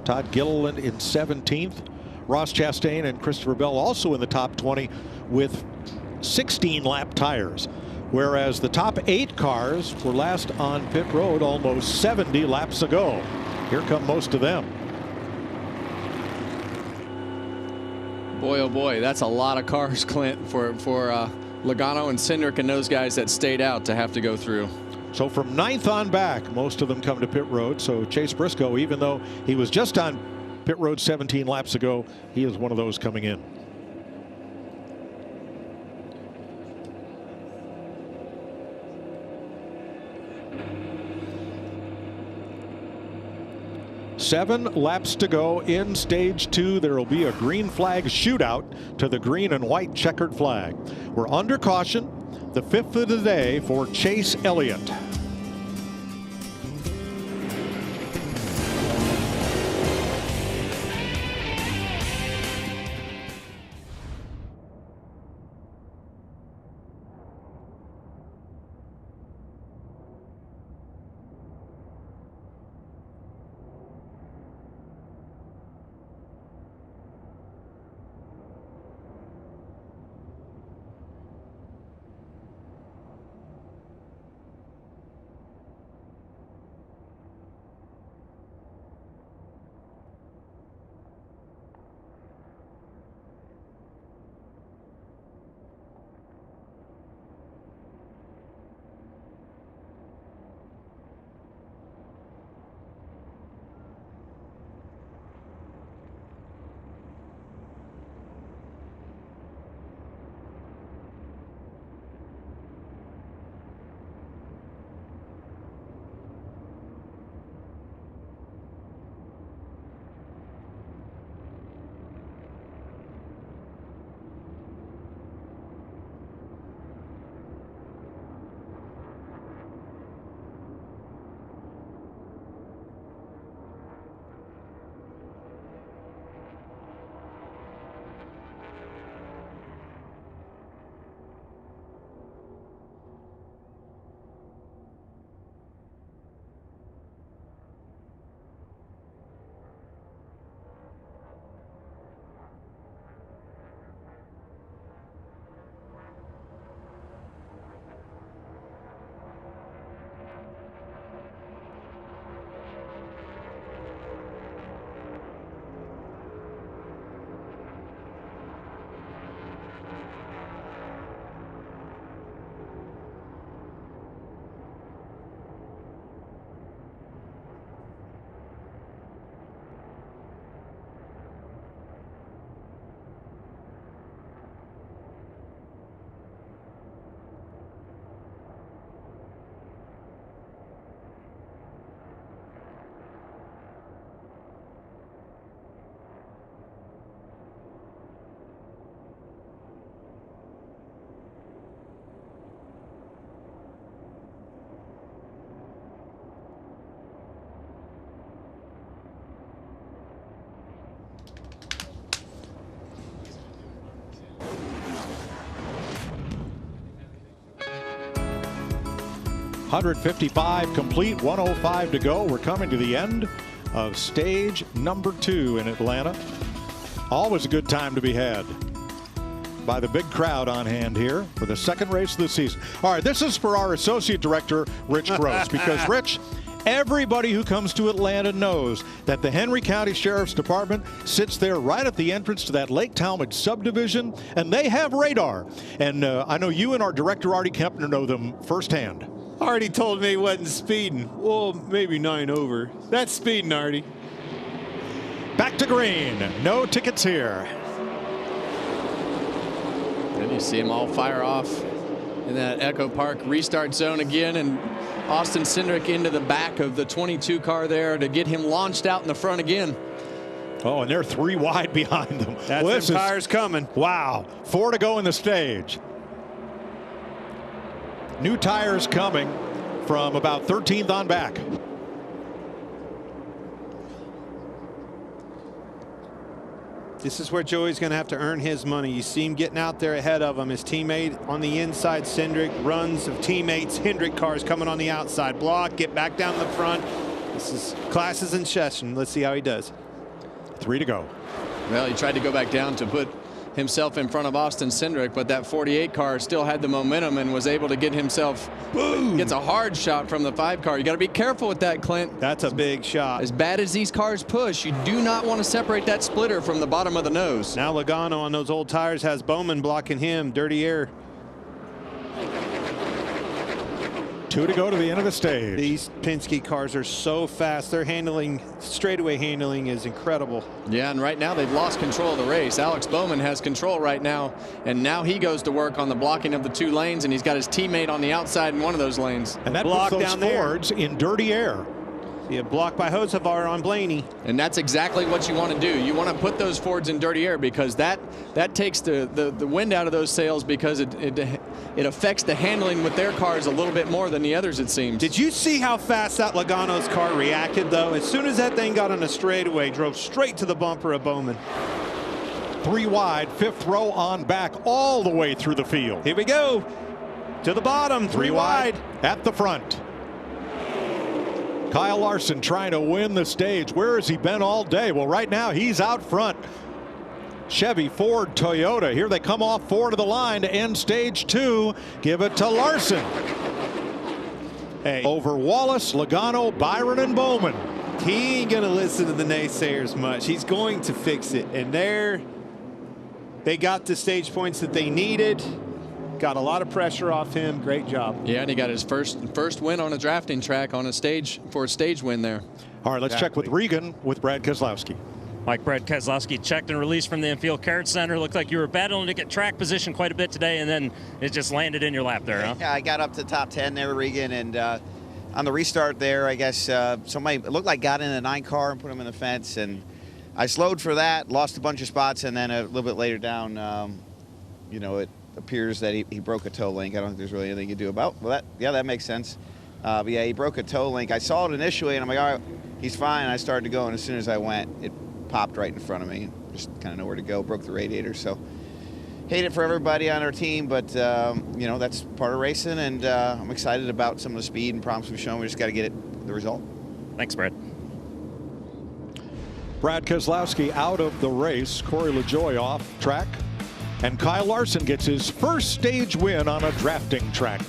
[SPEAKER 1] Todd Gilliland in 17th. Ross Chastain and Christopher Bell also in the top 20 with 16-lap tires. Whereas the top 8 cars were last on pit road almost 70 laps ago. Here come most of them.
[SPEAKER 3] Boy, oh boy, that's a lot of cars, Clint, for Logano and Cindric and those guys that stayed out to have to go through.
[SPEAKER 1] So from 9th on back, most of them come to pit road. So Chase Briscoe, even though he was just on pit road 17 laps ago, he is one of those coming in. Seven laps to go in stage 2. There will be a green flag shootout to the green and white checkered flag. We're under caution, the 5th of the day for Chase Elliott. 155 complete, 105 to go. We're coming to the end of stage number 2 in Atlanta. Always a good time to be had by the big crowd on hand here for the second race of the season. All right, this is for our Associate Director, Rich Gross, because Rich, everybody who comes to Atlanta knows that the Henry County Sheriff's Department sits there right at the entrance to that Lake Talmadge subdivision, and they have radar. And I know you and our director, Artie Kempner, know them firsthand.
[SPEAKER 14] Artie told me he wasn't speeding. Well, maybe 9 over. That's speeding, Artie.
[SPEAKER 1] Back to green. No tickets here.
[SPEAKER 3] And you see them all fire off in that Echo Park restart zone again, and Austin Cindric into the back of the 22 car there to get him launched out in the front again.
[SPEAKER 1] Oh, and they're 3 wide behind them.
[SPEAKER 14] That's them tires coming.
[SPEAKER 1] Wow. 4 to go in the stage. New tires coming from about 13th on back.
[SPEAKER 14] This is where Joey's going to have to earn his money. You see him getting out there ahead of him. His teammate on the inside, Cindric, runs of teammates. Hendrick cars coming on the outside. Block, get back down the front. This is classes in session. Let's see how he does.
[SPEAKER 1] 3 to go.
[SPEAKER 3] Well, he tried to go back down to put himself in front of Austin Cindric, but that 48 car still had the momentum and was able to get himself. Boom! Gets a hard shot from the 5 car. You got to be careful with that, Clint.
[SPEAKER 14] That's a big shot.
[SPEAKER 3] As bad as these cars push, you do not want to separate that splitter from the bottom of the nose.
[SPEAKER 14] Now Logano on those old tires has Bowman blocking him. Dirty air.
[SPEAKER 1] 2 to go to the end of the stage.
[SPEAKER 14] These Penske cars are so fast. Their handling, straightaway handling, is incredible.
[SPEAKER 3] Yeah, and right now they've lost control of the race. Alex Bowman has control right now, and now he goes to work on the blocking of the 2 lanes, and he's got his teammate on the outside in one of those lanes.
[SPEAKER 1] And that puts those Fords in dirty air.
[SPEAKER 14] Yeah, blocked by Hocevar on Blaney.
[SPEAKER 3] And that's exactly what you want to do. You want to put those Fords in dirty air, because that takes the wind out of those sails, because it affects the handling with their cars a little bit more than the others, it seems.
[SPEAKER 14] Did you see how fast that Logano's car reacted, though? As soon as that thing got on a straightaway, drove straight to the bumper of Bowman.
[SPEAKER 1] 3 wide, 5th row on back, all the way through the field.
[SPEAKER 14] Here we go. To the bottom, 3 wide.
[SPEAKER 1] At the front. Kyle Larson trying to win the stage. Where has he been all day? Well, right now he's out front. Chevy, Ford, Toyota. Here they come off 4 to the line to end stage 2. Give it to Larson.
[SPEAKER 14] Hey.
[SPEAKER 1] Over Wallace, Logano, Byron, and Bowman.
[SPEAKER 14] He ain't going to listen to the naysayers much. He's going to fix it. And they got the stage points that they needed. Got a lot of pressure off him. Great job.
[SPEAKER 3] Yeah, and he got his first win on a drafting track on a stage for a stage win there.
[SPEAKER 1] All right, let's check with Regan with Brad Keselowski.
[SPEAKER 11] Mike, Brad Keselowski checked and released from the infield carriage center. Looked like you were battling to get track position quite a bit today, and then it just landed in your lap there, huh?
[SPEAKER 7] Yeah, I got up to the top 10 there, Regan, and on the restart there, I guess somebody, it looked like, got in a 9 car and put him in the fence, and I slowed for that, lost a bunch of spots, and then a little bit later down, you know, it appears that he broke a toe link. I don't think there's really anything you can do about. Well, that makes sense. But yeah, he broke a toe link. I saw it initially, and I'm like, all right, he's fine. I started to go, and as soon as I went, it popped right in front of me. Just kind of nowhere to go. Broke the radiator. So hate it for everybody on our team, but you know, that's part of racing, and I'm excited about some of the speed and prompts we've shown. We just got to get the result.
[SPEAKER 11] Thanks, Brad.
[SPEAKER 1] Brad Keselowski out of the race. Corey LaJoie off track. And Kyle Larson gets his first stage win on a drafting track.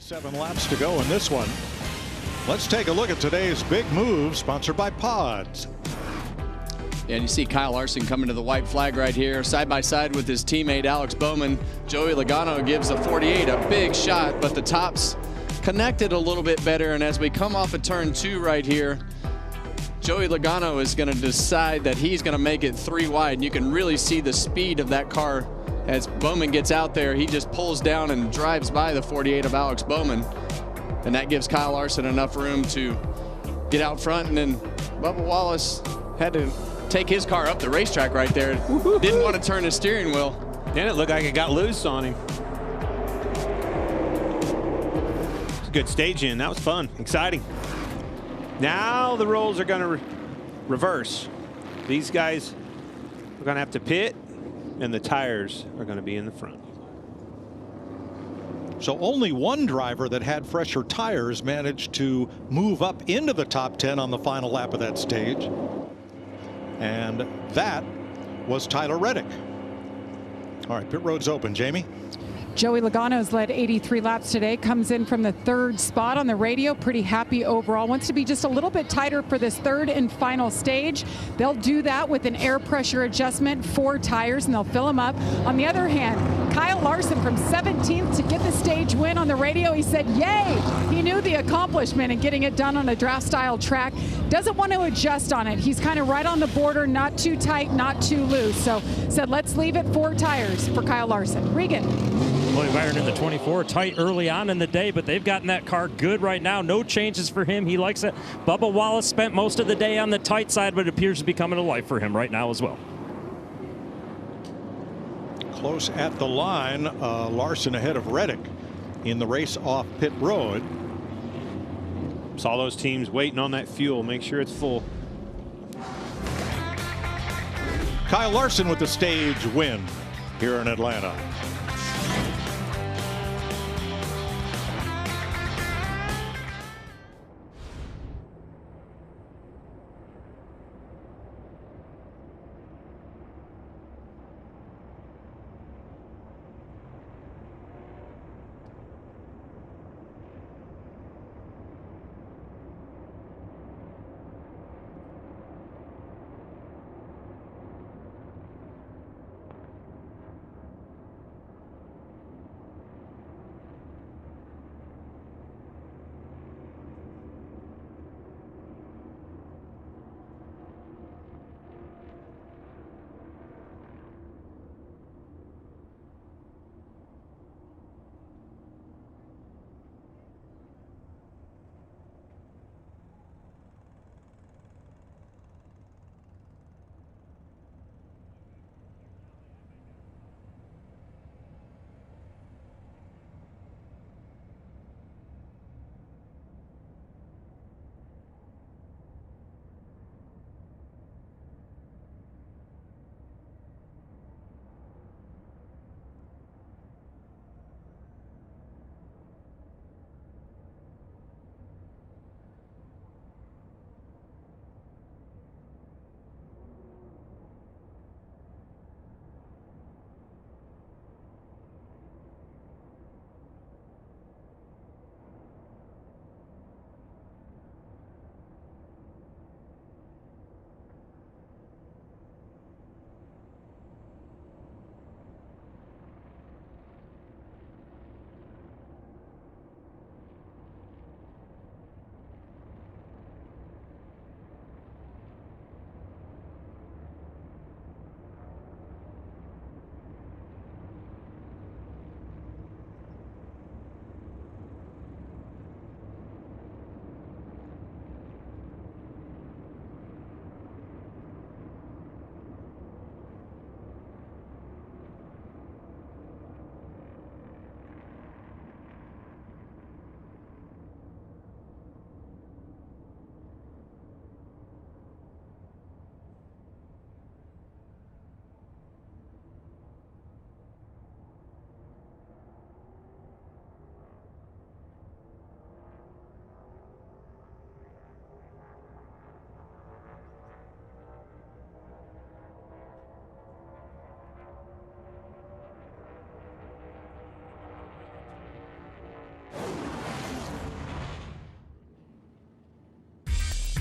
[SPEAKER 1] 7 laps to go in this one. Let's take a look at today's big move, sponsored by Pods.
[SPEAKER 3] And you see Kyle Larson coming to the white flag right here, side by side with his teammate Alex Bowman. Joey Logano gives the 48 a big shot, but the tops connected a little bit better. And as we come off of turn 2 right here, Joey Logano is going to decide that he's going to make it 3 wide. And you can really see the speed of that car as Bowman gets out there. He just pulls down and drives by the 48 of Alex Bowman. And that gives Kyle Larson enough room to get out front. And then Bubba Wallace had to take his car up the racetrack right there. Didn't want to turn his steering wheel.
[SPEAKER 14] And it looked like it got loose on him. It's a good staging. That was fun, exciting. Now the roles are going to reverse. These guys are going to have to pit, and the tires are going to be in the front.
[SPEAKER 1] So only one driver that had fresher tires managed to move up into the top 10 on the final lap of that stage. And that was Tyler Reddick. All right, pit road's open. Jamie?
[SPEAKER 12] Joey Logano's led 83 laps today, comes in from the 3rd spot on the radio. Pretty happy overall. Wants to be just a little bit tighter for this 3rd and final stage. They'll do that with an air pressure adjustment, 4 tires, and they'll fill them up. On the other hand, Kyle Larson from 17th to get the stage win on the radio. He said, yay! He knew the accomplishment in getting it done on a draft style track. Doesn't want to adjust on it. He's kind of right on the border, not too tight, not too loose. So said, let's leave it 4 tires for Kyle Larson. Regan.
[SPEAKER 11] William Byron in the 24, tight early on in the day, but they've gotten that car good right now. No changes for him. He likes it. Bubba Wallace spent most of the day on the tight side, but it appears to be coming to life for him right now as well.
[SPEAKER 1] Close at the line. Larson ahead of Reddick in the race off pit road.
[SPEAKER 14] Saw those teams waiting on that fuel. Make sure it's full.
[SPEAKER 1] Kyle Larson with the stage win here in Atlanta.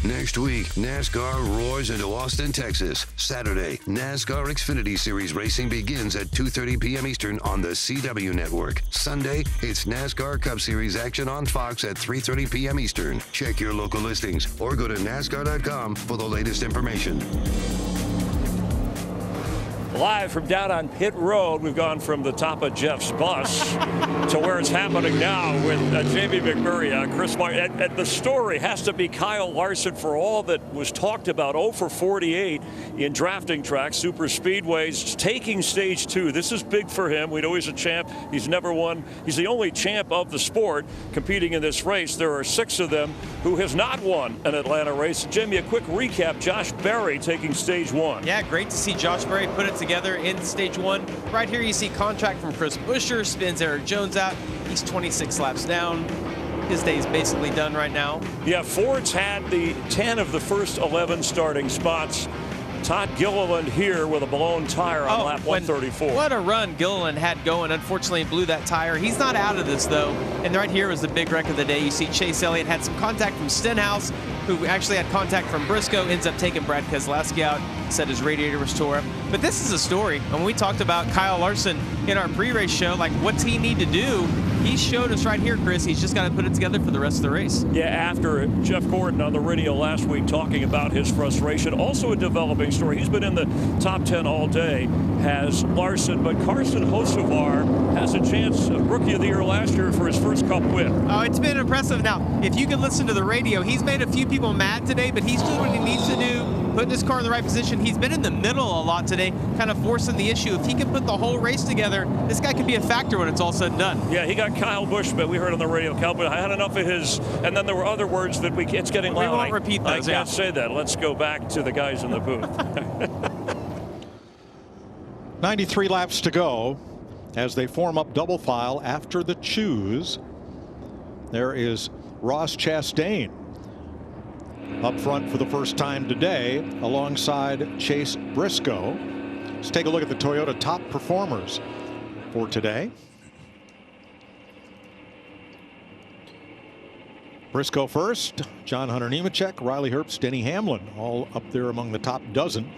[SPEAKER 6] Next week, NASCAR roars into Austin, Texas. Saturday, NASCAR Xfinity Series racing begins at 2:30 p.m. Eastern on the CW network. Sunday, it's NASCAR Cup Series action on Fox at 3:30 p.m. Eastern. Check your local listings or go to NASCAR.com for the latest information.
[SPEAKER 20] Live from down on Pit Road, we've gone from the top of Jeff's bus to where it's happening now with Jamie McMurray, Chris Martin. And the story has to be Kyle Larson for all that was talked about. 0 for 48 in drafting tracks, super speedways, taking stage 2. This is big for him. We know he's a champ. He's never won. He's the only champ of the sport competing in this race. There are 6 of them who has not won an Atlanta race. Jamie, a quick recap. Josh Berry taking stage 1.
[SPEAKER 21] Yeah, great to see Josh Berry put it together in stage 1. Right here you see contract from Chris Buescher, spins Erik Jones out. He's 26 laps down. His day is basically done right now.
[SPEAKER 20] Yeah, Ford's had the 10 of the first 11 starting spots. Todd Gilliland here with a blown tire on lap 134.
[SPEAKER 21] What a run Gilliland had going. Unfortunately, blew that tire. He's not out of this, though. And right here was the big wreck of the day. You see Chase Elliott had some contact from Stenhouse, who actually had contact from Briscoe, ends up taking Brad Keselowski out, said his radiator was tore up. But this is a story. And when we talked about Kyle Larson in our pre-race show, like, what's he need to do? He showed us right here, Chris. He's just got to put it together for the rest of the race.
[SPEAKER 20] Yeah, after Jeff Gordon on the radio last week talking about his frustration. Also a developing story. He's been in the top 10 all day, has Larson. But Carson Hocevar has a chance of Rookie of the Year last year for his first Cup win.
[SPEAKER 21] Oh, it's been impressive. Now, if you can listen to the radio, he's made a few people mad today, but he's doing what he needs to do, putting his car in the right position. He's been in the middle a lot today, kind of forcing the issue. If he can put the whole race together, this guy could be a factor when it's all said and done.
[SPEAKER 20] Yeah, he got Kyle Busch, but we heard on the radio, Kyle Busch, I had enough of his, and then there were other words that it's getting loud.
[SPEAKER 21] We won't repeat those.
[SPEAKER 20] I can't say that. Let's go back to the guys in the booth.
[SPEAKER 1] 93 laps to go as they form up double file after the choose. There is Ross Chastain up front for the first time today alongside Chase Briscoe. Let's take a look at the Toyota top performers for today. Briscoe first, John Hunter Nemechek, Riley Herbst, Denny Hamlin, all up there among the top dozen.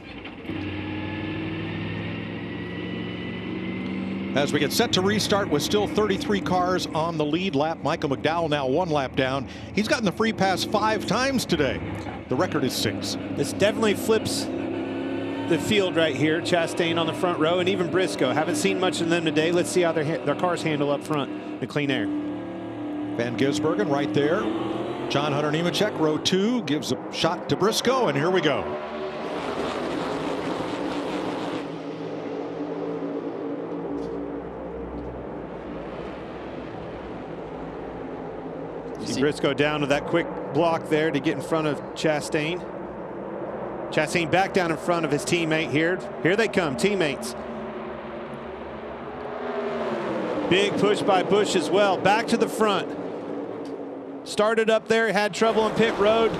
[SPEAKER 1] As we get set to restart with still 33 cars on the lead lap, Michael McDowell now 1 lap down. He's gotten the free pass 5 times today. The record is 6.
[SPEAKER 14] This definitely flips the field right here. Chastain on the front row, and even Briscoe. Haven't seen much of them today. Let's see how their cars handle up front, the clean air.
[SPEAKER 1] Van Gisbergen right there. John Hunter Nemechek, row 2, gives a shot to Briscoe, and here we go.
[SPEAKER 14] See Briscoe down to that quick block there to get in front of Chastain. Chastain back down in front of his teammate here. Here they come, teammates. Big push by Busch as well. Back to the front. Started up there, had trouble on pit road.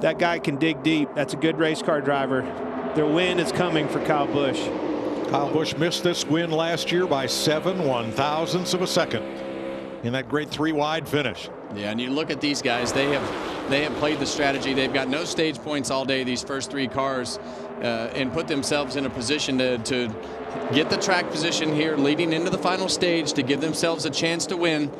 [SPEAKER 14] That guy can dig deep. That's a good race car driver. Their win is coming for Kyle Busch.
[SPEAKER 1] Kyle Busch missed this win last year by 7 one-thousandths of a second in that great 3-wide finish.
[SPEAKER 3] Yeah, and you look at these guys, they have played the strategy. They've got no stage points all day, these first 3 cars, and put themselves in a position to get the track position here leading into the final stage to give themselves a chance to win.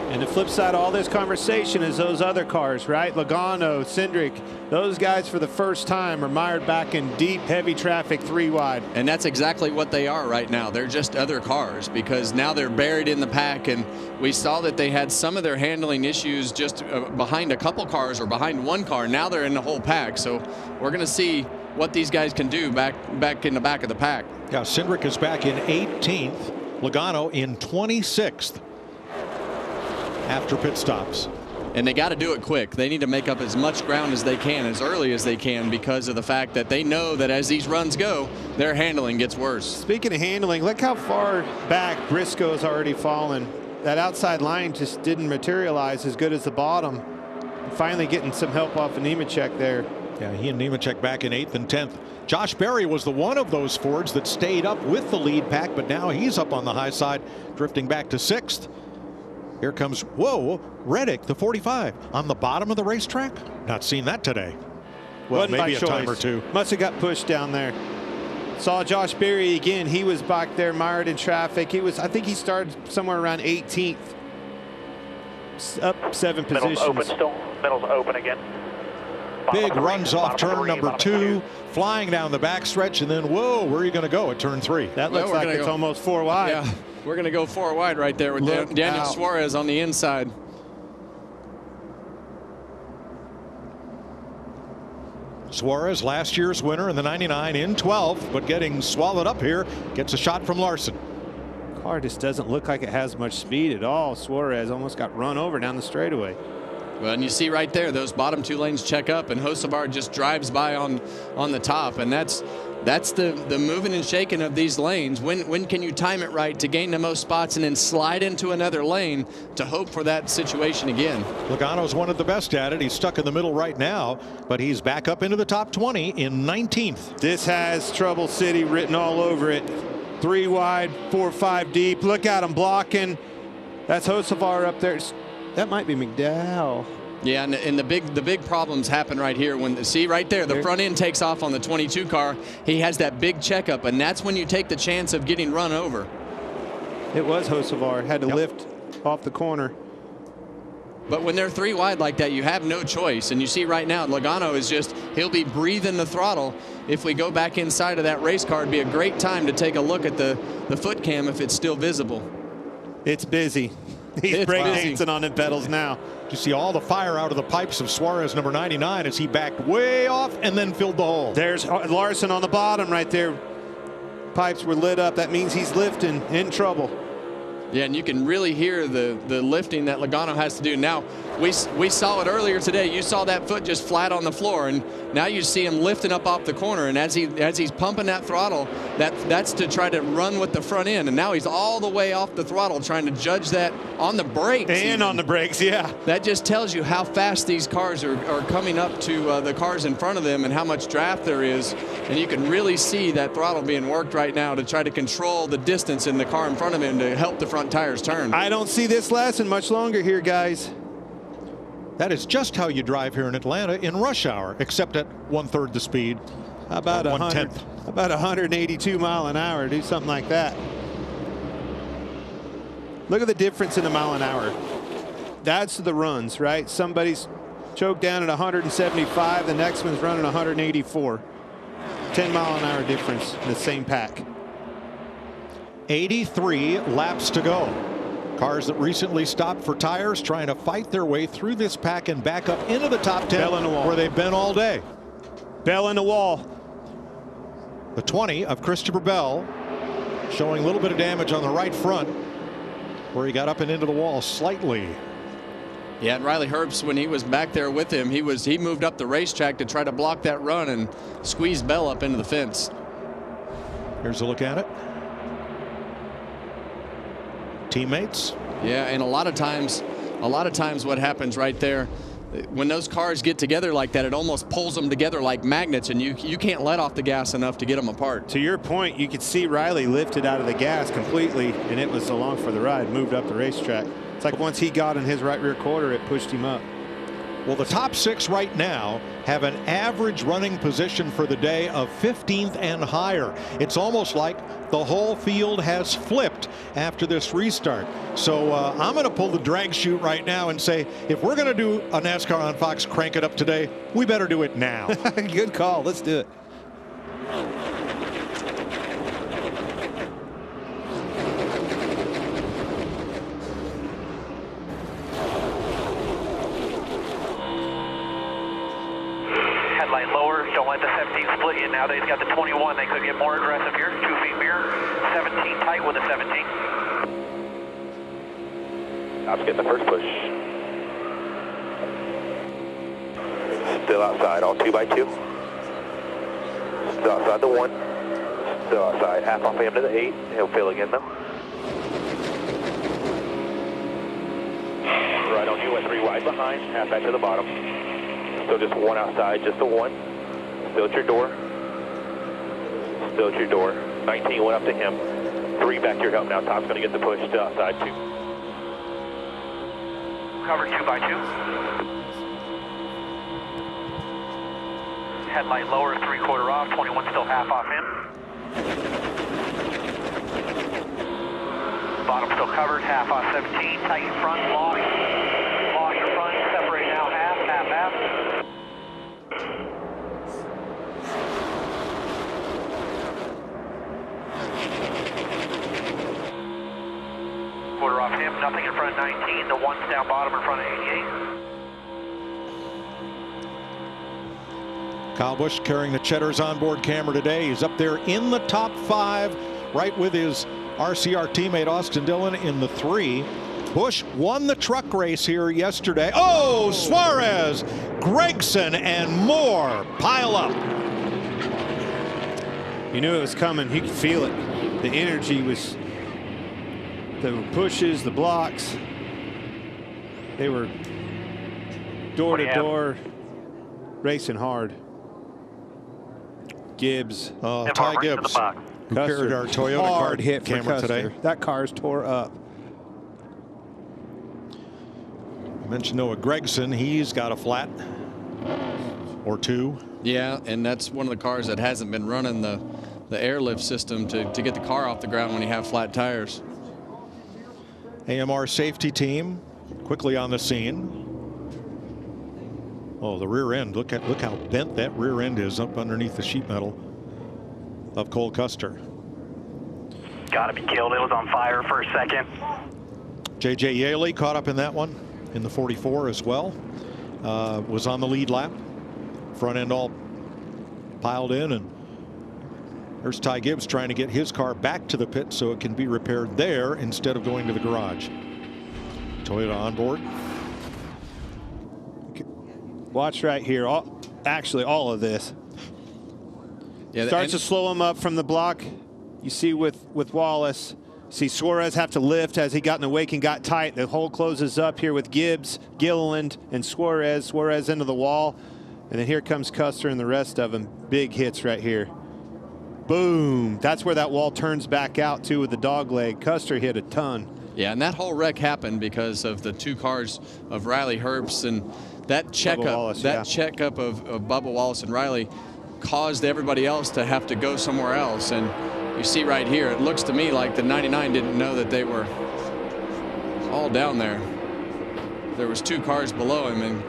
[SPEAKER 14] And the flip side of all this conversation is those other cars, right? Logano, Cindric, those guys for the first time are mired back in deep, heavy traffic 3-wide.
[SPEAKER 3] And that's exactly what they are right now. They're just other cars because now they're buried in the pack. And we saw that they had some of their handling issues just behind a couple cars or behind 1 car. Now they're in the whole pack. So we're going to see what these guys can do back in the back of the pack.
[SPEAKER 1] Yeah, Cindric is back in 18th. Logano in 26th. After pit stops.
[SPEAKER 3] And they got to do it quick. They need to make up as much ground as they can, as early as they can, because of the fact that they know that as these runs go, their handling gets worse.
[SPEAKER 14] Speaking of handling, look how far back Briscoe's already fallen. That outside line just didn't materialize as good as the bottom. Finally getting some help off of Nemechek there.
[SPEAKER 1] Yeah, he and Nemechek back in 8th and 10th. Josh Berry was the one of those Fords that stayed up with the lead pack, but now he's up on the high side, drifting back to 6th. Here comes, whoa, Reddick, the 45, on the bottom of the racetrack. Not seen that today. Well,
[SPEAKER 14] Wasn't
[SPEAKER 1] maybe
[SPEAKER 14] by
[SPEAKER 1] a
[SPEAKER 14] choice.
[SPEAKER 1] time or two.
[SPEAKER 14] Must have got pushed down there. Saw Josh Berry again. He was back there mired in traffic. I think he started somewhere around 18th. Up 7 positions.
[SPEAKER 22] Middle's open still. Middle's open again.
[SPEAKER 1] Big runs off turn number 2, flying down the backstretch, and then, whoa, where are you going to go at turn 3?
[SPEAKER 14] That looks like it's almost 4 wide.
[SPEAKER 3] Yeah, we're going to go 4 wide right there with Daniel Suarez on the inside.
[SPEAKER 1] Suarez, last year's winner in the 99 in 12th, but getting swallowed up here. Gets a shot from Larson.
[SPEAKER 14] Car just doesn't look like it has much speed at all. Suarez almost got run over down the straightaway.
[SPEAKER 3] Well, and you see right there, those bottom 2 lanes check up, and Hocevar just drives by on the top, and that's the moving and shaking of these lanes. When can you time it right to gain the most spots and then slide into another lane to hope for that situation again?
[SPEAKER 1] Logano's one of the best at it. He's stuck in the middle right now, but he's back up into the top 20 in 19th.
[SPEAKER 14] This has Trouble City written all over it. 3 wide, 4-5 deep. Look at him blocking. That's Hocevar up there. That might be McDowell.
[SPEAKER 3] Yeah, and the big problems happen right here when, see right there, the front end takes off on the 22 car. He has that big checkup, and that's when you take the chance of getting run over.
[SPEAKER 14] It was Hocevar, had to lift off the corner.
[SPEAKER 3] But when they're 3 wide like that, you have no choice. And you see right now, Logano is just, he'll be breathing the throttle. If we go back inside of that race car, it'd be a great time to take a look at the foot cam if it's still visible.
[SPEAKER 14] It's busy. He's breakdancing on the pedals now.
[SPEAKER 1] You see all the fire out of the pipes of Suarez, number 99, as he backed way off and then filled the hole.
[SPEAKER 14] There's Larson on the bottom right there. Pipes were lit up. That means he's lifting, in trouble.
[SPEAKER 3] Yeah, and you can really hear the lifting that Logano has to do. Now, we saw it earlier today. You saw that foot just flat on the floor, and now you see him lifting up off the corner. And as he's pumping that throttle, that's to try to run with the front end. And now he's all the way off the throttle, trying to judge that on the brakes.
[SPEAKER 14] And on the brakes, yeah.
[SPEAKER 3] That just tells you how fast these cars are coming up to the cars in front of them and how much draft there is. And you can really see that throttle being worked right now to try to control the distance in the car in front of him to help the front tires turn.
[SPEAKER 14] I don't see this lasting much longer here, guys.
[SPEAKER 1] That is just how you drive here in Atlanta in rush hour, except at 1/3 the speed.
[SPEAKER 14] How about
[SPEAKER 1] 1/10?
[SPEAKER 14] About 182 mile an hour? Do something like that. Look at the difference in a mile an hour. That's the runs, right? Somebody's choked down at 175. The next one's running 184. 10 mile an hour difference in the same pack.
[SPEAKER 1] 83 laps to go. Cars that recently stopped for tires trying to fight their way through this pack and back up into the top 10
[SPEAKER 14] Bell in the wall.
[SPEAKER 1] where they've been all day.
[SPEAKER 14] Bell in the wall.
[SPEAKER 1] The 20 of Christopher Bell showing a little bit of damage on the right front where he got up and into the wall slightly.
[SPEAKER 3] Yeah, and Riley Herbst, when he was back there with him, he moved up the racetrack to try to block that run and squeeze Bell up into the fence.
[SPEAKER 1] Here's a look at it. Teammates.
[SPEAKER 3] Yeah, and a lot of times what happens right there, when those cars get together like that, it almost pulls them together like magnets, and you can't let off the gas enough to get them apart.
[SPEAKER 14] To your point, you could see Riley lifted out of the gas completely, and it was along for the ride, moved up the racetrack. It's like once he got in his right rear quarter, it pushed him up.
[SPEAKER 1] Well, the top 6 right now have an average running position for the day of 15th and higher. It's almost like the whole field has flipped after this restart. So I'm going to pull the drag chute right now and say, if we're going to do a NASCAR on Fox, crank it up today, we better do it now.
[SPEAKER 14] Good call. Let's do it.
[SPEAKER 22] Headlight lower, don't let the 17 split you. Now they've got the 21. They could get more aggressive here. 2 feet mirror, 17 tight with a 17. Top's getting the first push. Still outside, all 2x2. Still outside the 1. Still outside, half off him to the 8. He'll fail again though. Right on you at 3 wide behind, half back to the bottom. Still just 1 outside, just a 1. Still at your door. Still at your door. 19 went up to him. 3 back to your help now. Top's going to get the push. Still outside 2.
[SPEAKER 10] covered 2x2. Headlight lower, 3/4 off, 21 still half off him. Bottom still covered, half off 17, tighten front, lost your front, separate now, half. Quarter off him, nothing in front of 19, the one's down bottom in front of 88.
[SPEAKER 1] Kyle Busch carrying the Cheddar's onboard camera today. He's up there in the top 5, right with his RCR teammate Austin Dillon in the 3. Busch won the truck race here yesterday. Oh, Suarez, Gregson, and more pile up.
[SPEAKER 14] You knew it was coming. You could feel it. The energy was, the pushes, the blocks. They were door to door, racing hard. Gibbs.
[SPEAKER 1] Ty Gibbs, who carried our Toyota
[SPEAKER 14] hard hit
[SPEAKER 1] camera today.
[SPEAKER 14] That car's tore up.
[SPEAKER 1] I mentioned Noah Gregson. He's got a flat or 2.
[SPEAKER 3] Yeah, and that's one of the cars that hasn't been running the airlift system to get the car off the ground when you have flat tires.
[SPEAKER 1] AMR safety team quickly on the scene. Oh, the rear end. Look how bent that rear end is up underneath the sheet metal of Cole Custer.
[SPEAKER 10] Gotta be killed. It was on fire for a second.
[SPEAKER 1] JJ Yaley caught up in that one in the 44 as well. Was on the lead lap. Front end all piled in, and there's Ty Gibbs trying to get his car back to the pit so it can be repaired there instead of going to the garage. Toyota on board.
[SPEAKER 14] Watch right here. Actually, all of this.
[SPEAKER 3] Yeah,
[SPEAKER 14] starts to slow him up from the block. You see with Wallace. See Suarez have to lift as he got in the wake and got tight. The hole closes up here with Gibbs, Gilliland, and Suarez. Suarez into the wall. And then here comes Custer and the rest of them. Big hits right here. Boom. That's where that wall turns back out to with the dog leg. Custer hit a ton.
[SPEAKER 3] Yeah, and that whole wreck happened because of the 2 cars of Riley Herbst, and that checkup, checkup of Bubba Wallace and Riley caused everybody else to have to go somewhere else. And you see right here, it looks to me like the 99 didn't know that they were all down there. There was 2 cars below him and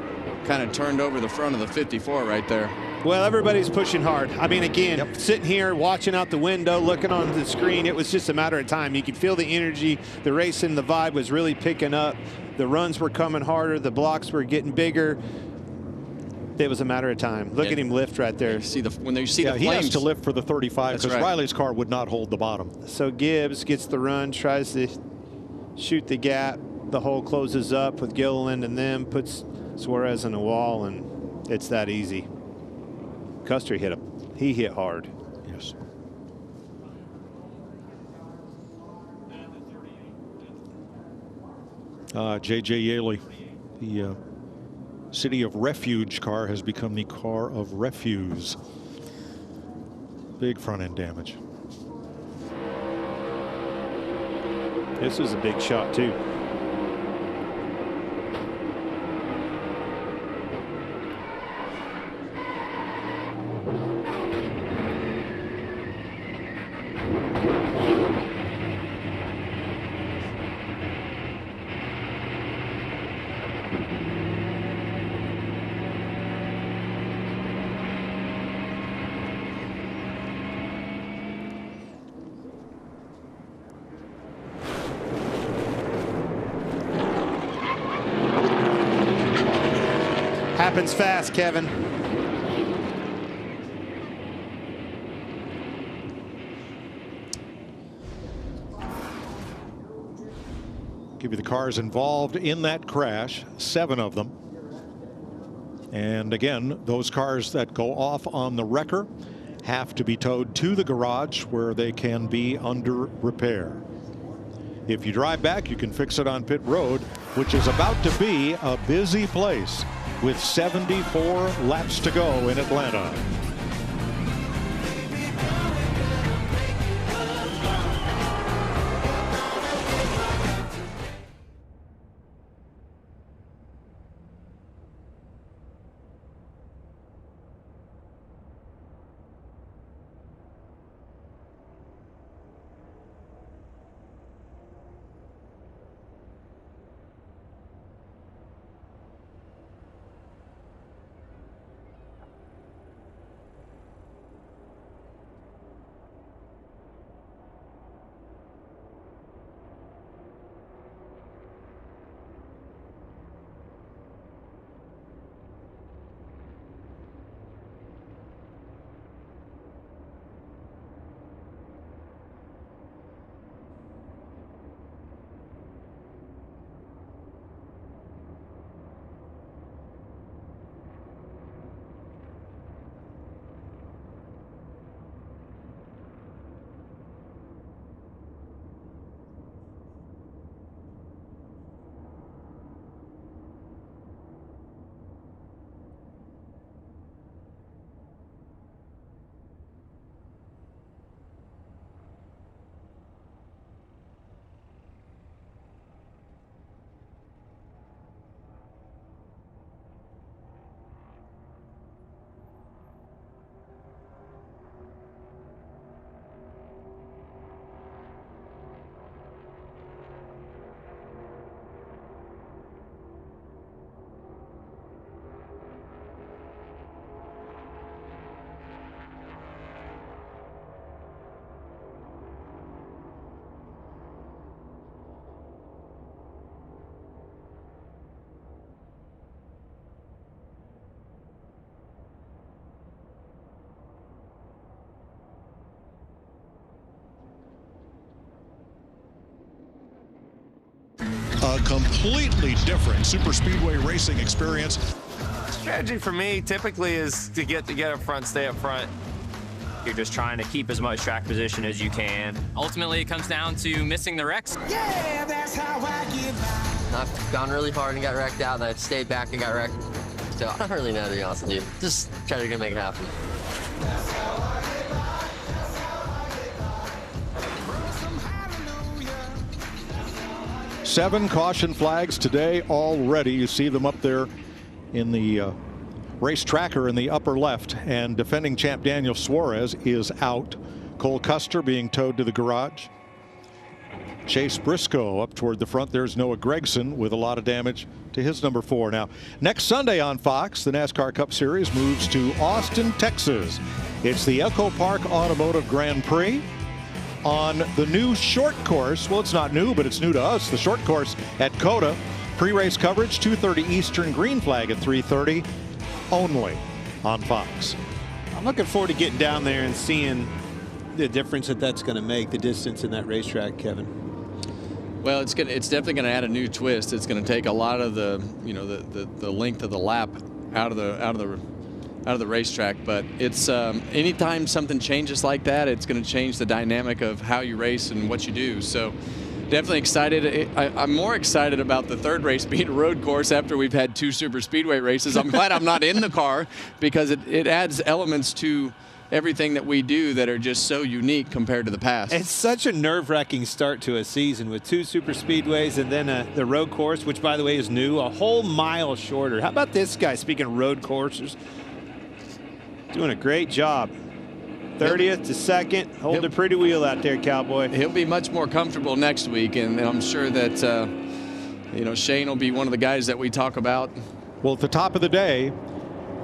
[SPEAKER 3] kind of turned over the front of the 54 right there.
[SPEAKER 14] Well, everybody's pushing hard. I mean, again, sitting here, watching out the window, looking on the screen, it was just a matter of time. You could feel the energy, the racing, the vibe was really picking up. The runs were coming harder, the blocks were getting bigger. It was a matter of time. Look at him lift right there.
[SPEAKER 3] When you see the flames.
[SPEAKER 1] He has to lift for the 35 because Riley's car would not hold the bottom.
[SPEAKER 14] So Gibbs gets the run, tries to shoot the gap. The hole closes up with Gilliland and them, puts Suarez in the wall, and it's that easy. Custer he hit hard.
[SPEAKER 1] Yes. JJ Yaley, the City of Refuge car has become the car of refuse. Big front end damage.
[SPEAKER 14] This was a big shot too. Happens fast, Kevin.
[SPEAKER 1] Give you the cars involved in that crash, 7 of them. And again, those cars that go off on the wrecker have to be towed to the garage where they can be under repair. If you drive back, you can fix it on pit road, which is about to be a busy place with 74 laps to go in Atlanta. a completely different super speedway racing experience.
[SPEAKER 8] Strategy for me typically is to get up front, stay up front. You're just trying to keep as much track position as you can. Ultimately, it comes down to missing the wrecks.
[SPEAKER 9] Yeah, that's how I get by. I've gone really hard and got wrecked out, and I've stayed back and got wrecked. So I don't really know, to be honest with you. Just try to make it happen.
[SPEAKER 1] 7 caution flags today already. You see them up there in the race tracker in the upper left. And defending champ Daniel Suarez is out. Cole Custer being towed to the garage. Chase Briscoe up toward the front. There's Noah Gregson with a lot of damage to his number 4. Now, next Sunday on Fox, the NASCAR Cup Series moves to Austin, Texas. It's the Echo Park Automotive Grand Prix on the new short course. Well, it's not new, but it's new to us. The short course at COTA. Pre-race coverage, 2:30 Eastern, green flag at 3:30 only on Fox.
[SPEAKER 14] I'm looking forward to getting down there and seeing the difference that's going to make, the distance in that racetrack, Kevin.
[SPEAKER 3] Well, it's definitely going to add a new twist. It's going to take a lot of the length of the lap out of the racetrack. But it's anytime something changes like that, it's going to change the dynamic of how you race and what you do. So definitely excited. I'm more excited about the third race being a road course after we've had 2 super speedway races. I'm glad I'm not in the car because it adds elements to everything that we do that are just so unique compared to the past.
[SPEAKER 14] It's such a nerve-wracking start to a season with 2 super speedways and then the road course, which by the way is new, a whole mile shorter. How about this guy, speaking of road courses? Doing a great job. 30th to 2nd, holding a pretty wheel out there, Cowboy.
[SPEAKER 3] He'll be much more comfortable next week, and I'm sure that Shane will be one of the guys that we talk about.
[SPEAKER 1] Well, at the top of the day,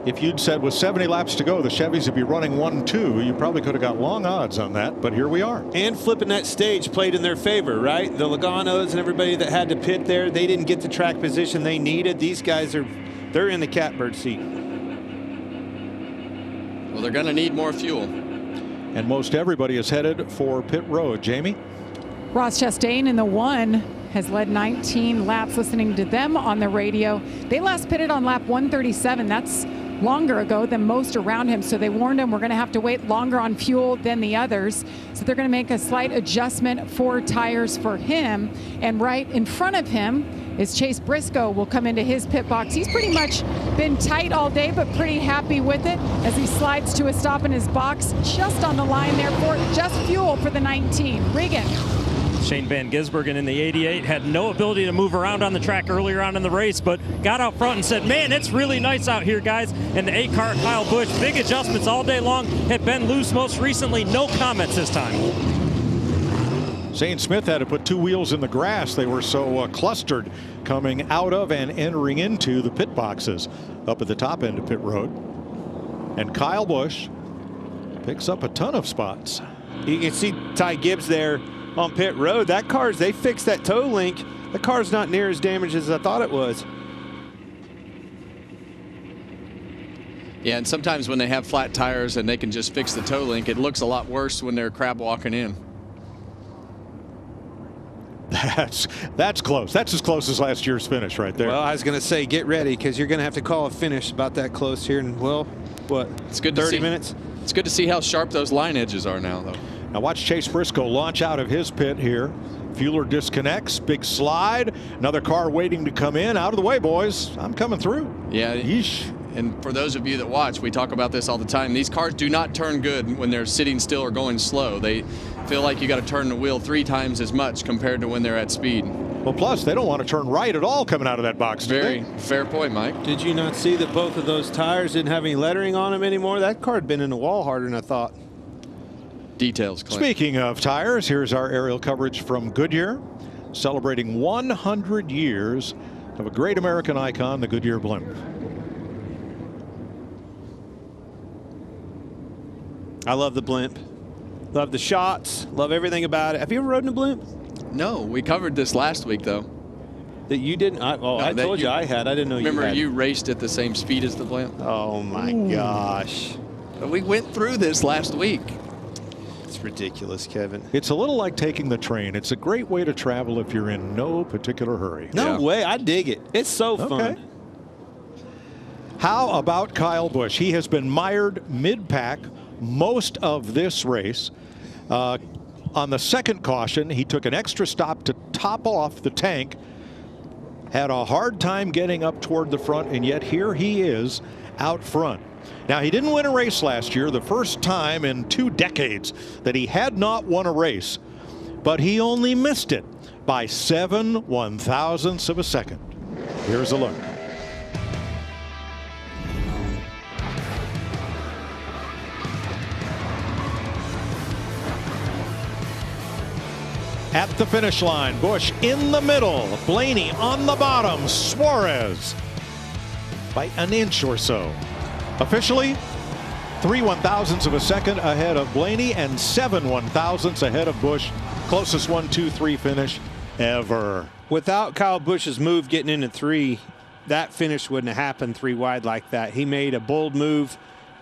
[SPEAKER 1] if you'd said with 70 laps to go, the Chevys would be running 1-2, you probably could have got long odds on that, but here we are.
[SPEAKER 14] And flipping that stage played in their favor, right? The Logano's and everybody that had to pit there, they didn't get the track position they needed. These guys they're in the catbird seat.
[SPEAKER 3] Well, they're going to need more fuel.
[SPEAKER 1] And most everybody is headed for pit road. Jamie?
[SPEAKER 12] Ross Chastain in the 1 has led 19 laps. Listening to them on the radio, they last pitted on lap 137. That's longer ago than most around him, so they warned him we're going to have to wait longer on fuel than the others, so they're going to make a slight adjustment for tires for him. And right in front of him is Chase Briscoe will come into his pit box. He's pretty much been tight all day, but pretty happy with it as he slides to a stop in his box just on the line there for just fuel for the 19. Regan.
[SPEAKER 11] Shane Van Gisbergen in the 88 had no ability to move around on the track earlier on in the race, but got out front and said, man, it's really nice out here, guys. And the 8-car Kyle Busch, big adjustments all day long, had been loose most recently. No comments this time.
[SPEAKER 1] Zane Smith had to put 2 wheels in the grass. They were so clustered coming out of and entering into the pit boxes up at the top end of pit road. And Kyle Busch picks up a ton of spots.
[SPEAKER 14] You can see Ty Gibbs there on pit road. That car's, they fixed that toe link. The car's not near as damaged as I thought it was.
[SPEAKER 3] Yeah, and sometimes when they have flat tires and they can just fix the toe link, it looks a lot worse when they're crab walking in.
[SPEAKER 1] That's close. That's as close as last year's finish right there.
[SPEAKER 14] Well, I was going to say, get ready, because you're going to have to call a finish about that close here in, well, what,
[SPEAKER 3] it's good
[SPEAKER 14] 30 minutes?
[SPEAKER 3] It's good to see how sharp those line edges are now, though.
[SPEAKER 1] Now watch Chase Briscoe launch out of his pit here. Fueler disconnects, big slide. Another car waiting to come in. Out of the way, boys. I'm coming through.
[SPEAKER 3] Yeah. Yeesh. And for those of you that watch, we talk about this all the time. These cars do not turn good when they're sitting still or going slow. They feel like you got to turn the wheel 3 times as much compared to when they're at speed.
[SPEAKER 1] Well, plus they don't want to turn right at all coming out of that box.
[SPEAKER 3] Very fair point, Mike.
[SPEAKER 14] Did you not see that both of those tires didn't have any lettering on them anymore? That car had been in the wall harder than I thought.
[SPEAKER 3] Details, Clint.
[SPEAKER 1] Speaking of tires, here's our aerial coverage from Goodyear, celebrating 100 years of a great American icon, the Goodyear blimp.
[SPEAKER 14] I love the blimp. Love the shots. Love everything about it. Have you ever ridden a blimp?
[SPEAKER 3] No, we covered this last week, though.
[SPEAKER 14] That you didn't? I told you I had. I didn't know you had.
[SPEAKER 3] Remember, you raced at the same speed as the blimp?
[SPEAKER 14] Oh, my gosh.
[SPEAKER 3] We went through this last week.
[SPEAKER 14] It's ridiculous, Kevin.
[SPEAKER 1] It's a little like taking the train. It's a great way to travel if you're in no particular hurry.
[SPEAKER 14] No way. I dig it. It's so fun.
[SPEAKER 1] How about Kyle Busch? He has been mired mid-pack most of this race. On the second caution, he took an extra stop to top off the tank. Had a hard time getting up toward the front, and yet here he is out front. Now, he didn't win a race last year, the first time in 2 decades that he had not won a race, but he only missed it by 7/1000ths of a second. Here's a look. At the finish line, Busch in the middle, Blaney on the bottom, Suarez by an inch or so. Officially, 3/1000ths of a second ahead of Blaney and 7/1000ths ahead of Busch. Closest 1, 2, 3 finish ever.
[SPEAKER 14] Without Kyle Busch's move getting into 3, that finish wouldn't have happened 3 wide like that. He made a bold move,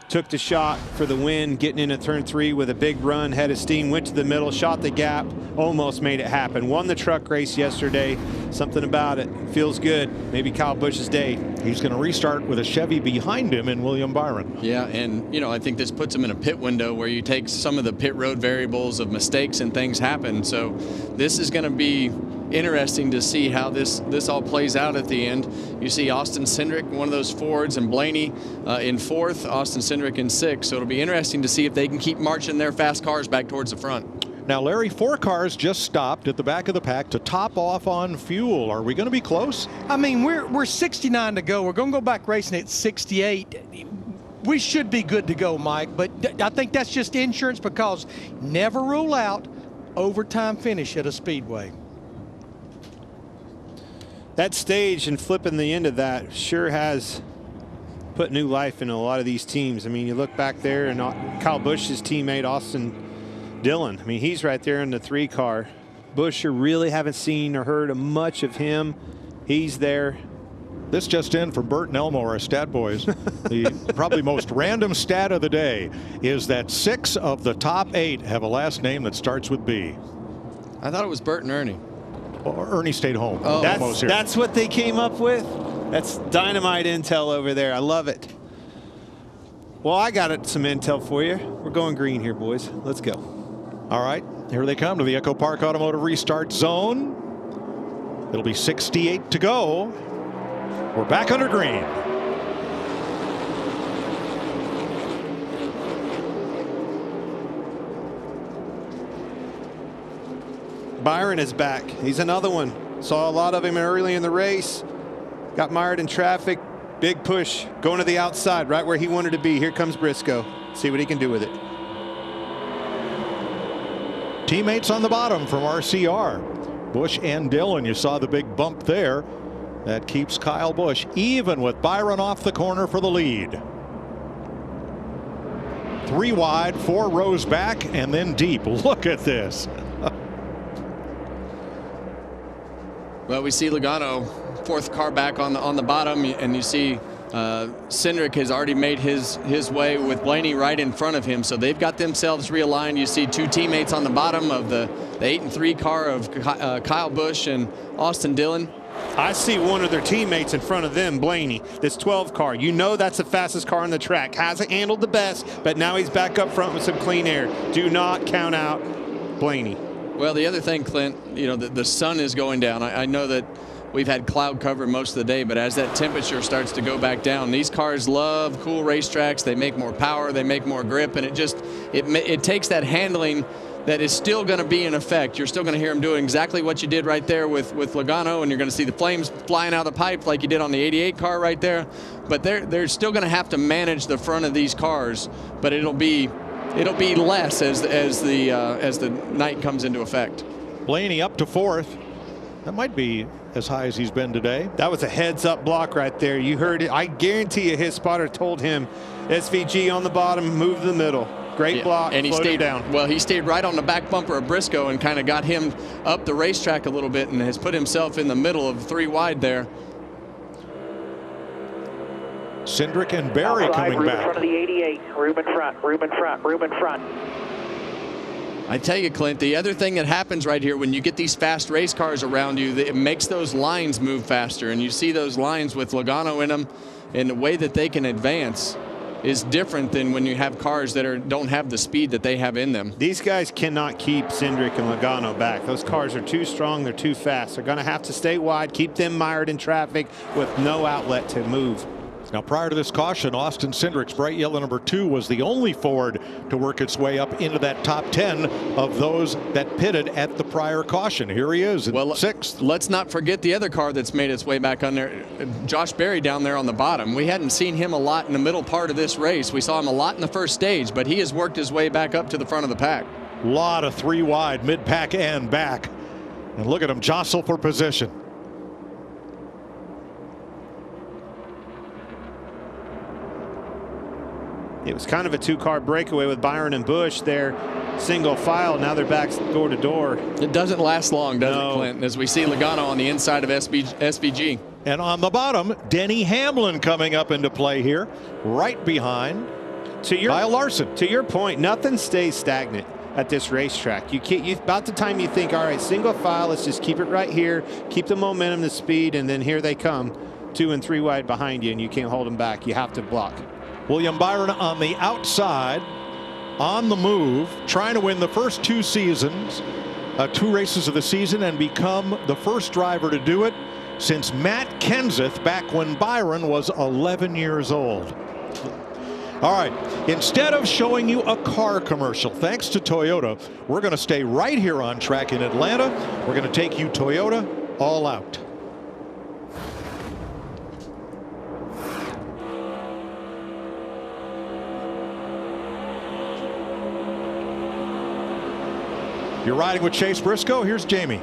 [SPEAKER 14] took the shot for the win, getting into turn 3 with a big run, head of steam, went to the middle, shot the gap, almost made it happen. Won the truck race yesterday. Something about it feels good. Maybe Kyle Busch's day.
[SPEAKER 1] He's going to restart with a Chevy behind him in William Byron.
[SPEAKER 3] Yeah, and I think this puts him in a pit window where you take some of the pit road variables of mistakes and things happen. So this is going to be interesting to see how this all plays out at the end. You see Austin Cindric, one of those Fords, and Blaney in 4th, Austin Cindric in 6th. So it'll be interesting to see if they can keep marching their fast cars back towards the front.
[SPEAKER 1] Now, Larry, 4 cars just stopped at the back of the pack to top off on fuel. Are we going to be close?
[SPEAKER 13] I mean, we're 69 to go. We're going to go back racing at 68. We should be good to go, Mike, but I think that's just insurance, because never rule out overtime finish at a speedway.
[SPEAKER 14] That stage and flipping the end of that sure has put new life into a lot of these teams. I mean, you look back there, and Kyle Busch's teammate Austin Dillon, I mean, he's right there in the 3 car. Busch, you really haven't seen or heard much of him. He's there.
[SPEAKER 1] This just in from Burt and Elmo, our stat boys. The probably most random stat of the day is that 6 of the top 8 have a last name that starts with B.
[SPEAKER 3] I thought it was Burt and Ernie.
[SPEAKER 1] Well, Ernie stayed home.
[SPEAKER 3] Oh,
[SPEAKER 14] that's what they came up with? That's dynamite intel over there. I love it. Well, I got some intel for you. We're going green here, boys. Let's go.
[SPEAKER 1] All right, here they come to the Echo Park Automotive Restart Zone. It'll be 68 to go. We're back under green.
[SPEAKER 14] Byron is back. He's another one. Saw a lot of him early in the race. Got mired in traffic. Big push. Going to the outside, right where he wanted to be. Here comes Briscoe. See what he can do with it.
[SPEAKER 1] Teammates on the bottom from RCR. Busch and Dillon. You saw the big bump there. That keeps Kyle Busch even with Byron off the corner for the lead. 3 wide, 4 rows back, and then deep. Look at this.
[SPEAKER 3] Well, we see Logano, 4th car back on the bottom, and you see Cindric has already made his way with Blaney right in front of him, so they've got themselves realigned. You see 2 teammates on the bottom of the 8 and 3 car of Kyle Busch and Austin Dillon.
[SPEAKER 14] I see one of their teammates in front of them, Blaney, this 12 car. You know that's the fastest car on the track. Hasn't handled the best, but now he's back up front with some clean air. Do not count out Blaney.
[SPEAKER 3] Well, the other thing, Clint, the sun is going down. I know that we've had cloud cover most of the day, but as that temperature starts to go back down, these cars love cool racetracks. They make more power, they make more grip, and it takes that handling that is still going to be in effect. You're still going to hear them doing exactly what you did right there with Logano, and you're going to see the flames flying out of the pipe like you did on the 88 car right there. But they're still going to have to manage the front of these cars, but it'll be less as the night comes into effect.
[SPEAKER 1] Blaney up to 4th. That might be as high as he's been today.
[SPEAKER 14] That was a heads-up block right there. You heard it. I guarantee you his spotter told him, SVG on the bottom, move to the middle. Great block,
[SPEAKER 3] and he stayed
[SPEAKER 14] down.
[SPEAKER 3] Well, he stayed right on the back bumper of Briscoe and kind of got him up the racetrack a little bit and has put himself in the middle of 3 wide there.
[SPEAKER 1] Cindric and Barry coming
[SPEAKER 10] room
[SPEAKER 1] back.
[SPEAKER 10] in front of the 88. Room in front, room in front, room in front.
[SPEAKER 3] I tell you, Clint, the other thing that happens right here when you get these fast race cars around you, it makes those lines move faster. And you see those lines with Logano in them, and the way that they can advance is different than when you have cars that don't have the speed that they have in them.
[SPEAKER 2] These guys cannot keep Cindric and Logano back. Those cars are too strong. They're too fast. They're going to have to stay wide, keep them mired in traffic with no outlet to move.
[SPEAKER 1] Now, prior to this caution, Austin Cindric's bright yellow number 2 was the only Ford to work its way up into that top 10 of those that pitted at the prior caution. Here he is in 6th.
[SPEAKER 3] Let's not forget the other car that's made its way back on there, Josh Berry down there on the bottom. We hadn't seen him a lot in the middle part of this race. We saw him a lot in the first stage, but he has worked his way back up to the front of the pack.
[SPEAKER 1] Lot of 3 wide, mid-pack and back. And look at him jostle for position.
[SPEAKER 2] It was kind of a 2-car breakaway with Byron and Busch there, single file. Now they're back door to door.
[SPEAKER 3] It doesn't last long, does it, Clint? As we see Logano on the inside of SVG.
[SPEAKER 1] And on the bottom, Denny Hamlin coming up into play here, right behind Kyle Larson.
[SPEAKER 2] To your point, nothing stays stagnant at this racetrack. You can't. About the time you think, all right, single file, let's just keep it right here, keep the momentum, the speed, and then here they come, 2 and 3 wide behind you, and you can't hold them back. You have to block.
[SPEAKER 1] William Byron on the outside, on the move, trying to win the first 2 seasons, 2 races of the season, and become the first driver to do it since Matt Kenseth back when Byron was 11 years old. All right, instead of showing you a car commercial, thanks to Toyota, we're going to stay right here on track in Atlanta. We're going to take you Toyota all out. You're riding with Chase Briscoe. Here's Jamie.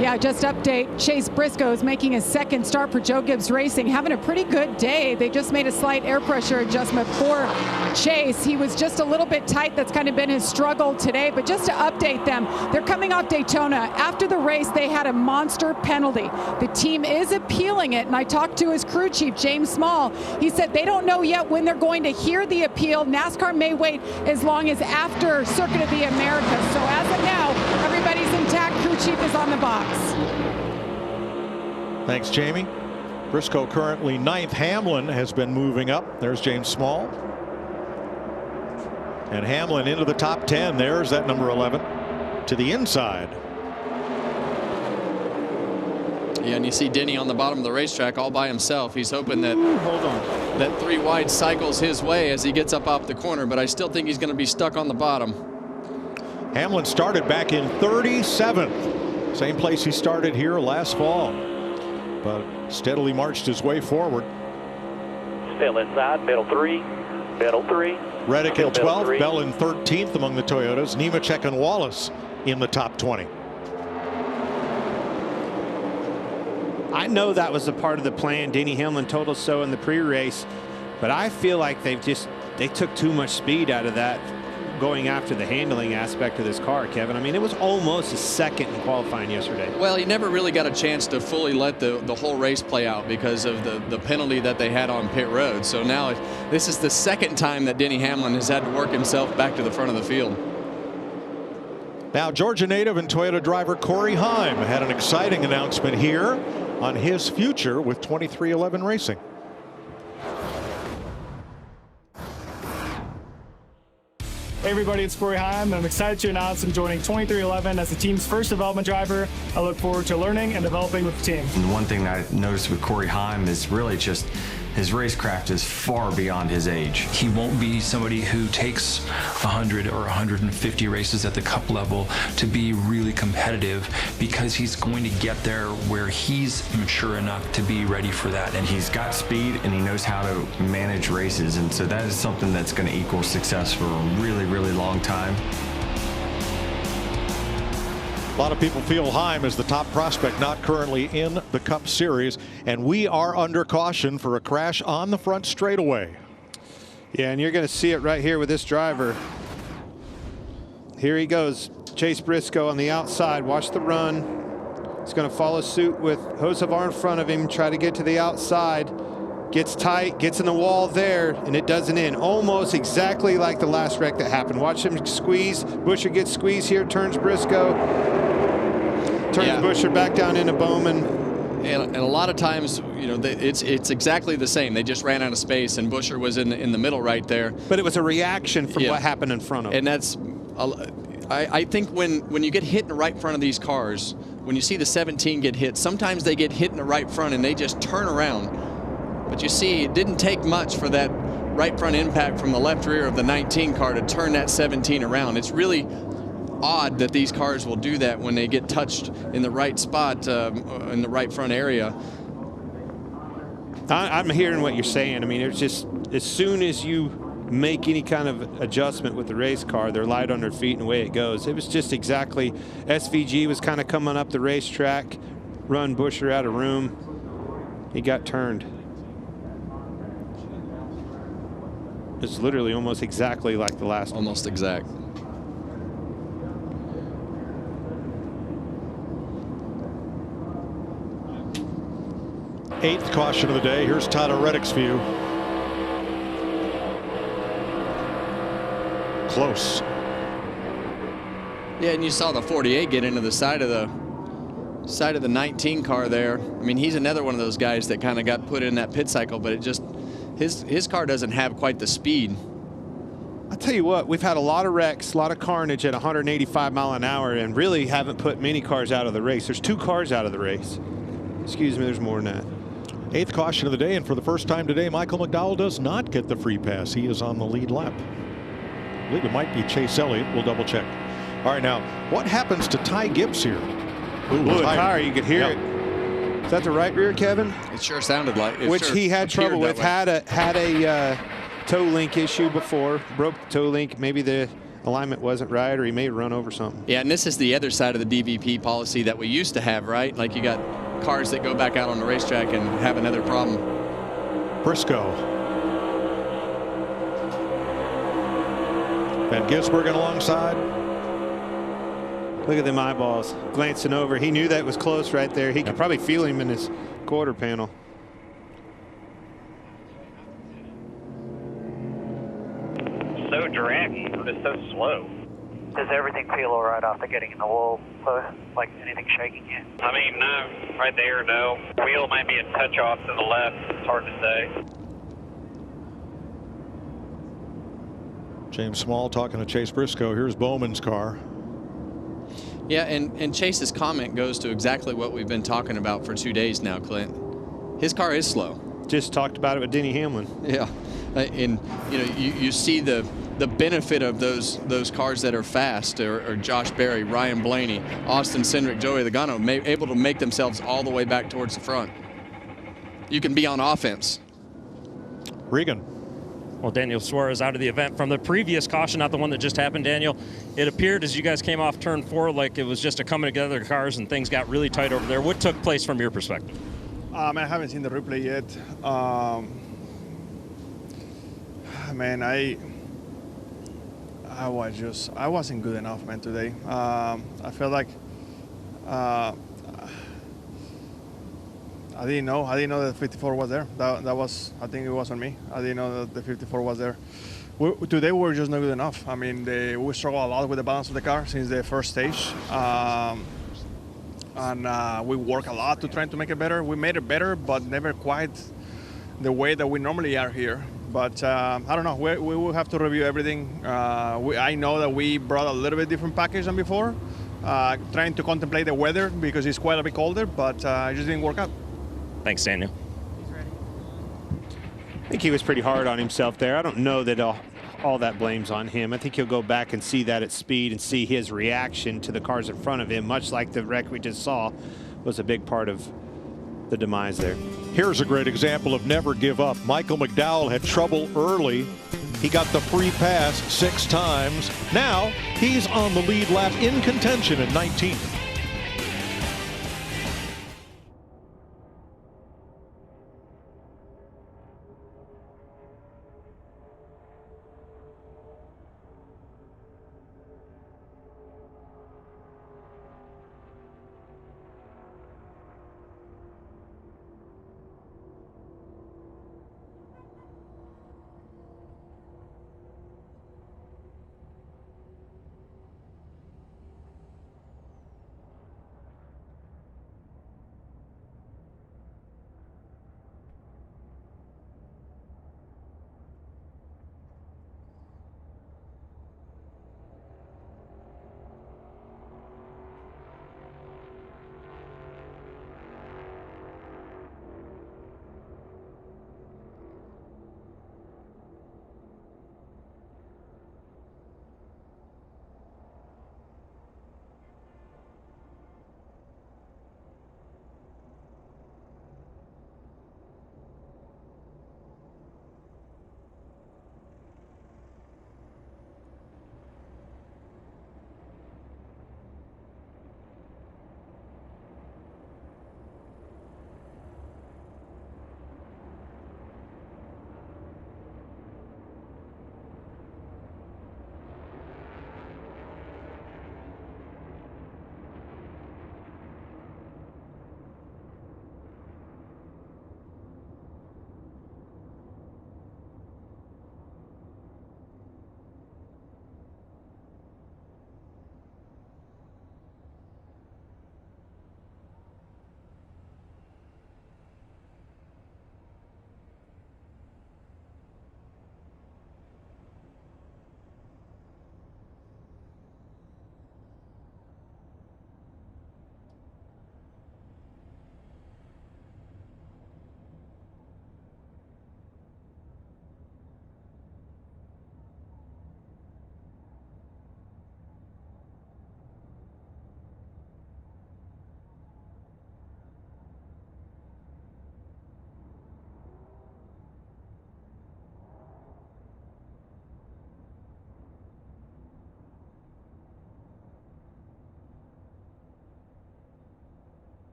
[SPEAKER 12] Yeah, just update. Chase Briscoe is making his second start for Joe Gibbs Racing, having a pretty good day. They just made a slight air pressure adjustment for Chase. He was just a little bit tight. That's kind of been his struggle today. But just to update them, they're coming off Daytona. After the race, they had a monster penalty. The team is appealing it, and I talked to his crew chief, James Small. He said they don't know yet when they're going to hear the appeal. NASCAR may wait as long as after Circuit of the Americas. So as of now, everybody's intact. Crew chief is on the box.
[SPEAKER 1] Thanks, Jamie. Briscoe currently 9th. Hamlin has been moving up. There's James Small. And Hamlin into the top 10. There's that number 11 to the inside.
[SPEAKER 3] Yeah, and you see Denny on the bottom of the racetrack all by himself. He's hoping that that 3 wide cycles his way as he gets up off the corner, but I still think he's going to be stuck on the bottom.
[SPEAKER 1] Hamlin started back in 37th. Same place he started here last fall, but steadily marched his way forward.
[SPEAKER 22] Still inside, middle 3, middle 3.
[SPEAKER 1] Reddick in 12th, Bell in 13th among the Toyotas. Nemechek and Wallace in the top 20.
[SPEAKER 2] I know that was a part of the plan. Denny Hamlin told us so in the pre-race, but I feel like they took too much speed out of that going after the handling aspect of this car, Kevin. I mean, it was almost a second in qualifying yesterday.
[SPEAKER 3] Well, he never really got a chance to fully let the whole race play out because of the penalty that they had on pit road. So now this is the second time that Denny Hamlin has had to work himself back to the front of the field.
[SPEAKER 1] Now, Georgia native and Toyota driver Corey Heim had an exciting announcement here on his future with 2311 Racing.
[SPEAKER 15] Hey everybody, it's Corey Heim, and I'm excited to announce I'm joining 2311 as the team's first development driver. I look forward to learning and developing with the team.
[SPEAKER 16] And one thing that I noticed with Corey Heim is really just his racecraft is far beyond his age.
[SPEAKER 23] He won't be somebody who takes 100 or 150 races at the cup level to be really competitive, because he's going to get there where he's mature enough to be ready for that.
[SPEAKER 16] And he's got speed and he knows how to manage races, and so that is something that's going to equal success for a really, really long time.
[SPEAKER 1] A lot of people feel Heim is the top prospect not currently in the Cup Series, and we are under caution for a crash on the front straightaway.
[SPEAKER 2] Yeah, and you're going to see it right here with this driver. Here he goes, Chase Briscoe on the outside. Watch the run. He's going to follow suit with Josevar in front of him, try to get to the outside.
[SPEAKER 14] Gets tight, gets in the wall there, and it doesn't end. Almost exactly like the last wreck that happened. Watch him squeeze. Buescher gets squeezed here, turns Briscoe. Turns Buescher back down into Bowman.
[SPEAKER 3] And a lot of times, you know, it's exactly the same. They just ran out of space, and Buescher was in the middle right there.
[SPEAKER 14] But it was a reaction from what happened in front of him.
[SPEAKER 3] And that's, I think when you get hit in the right front of these cars, when you see the 17 get hit, sometimes they get hit in the right front and they just turn around. But you see, it didn't take much for that right front impact from the left rear of the 19 car to turn that 17 around. It's really odd that these cars will do that when they get touched in the right spot, in the right front area.
[SPEAKER 14] I'm hearing what you're saying. I mean, it's just as soon as you make any kind of adjustment with the race car, they're light on their feet and away it goes. It was just exactly, SVG was kind of coming up the racetrack, run Buescher out of room. He got turned. It's literally almost exactly like the last one.
[SPEAKER 3] Almost exact.
[SPEAKER 1] Eighth caution of the day. Here's Todd Reddick's view. Close.
[SPEAKER 3] Yeah, and you saw the 48 get into the side of the 19 car there. I mean, he's another one of those guys that kind of got put in that pit cycle, but it just, his car doesn't have quite the speed.
[SPEAKER 14] I'll tell you what, we've had a lot of wrecks, a lot of carnage at 185 mile an hour, and really haven't put many cars out of the race. There's 2 cars out of the race. Excuse me, there's more than that.
[SPEAKER 1] Eighth caution of the day, and for the first time today, Michael McDowell does not get the free pass. He is on the lead lap. I believe it might be Chase Elliott. We'll double check. All right, now, what happens to Ty Gibbs here?
[SPEAKER 14] Blew a tire, you could hear it. Is that the right rear, Kevin?
[SPEAKER 3] It sure sounded like it.
[SPEAKER 14] Which he had trouble with. Had a toe link issue before. Broke the toe link. Maybe the alignment wasn't right, or he may have run over something.
[SPEAKER 3] Yeah, and this is the other side of the DVP policy that we used to have, right? Like you got cars that go back out on the racetrack and have another problem.
[SPEAKER 1] Briscoe. Van Gisbergen alongside.
[SPEAKER 14] Look at them eyeballs glancing over. He knew that was close right there. He could probably feel him in his quarter panel.
[SPEAKER 22] So draggy, but it's so slow.
[SPEAKER 10] Does everything feel all right after getting in the wall? Like anything shaking you?
[SPEAKER 22] I mean, no, right there, no. Wheel might be a touch off to the left. It's hard to say.
[SPEAKER 1] James Small talking to Chase Briscoe. Here's Bowman's car.
[SPEAKER 3] Yeah, and Chase's comment goes to exactly what we've been talking about for 2 days now, Clint. His car is slow.
[SPEAKER 14] Just talked about it with Denny Hamlin.
[SPEAKER 3] Yeah, and you know you see the benefit of those cars that are fast, or Josh Berry, Ryan Blaney, Austin Cindric, Joey Logano, able to make themselves all the way back towards the front. You can be on offense.
[SPEAKER 1] Regan.
[SPEAKER 11] Well, Daniel Suarez out of the event from the previous caution, not the one that just happened, Daniel. It appeared as you guys came off turn 4 like it was just a coming together of cars and things got really tight over there. What took place from your perspective?
[SPEAKER 17] I haven't seen the replay yet. Man, I wasn't good enough, man, today. I felt like I didn't know that 54 was there. That was, I think it was on me. I didn't know that the 54 was there. Today we were just not good enough. I mean, we struggled a lot with the balance of the car since the first stage. And we work a lot to try to make it better. We made it better, but never quite the way that we normally are here. But I don't know. We will have to review everything. I know that we brought a little bit different package than before, trying to contemplate the weather because it's quite a bit colder, but it just didn't work out.
[SPEAKER 11] Thanks, Daniel.
[SPEAKER 14] I think he was pretty hard on himself there. I don't know that all that blame's on him. I think he'll go back and see that at speed and see his reaction to the cars in front of him, much like the wreck we just saw was a big part of the demise there.
[SPEAKER 1] Here's a great example of never give up. Michael McDowell had trouble early. He got the free pass 6 times. Now he's on the lead lap in contention at 19th.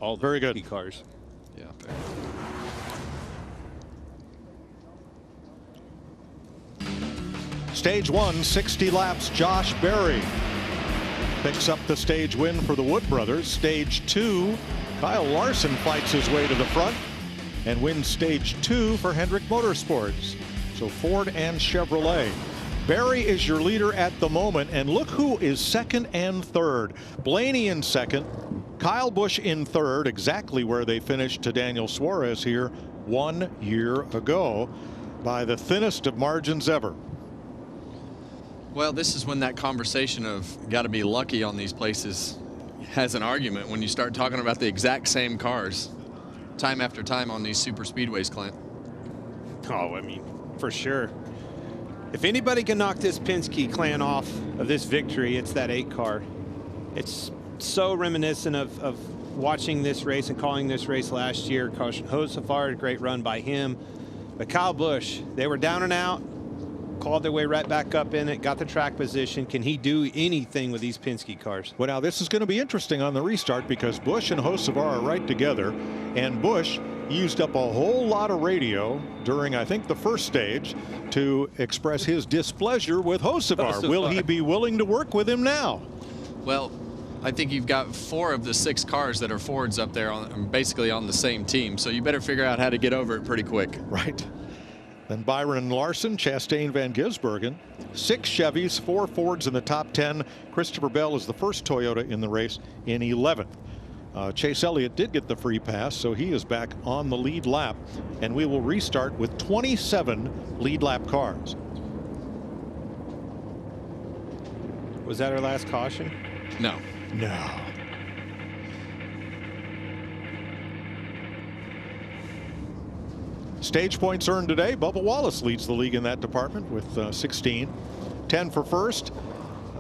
[SPEAKER 14] all the
[SPEAKER 1] very good
[SPEAKER 14] cars.
[SPEAKER 3] Yeah.
[SPEAKER 1] Stage 1, 60 laps. Josh Berry picks up the stage win for the Wood brothers. Stage 2, Kyle Larson fights his way to the front and wins stage 2 for Hendrick Motorsports. So Ford and Chevrolet. Berry is your leader at the moment, and look who is second and third. Blaney in second, Kyle Busch in third, exactly where they finished to Daniel Suarez here 1 year ago by the thinnest of margins ever.
[SPEAKER 3] Well, this is when that conversation of got to be lucky on these places has an argument, when you start talking about the exact same cars time after time on these super speedways, Clint.
[SPEAKER 14] Oh, I mean, for sure. If anybody can knock this Penske clan off of this victory, it's that 8 car. It's so reminiscent of watching this race and calling this race last year. Josefar, a great run by him. But Kyle Busch, they were down and out, called their way right back up in it, got the track position. Can he do anything with these Penske cars?
[SPEAKER 1] Well, now this is going to be interesting on the restart, because Busch and Josefar are right together, and Busch used up a whole lot of radio during, I think, the first stage to express his displeasure with Josefar. Will he be willing to work with him now?
[SPEAKER 3] Well, I think you've got 4 of the 6 cars that are Fords up there basically on the same team, so you better figure out how to get over it pretty quick.
[SPEAKER 1] Right. Then Byron Larson, Chastain, Van Gisbergen. 6 Chevys, 4 Fords in the top 10. Christopher Bell is the first Toyota in the race in 11th. Chase Elliott did get the free pass, so he is back on the lead lap, and we will restart with 27 lead lap cars.
[SPEAKER 14] Was that our last caution?
[SPEAKER 3] No.
[SPEAKER 1] No. Stage points earned today. Bubba Wallace leads the league in that department with 16. 10 for first,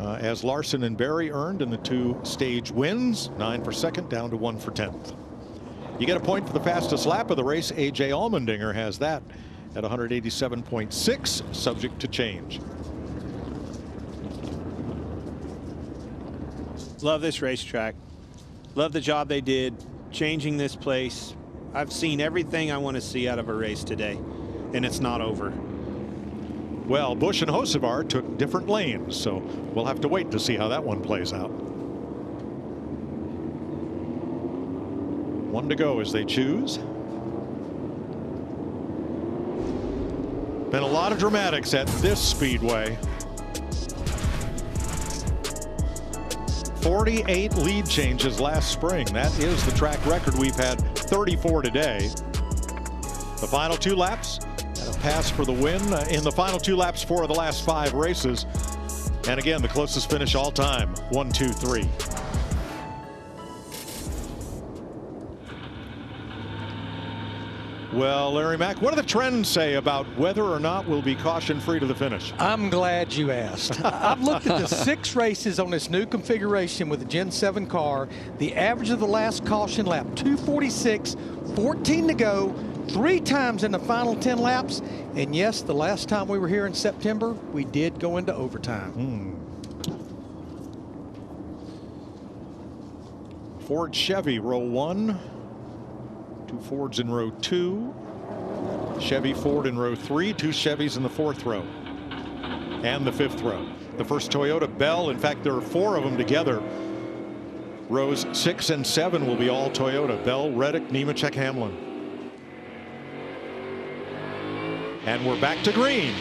[SPEAKER 1] as Larson and Berry earned in the 2 stage wins. 9 for second, down to 1 for 10th. You get a point for the fastest lap of the race. A.J. Allmendinger has that at 187.6, subject to change.
[SPEAKER 14] Love this racetrack. Love the job they did changing this place. I've seen everything I want to see out of a race today, and it's not over.
[SPEAKER 1] Well, Busch and Josefar took different lanes, so we'll have to wait to see how that one plays out. 1 to go as they choose. Been a lot of dramatics at this speedway. 48 lead changes last spring. That is the track record. We've had 34 today. The final 2 laps, and a pass for the win in the final 2 laps, 4 of the last 5 races. And again, the closest finish all time, 1, 2, 3. Well, Larry Mack, what do the trends say about whether or not we'll be caution-free to the finish?
[SPEAKER 13] I'm glad you asked. I've looked at the 6 races on this new configuration with the Gen 7 car. The average of the last caution lap, 2:46, 14 to go, 3 times in the final 10 laps. And yes, the last time we were here in September, we did go into overtime.
[SPEAKER 1] Ford Chevy row 1. 2 Fords in row 2. Chevy Ford in row 3. 2 Chevys in the 4th row and the 5th row. The first Toyota Bell, in fact, there are 4 of them together. Rows 6 and 7 will be all Toyota. Bell, Reddick, Nemechek, Hamlin. And we're back to green.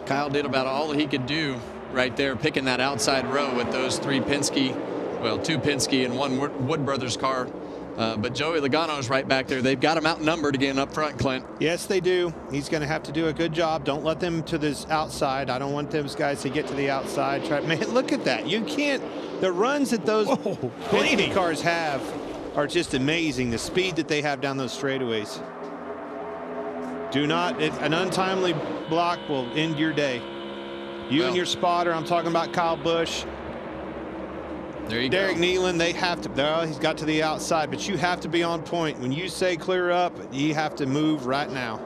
[SPEAKER 3] Kyle did about all he could do right there, picking that outside row with those 3 Penske, well, 2 Penske and 1 Wood Brothers car. But Joey Logano is right back there. They've got him outnumbered again up front, Clint.
[SPEAKER 14] Yes, they do. He's going to have to do a good job. Don't let them to this outside. I don't want those guys to get to the outside. Man, look at that. You can't. The runs that those Blaney cars have are just amazing. The speed that they have down those straightaways. Do not. An untimely block will end your day. You and your spotter. I'm talking about Kyle Busch.
[SPEAKER 3] There you
[SPEAKER 14] Derek
[SPEAKER 3] go.
[SPEAKER 14] Gilliland, they have to, well, he's got to the outside, but you have to be on point. When you say clear up, you have to move right now.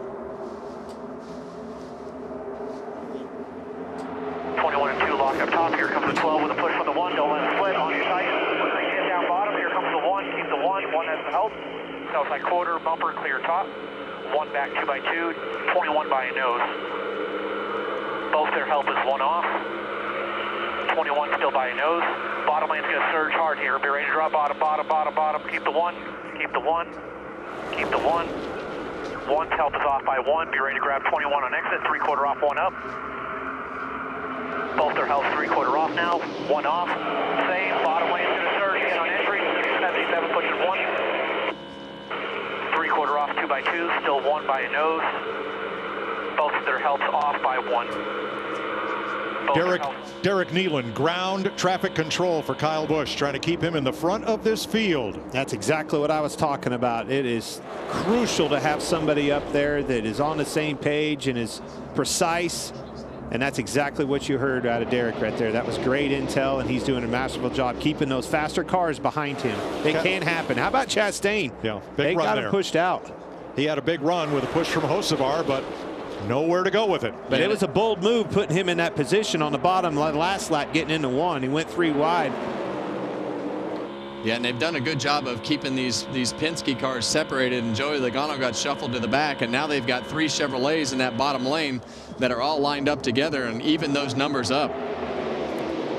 [SPEAKER 22] 21 and 2 lock up top. Here comes the 12 with a push from the 1. Don't let it split on your sight. Get down bottom. Here comes the 1. Keep the 1. 1 has the help. Outside quarter, bumper, clear top. 1 back 2 by 2. 21 by a nose. Both their help is 1 off. 21 still by a nose. Bottom lane's going to surge hard here. Be ready to drop bottom, bottom, bottom, bottom. Keep the 1. Keep the 1. Keep the 1. 1's help is off by 1. Be ready to grab 21 on exit. 3/4 off, 1 up. Both their help 3/4 off now. 1 off. Same. Bottom lane's going to surge again on entry. 77 pushing 1. 3/4 off 2 by 2. Still 1 by a nose. Both of their helps off by 1.
[SPEAKER 1] Derek Gilliland, ground traffic control for Kyle Busch, trying to keep him in the front of this field.
[SPEAKER 14] That's exactly what I was talking about. It is crucial to have somebody up there that is on the same page and is precise. And that's exactly what you heard out of Derek right there. That was great intel, and he's doing a masterful job keeping those faster cars behind him. It can happen. How about Chastain?
[SPEAKER 1] Yeah,
[SPEAKER 14] they got him pushed out.
[SPEAKER 1] He had a big run with a push from Hocevar, but nowhere to go with it.
[SPEAKER 14] But it was a bold move putting him in that position on the bottom last lap, getting into 1. He went 3 wide.
[SPEAKER 3] Yeah, and they've done a good job of keeping these Penske cars separated, and Joey Logano got shuffled to the back, and now they've got 3 Chevrolets in that bottom lane that are all lined up together and even those numbers up.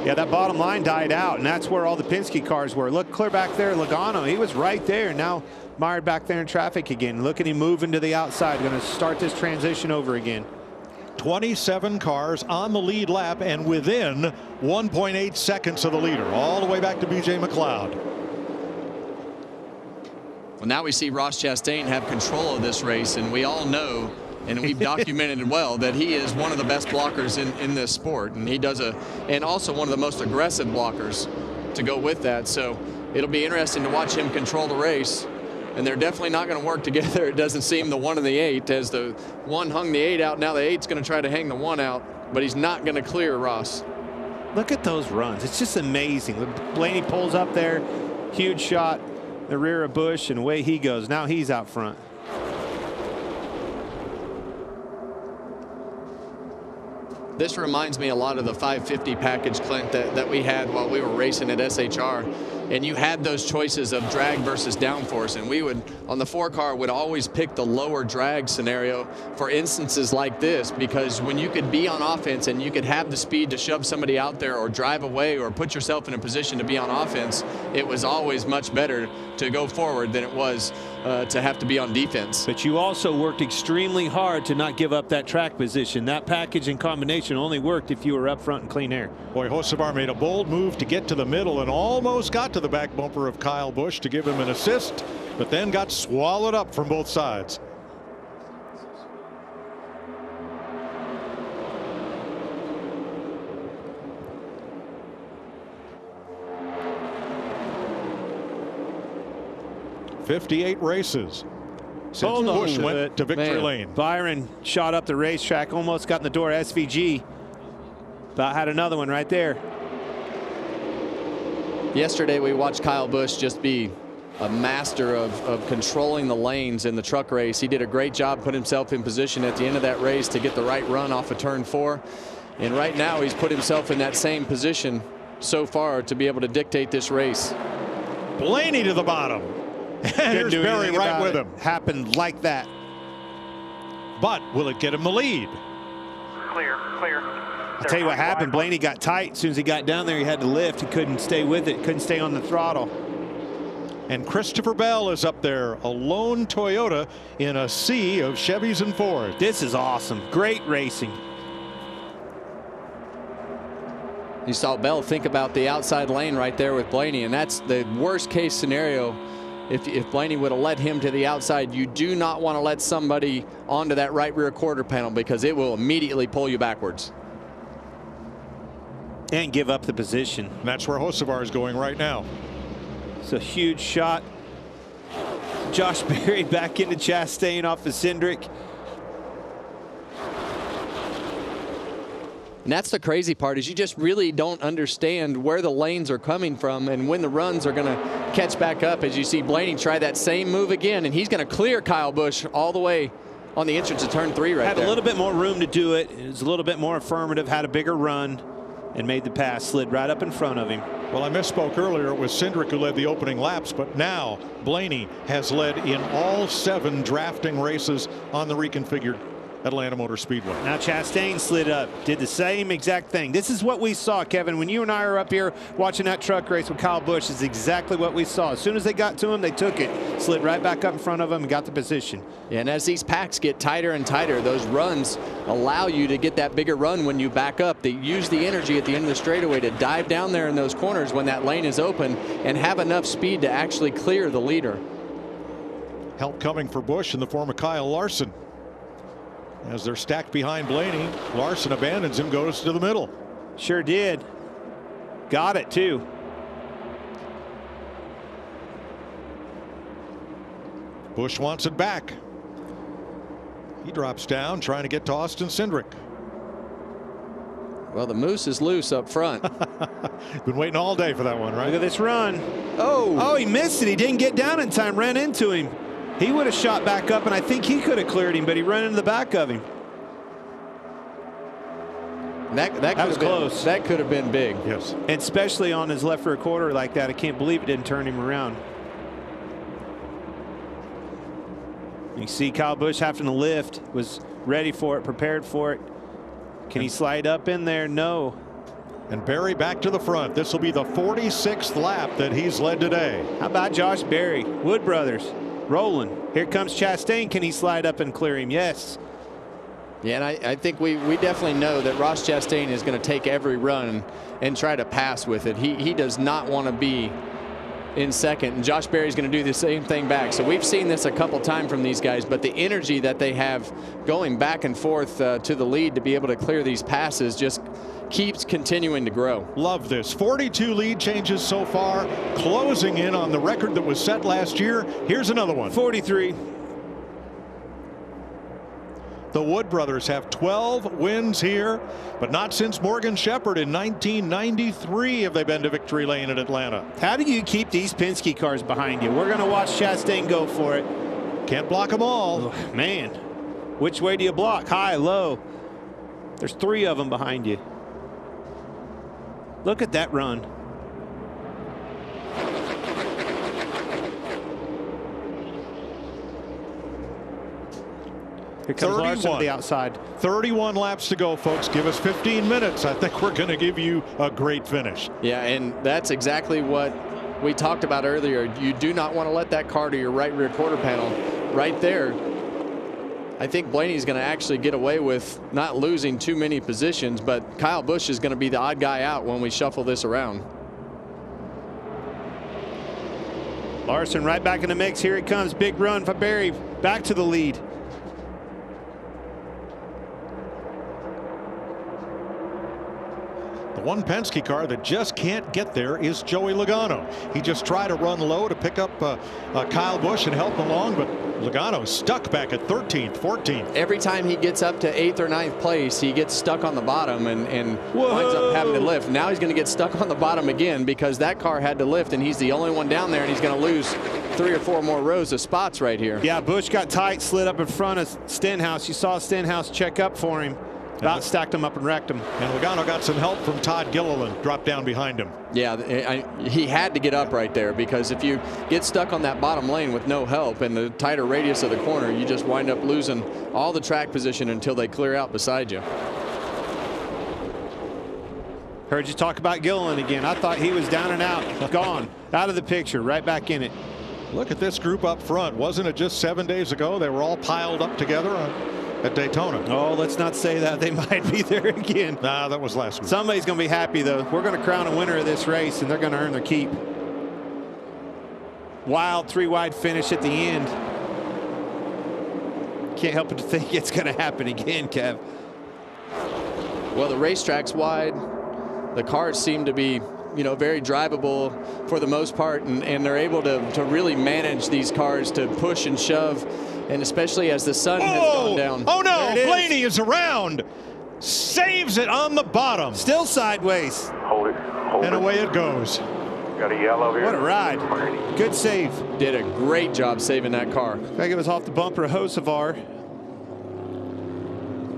[SPEAKER 14] Yeah, that bottom line died out, and that's where all the Penske cars were. Look, clear back there, Logano, he was right there. Now mired back there in traffic again. Look at him moving to the outside. Going to start this transition over again.
[SPEAKER 1] 27 cars on the lead lap and within 1.8 seconds of the leader, all the way back to BJ McLeod.
[SPEAKER 3] Well, now we see Ross Chastain have control of this race, and we all know, and we've documented it well, that he is one of the best blockers in this sport, and he does and also one of the most aggressive blockers to go with that. So it'll be interesting to watch him control the race, and they're definitely not going to work together. It doesn't seem, the 1 and the 8, as the 1 hung the 8 out. Now the 8's going to try to hang the 1 out, but he's not going to clear Ross.
[SPEAKER 14] Look at those runs. It's just amazing. Blaney pulls up there, huge shot, the rear of Busch, and away he goes. Now he's out front.
[SPEAKER 3] This reminds me a lot of the 550 package, Clint, that we had while we were racing at SHR. And you had those choices of drag versus downforce, and we would, on the 4-car, would always pick the lower drag scenario for instances like this, because when you could be on offense and you could have the speed to shove somebody out there or drive away or put yourself in a position to be on offense, it was always much better to go forward than it was to have to be on defense.
[SPEAKER 14] But you also worked extremely hard to not give up that track position. That package and combination only worked if you were up front in clean air.
[SPEAKER 1] Boy, Hocevar made a bold move to get to the middle and almost got to the back bumper of Kyle Busch to give him an assist, but then got swallowed up from both sides. "58 races since Busch went to victory lane."
[SPEAKER 14] Byron shot up the racetrack, almost got in the door. SVG about had another one right there.
[SPEAKER 3] Yesterday we watched Kyle Busch just be a master of controlling the lanes in the truck race. He did a great job, put himself in position at the end of that race to get the right run off of turn 4. And right now he's put himself in that same position so far to be able to dictate this race.
[SPEAKER 1] Blaney to the bottom. And here's Barry right with him.
[SPEAKER 14] Happened like that.
[SPEAKER 1] But will it get him the lead?
[SPEAKER 22] Clear, clear.
[SPEAKER 14] I'll tell you what happened. Blaney got tight. As soon as he got down there, he had to lift. He couldn't stay with it. Couldn't stay on the throttle.
[SPEAKER 1] And Christopher Bell is up there, a lone Toyota in a sea of Chevys and Fords.
[SPEAKER 14] This is awesome. Great racing.
[SPEAKER 3] You saw Bell think about the outside lane right there with Blaney, and that's the worst case scenario. If Blaney would have led him to the outside, you do not want to let somebody onto that right rear quarter panel, because it will immediately pull you backwards.
[SPEAKER 14] And give up the position.
[SPEAKER 1] And that's where Hocevar is going right now.
[SPEAKER 14] It's a huge shot. Josh Berry back into Chastain off of Cindric.
[SPEAKER 3] And that's the crazy part, is you just really don't understand where the lanes are coming from and when the runs are going to catch back up. As you see Blaney try that same move again, and he's going to clear Kyle Busch all the way on the entrance to turn 3 right there.
[SPEAKER 14] Had a little bit more room to do it. It was a little bit more affirmative, had a bigger run, and made the pass, slid right up in front of him.
[SPEAKER 1] Well, I misspoke earlier. It was Cindric who led the opening laps, but now Blaney has led in all 7 drafting races on the reconfigured Atlanta Motor Speedway.
[SPEAKER 14] Now Chastain slid up, did the same exact thing. This is what we saw, Kevin. When you and I are up here watching that truck race with Kyle Busch, is exactly what we saw. As soon as they got to him, they took it, slid right back up in front of him and got the position.
[SPEAKER 3] Yeah, and as these packs get tighter and tighter, those runs allow you to get that bigger run when you back up. They use the energy at the end of the straightaway to dive down there in those corners when that lane is open and have enough speed to actually clear the leader.
[SPEAKER 1] Help coming for Busch in the form of Kyle Larson. As they're stacked behind Blaney, Larson abandons him, goes to the middle.
[SPEAKER 14] Sure did. Got it, too.
[SPEAKER 1] Busch wants it back. He drops down, trying to get to Austin Cindric.
[SPEAKER 3] Well, the moose is loose up front.
[SPEAKER 1] Been waiting all day for that one, right?
[SPEAKER 14] Look at this run.
[SPEAKER 3] Oh,
[SPEAKER 14] he missed it. He didn't get down in time, ran into him. He would have shot back up, and I think he could have cleared him, but he ran into the back of him.
[SPEAKER 3] That was close. That could have been big.
[SPEAKER 1] Yes.
[SPEAKER 14] And especially on his left rear quarter like that, I can't believe it didn't turn him around. You see Kyle Busch having to lift, was ready for it, prepared for it. Can he slide up in there? No.
[SPEAKER 1] And Berry back to the front. This will be the 46th lap that he's led today.
[SPEAKER 14] How about Josh Berry? Wood Brothers rolling. Here comes Chastain. Can he slide up and clear him? Yes.
[SPEAKER 3] Yeah, and I think we definitely know that Ross Chastain is going to take every run and try to pass with it. He does not want to be in second, and Josh Berry's going to do the same thing back. So we've seen this a couple times from these guys, but the energy that they have going back and forth to the lead to be able to clear these passes just keeps continuing to grow.
[SPEAKER 1] Love this. 42 lead changes so far, closing in on the record that was set last year. Here's another one.
[SPEAKER 14] 43.
[SPEAKER 1] The Wood brothers have 12 wins here, but not since Morgan Shepherd in 1993 have they been to victory lane at Atlanta.
[SPEAKER 14] How do you keep these Penske cars behind you? We're going to watch Chastain go for it.
[SPEAKER 1] Can't block them all.
[SPEAKER 14] Oh, man, which way do you block? High, low? There's 3 of them behind you. Look at that run. Here comes Larson to the outside.
[SPEAKER 1] 31 laps to go, folks. Give us 15 minutes. I think we're going to give you a great finish.
[SPEAKER 3] Yeah, and that's exactly what we talked about earlier. You do not want to let that car to your right rear quarter panel right there. I think Blaney's going to actually get away with not losing too many positions, but Kyle Busch is going to be the odd guy out when we shuffle this around.
[SPEAKER 14] Larson right back in the mix. Here it comes. Big run for Berry. Back to the lead.
[SPEAKER 1] The one Penske car that just can't get there is Joey Logano. He just tried to run low to pick up Kyle Busch and help him along, but Logano's stuck back at 13th, 14th.
[SPEAKER 3] Every time he gets up to 8th or 9th place, he gets stuck on the bottom and winds up having to lift. Now he's going to get stuck on the bottom again because that car had to lift, and he's the only one down there, and he's going to lose 3 or 4 more rows of spots right here.
[SPEAKER 14] Yeah, Busch got tight, slid up in front of Stenhouse. You saw Stenhouse check up for him. About stacked him up and wrecked him.
[SPEAKER 1] And Logano got some help from Todd Gilliland, dropped down behind him.
[SPEAKER 3] Yeah, he had to get up right there, because if you get stuck on that bottom lane with no help and the tighter radius of the corner, you just wind up losing all the track position until they clear out beside you.
[SPEAKER 14] Heard you talk about Gilliland again. I thought he was down and out, gone, out of the picture, right back in it.
[SPEAKER 1] Look at this group up front. Wasn't it just 7 days ago they were all piled up together at Daytona?
[SPEAKER 14] Oh, let's not say that. They might be there again.
[SPEAKER 1] Nah, that was last week.
[SPEAKER 14] Somebody's going to be happy, though. We're going to crown a winner of this race, and they're going to earn their keep. Wild 3-wide finish at the end. Can't help but to think it's going to happen again, Kev.
[SPEAKER 3] Well, the racetrack's wide. The cars seem to be, very drivable for the most part, and they're able to really manage these cars to push and shove, and especially as the sun has gone down.
[SPEAKER 1] Oh no, Blaney is around. saves it on the bottom.
[SPEAKER 14] Still sideways.
[SPEAKER 4] Hold it.
[SPEAKER 1] And away it goes.
[SPEAKER 4] Got a yellow here.
[SPEAKER 14] What a ride. Good save.
[SPEAKER 3] Did a great job saving that car.
[SPEAKER 14] I think it was off the bumper of Hocevar.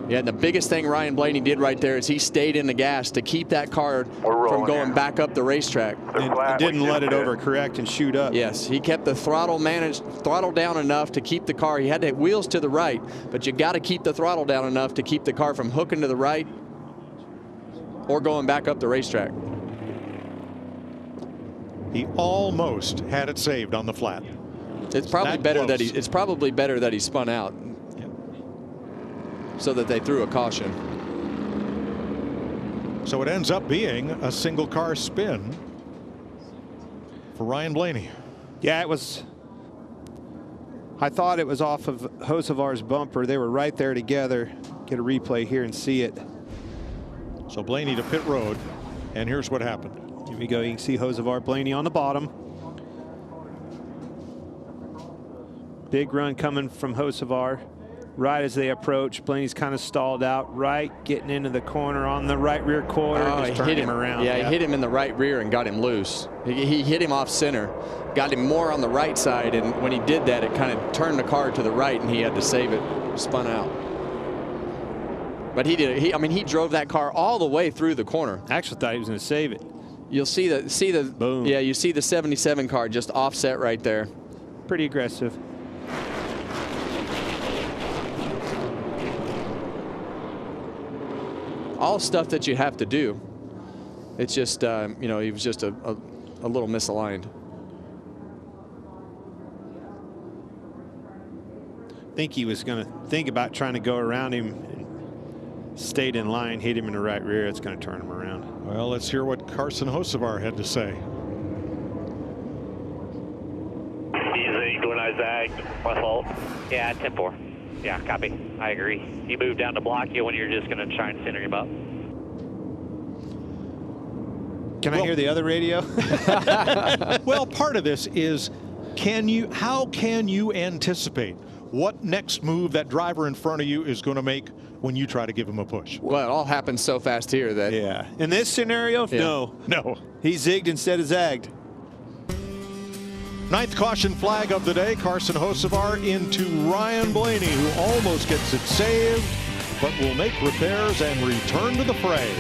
[SPEAKER 3] Yeah, and the biggest thing Ryan Blaney did right there is he stayed in the gas to keep that car from going back up the racetrack.
[SPEAKER 14] And didn't let it overcorrect and shoot up.
[SPEAKER 3] Yes, he kept the throttle down enough to keep the car. He had the wheels to the right, but you got to keep the throttle down enough to keep the car from hooking to the right or going back up the racetrack.
[SPEAKER 1] He almost had it saved on the flat.
[SPEAKER 3] It's probably better that it's probably better that he spun out. So that they threw a caution.
[SPEAKER 1] So it ends up being a single car spin for Ryan Blaney.
[SPEAKER 14] Yeah, it was. I thought it was off of Hocevar's bumper. They were right there together. Get a replay here and see it.
[SPEAKER 1] So Blaney to pit road, and here's what happened.
[SPEAKER 14] Here we go. You can see Hocevar, Blaney on the bottom. Big run coming from Hocevar. Right as they approach, Blaney's kind of stalled out right, getting into the corner on the right rear quarter.
[SPEAKER 3] Oh,
[SPEAKER 14] just hit him around.
[SPEAKER 3] Yeah, he hit him in the right rear and got him loose. He hit him off center, got him more on the right side, and when he did that, it kind of turned the car to the right, and he had to save it, spun out. But he did it. I mean, he drove that car all the way through the corner.
[SPEAKER 14] I actually thought he was going to save it.
[SPEAKER 3] You'll see the
[SPEAKER 14] boom.
[SPEAKER 3] Yeah, you see the 77 car just offset right there.
[SPEAKER 14] Pretty aggressive.
[SPEAKER 3] All stuff that you have to do. It's just, you know, he was just a little misaligned.
[SPEAKER 14] I think he was going to think about trying to go around him and stayed in line, hit him in the right rear. It's going to turn him around.
[SPEAKER 1] Well, let's hear what Carson Hocevar had to say.
[SPEAKER 22] Easy, when I zagged, my fault.
[SPEAKER 18] Yeah, 10-4. Yeah, copy. I agree. He moved down to block you when you're just going to try and center him up.
[SPEAKER 14] Can I hear the other radio?
[SPEAKER 1] Well, part of this is, how can you anticipate what next move that driver in front of you is going to make when you try to give him a push?
[SPEAKER 3] Well, it all happens so fast here that.
[SPEAKER 14] Yeah. In this scenario, no. He zigged instead of zagged.
[SPEAKER 1] Ninth caution flag of the day. Carson Hocevar into Ryan Blaney, who almost gets it saved, but will make repairs and return to the fray.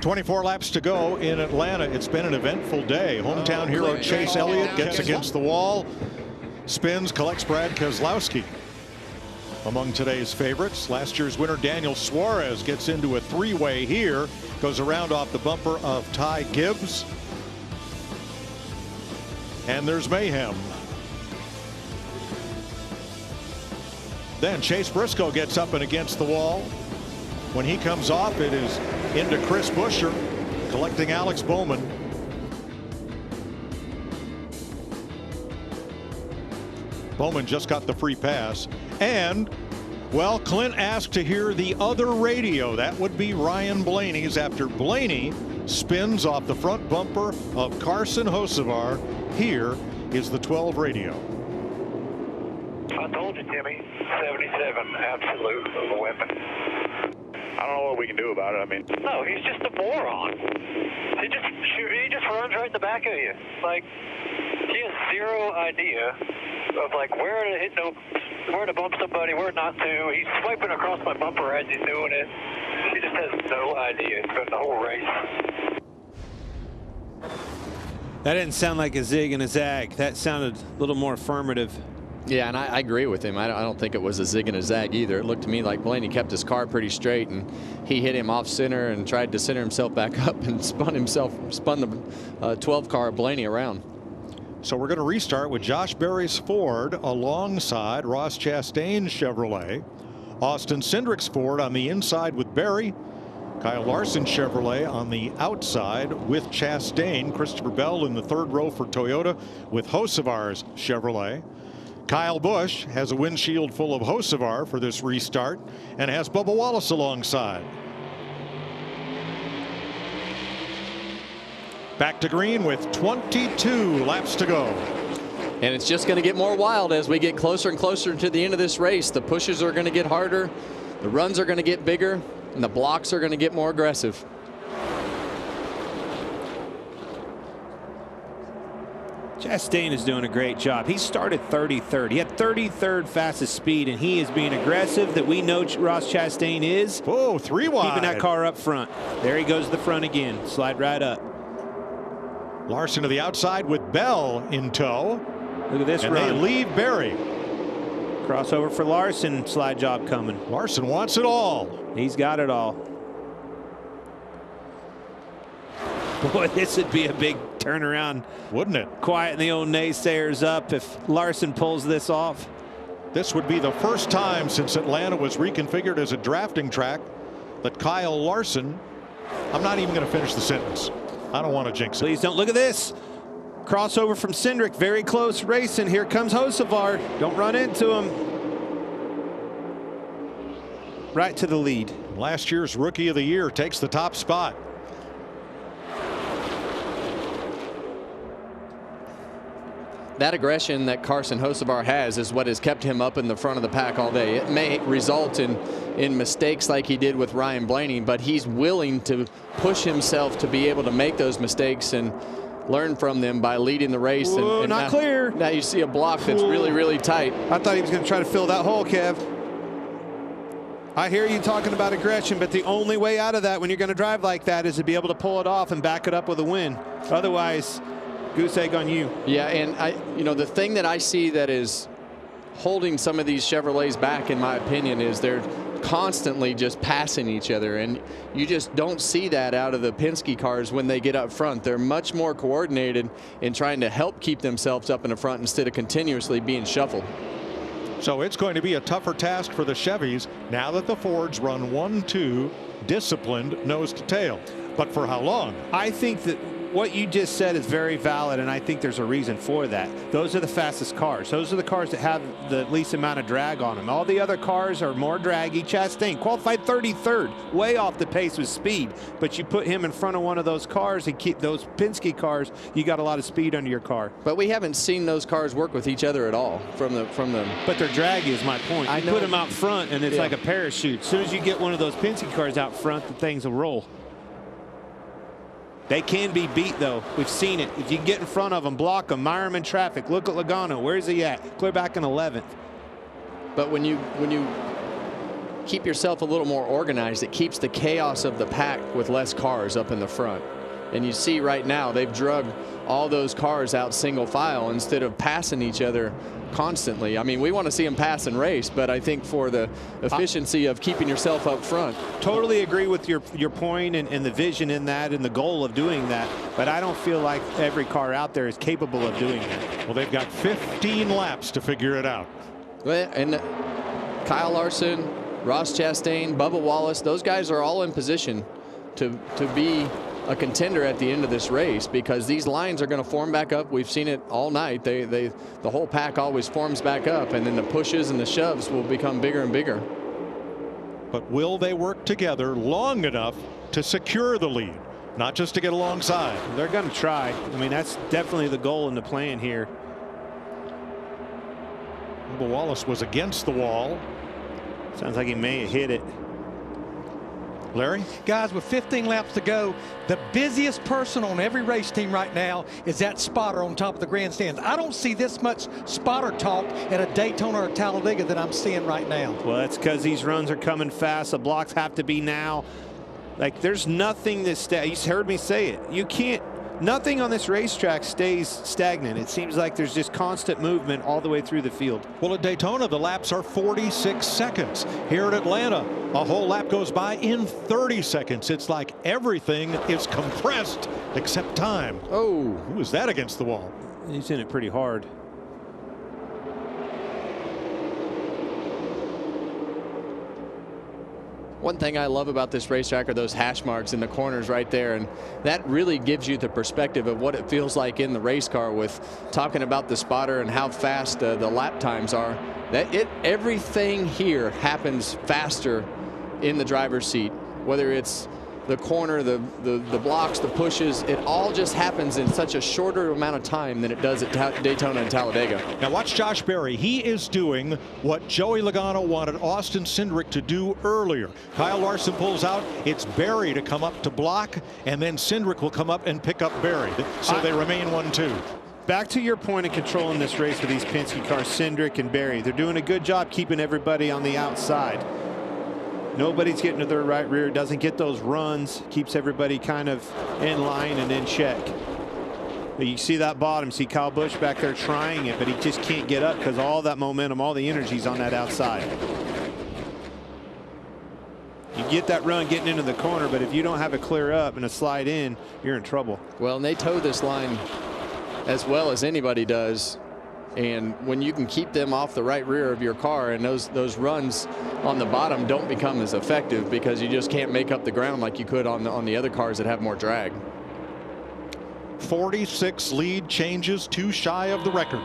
[SPEAKER 1] .24 laps to go in Atlanta. It's been an eventful day. Hometown hero Chase Elliott gets against the wall. spins, collects Brad Keselowski. Among today's favorites, last year's winner Daniel Suarez gets into a three-way here, goes around off the bumper of Ty Gibbs. And there's mayhem. Then Chase Briscoe gets up and against the wall. When he comes off, it is into Chris Buescher, collecting Alex Bowman. Bowman just got the free pass. And, well, Clint asked to hear the other radio. That would be Ryan Blaney's after Blaney spins off the front bumper of Carson Hocevar. Here is the 12 radio.
[SPEAKER 22] I told you, Timmy, 77, absolute weapon. I don't know what we can do about it. I mean, no, he's just a moron. He just runs right in the back of you. Like, he has zero idea of like where to hit, where to bump somebody, where not to. He's swiping across my bumper as he's doing it. He just has no idea. It's been the whole race.
[SPEAKER 14] That didn't sound like a zig and a zag. That sounded a little more affirmative.
[SPEAKER 3] Yeah, and I agree with him. I don't think it was a zig and a zag either. It looked to me like Blaney kept his car pretty straight, and he hit him off center and tried to center himself back up and spun the 12 car Blaney around.
[SPEAKER 1] So we're going to restart with Josh Berry's Ford alongside Ross Chastain's Chevrolet. Austin Cindric's Ford on the inside with Berry. Kyle Larson's Chevrolet on the outside with Chastain. Christopher Bell in the third row for Toyota with Hocevar's Chevrolet. Kyle Busch has a windshield full of Hocevar for this restart and has Bubba Wallace alongside. Back to green with 22 laps to go.
[SPEAKER 3] And it's just going to get more wild as we get closer and closer to the end of this race. The pushes are going to get harder, the runs are going to get bigger, and the blocks are going to get more aggressive.
[SPEAKER 14] Chastain is doing a great job. He started 33rd. He had 33rd fastest speed, and he is being aggressive that we know Ross Chastain is.
[SPEAKER 1] Oh, 3 wide.
[SPEAKER 14] Keeping that car up front. There he goes to the front again. Slide right up.
[SPEAKER 1] Larson to the outside with Bell in tow.
[SPEAKER 14] Look at this
[SPEAKER 1] and
[SPEAKER 14] run.
[SPEAKER 1] They leave Berry.
[SPEAKER 14] Crossover for Larson. Slide job coming.
[SPEAKER 1] Larson wants it all.
[SPEAKER 14] He's got it all. Boy, this would be a big turnaround,
[SPEAKER 1] wouldn't it?
[SPEAKER 14] Quieten the old naysayers up if Larson pulls this off.
[SPEAKER 1] This would be the first time since Atlanta was reconfigured as a drafting track that Kyle Larson. I'm not even going to finish the sentence. I don't want to jinx it.
[SPEAKER 14] Please don't. Look at this. Crossover from Cindric. Very close racing. Here comes Hocevar. Don't run into him. Right to the lead.
[SPEAKER 1] Last year's Rookie of the Year takes the top spot.
[SPEAKER 3] That aggression that Carson Hocevar has is what has kept him up in the front of the pack all day. It may result in mistakes like he did with Ryan Blaney, but he's willing to push himself to be able to make those mistakes and learn from them by leading the race.
[SPEAKER 14] Whoa,
[SPEAKER 3] and
[SPEAKER 14] not
[SPEAKER 3] now,
[SPEAKER 14] clear.
[SPEAKER 3] Now you see a block that's really, really tight.
[SPEAKER 14] I thought he was going to try to fill that hole, Kev. I hear you talking about aggression, but the only way out of that when you're going to drive like that is to be able to pull it off and back it up with a win. Otherwise, goose egg on you.
[SPEAKER 3] Yeah, and the thing that I see that is holding some of these Chevrolets back, in my opinion, is they're constantly just passing each other, and you just don't see that out of the Penske cars when they get up front. They're much more coordinated in trying to help keep themselves up in the front instead of continuously being shuffled.
[SPEAKER 1] So it's going to be a tougher task for the Chevys now that the Fords run 1-2 disciplined nose to tail. But for how long?
[SPEAKER 14] I think that what you just said is very valid, and I think there's a reason for that. Those are the fastest cars. Those are the cars that have the least amount of drag on them. All the other cars are more draggy. Chastain qualified 33rd, way off the pace with speed. But you put him in front of one of those cars and keep those Penske cars, you got a lot of speed under your car.
[SPEAKER 3] But we haven't seen those cars work with each other at all from the.
[SPEAKER 14] But they're draggy is my point. You put them out front, and it's like a parachute. As soon as you get one of those Penske cars out front, the things will roll. They can be beat, though. We've seen it. If you get in front of them, block them, mire them in traffic. Look at Logano. Where's he at? Clear back in 11th.
[SPEAKER 3] But when you keep yourself a little more organized, it keeps the chaos of the pack with less cars up in the front. And you see right now they've drugged all those cars out single file instead of passing each other constantly. I mean, we want to see them pass and race, but I think for the efficiency of keeping yourself up front.
[SPEAKER 14] Totally agree with your point and the vision in that and the goal of doing that, but I don't feel like every car out there is capable of doing that.
[SPEAKER 1] Well, they've got 15 laps to figure it out.
[SPEAKER 3] And Kyle Larson, Ross Chastain, Bubba Wallace, those guys are all in position to be a contender at the end of this race, because these lines are going to form back up. We've seen it all night. The whole pack always forms back up, and then the pushes and the shoves will become bigger and bigger.
[SPEAKER 1] But will they work together long enough to secure the lead, not just to get alongside?
[SPEAKER 14] They're going to try. I mean, that's definitely the goal and the plan here.
[SPEAKER 1] Bubba Wallace was against the wall.
[SPEAKER 14] Sounds like he may have hit it.
[SPEAKER 1] Larry?
[SPEAKER 13] Guys, with 15 laps to go, the busiest person on every race team right now is that spotter on top of the grandstands. I don't see this much spotter talk at a Daytona or a Talladega that I'm seeing right now.
[SPEAKER 14] Well, that's because these runs are coming fast. The blocks have to be now. Like, there's nothing that you heard me say it. You can't. Nothing on this racetrack stays stagnant. It seems like there's just constant movement all the way through the field.
[SPEAKER 1] Well, at Daytona, the laps are 46 seconds. Here at Atlanta, a whole lap goes by in 30 seconds. It's like everything is compressed except time.
[SPEAKER 3] Oh,
[SPEAKER 1] who was that against the wall?
[SPEAKER 14] He's in it pretty hard.
[SPEAKER 3] One thing I love about this racetrack are those hash marks in the corners right there, and that really gives you the perspective of what it feels like in the race car with talking about the spotter and how fast the lap times are. Everything here happens faster in the driver's seat, whether it's the corner, the blocks, the pushes. It all just happens in such a shorter amount of time than it does at Daytona and Talladega.
[SPEAKER 1] Now watch Josh Berry. He is doing what Joey Logano wanted Austin Cindric to do earlier. Kyle Larson pulls out. It's Berry to come up to block, and then Cindric will come up and pick up Berry. So they remain 1-2.
[SPEAKER 14] Back to your point of control in this race with these Penske cars, Cindric and Berry. They're doing a good job keeping everybody on the outside. Nobody's getting to their right rear, doesn't get those runs, keeps everybody kind of in line and in check. But you see that bottom, see Kyle Busch back there trying it, but he just can't get up because all that momentum, all the energy's on that outside. You get that run getting into the corner, but if you don't have a clear up and a slide in, you're in trouble.
[SPEAKER 3] Well, and they toe this line as well as anybody does. And when you can keep them off the right rear of your car, and those runs on the bottom don't become as effective because you just can't make up the ground like you could on the other cars that have more drag.
[SPEAKER 1] 46 lead changes, 2 shy of the record.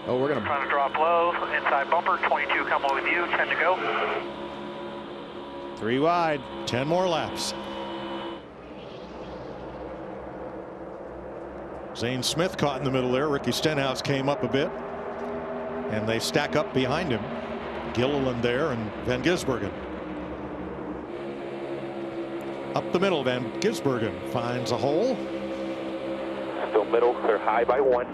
[SPEAKER 3] Oh, we're gonna
[SPEAKER 22] trying to drop low, inside bumper, 22 coming with you, 10 to go.
[SPEAKER 14] 3 wide,
[SPEAKER 1] 10 more laps. Zane Smith caught in the middle there. Ricky Stenhouse came up a bit, and they stack up behind him. Gilliland there and Van Gisbergen. Up the middle, Van Gisbergen finds a hole.
[SPEAKER 22] Still middle, clear high by 1.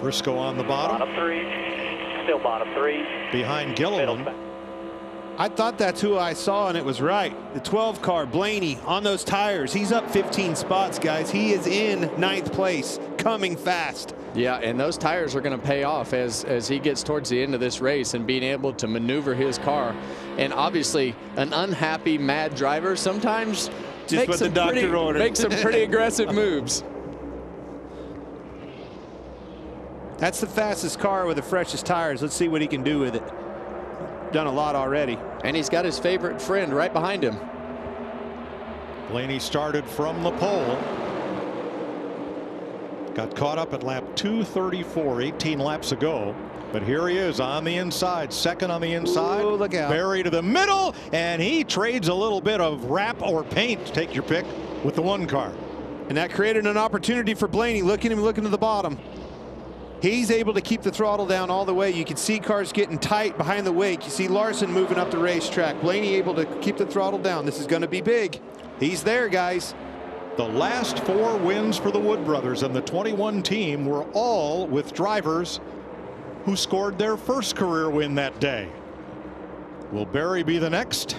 [SPEAKER 1] Briscoe on the bottom.
[SPEAKER 22] Bottom 3. Still bottom 3.
[SPEAKER 1] Behind Gilliland.
[SPEAKER 14] I thought that's who I saw, and it was right. The 12 car, Blaney, on those tires. He's up 15 spots, guys. He is in 9th place, coming fast.
[SPEAKER 3] Yeah, and those tires are going to pay off as he gets towards the end of this race and being able to maneuver his car. And obviously, an unhappy, mad driver sometimes
[SPEAKER 14] just what the doctor ordered.
[SPEAKER 3] Makes some pretty aggressive moves.
[SPEAKER 14] That's the fastest car with the freshest tires. Let's see what he can do with it. Done a lot already.
[SPEAKER 3] And he's got his favorite friend right behind him.
[SPEAKER 1] Blaney started from the pole. Got caught up at lap 234, 18 laps ago. But here he is on the inside, second on the inside.
[SPEAKER 14] Ooh, look out.
[SPEAKER 1] Berry to the middle, and he trades a little bit of wrap or paint, take your pick, with the 1 car.
[SPEAKER 14] And that created an opportunity for Blaney. Look at him looking to the bottom. He's able to keep the throttle down all the way. You can see cars getting tight behind the wake. You see Larson moving up the racetrack. Blaney able to keep the throttle down. This is going to be big. He's there, guys.
[SPEAKER 1] The last 4 wins for the Wood brothers and the 21 team were all with drivers who scored their first career win that day. Will Barry be the next?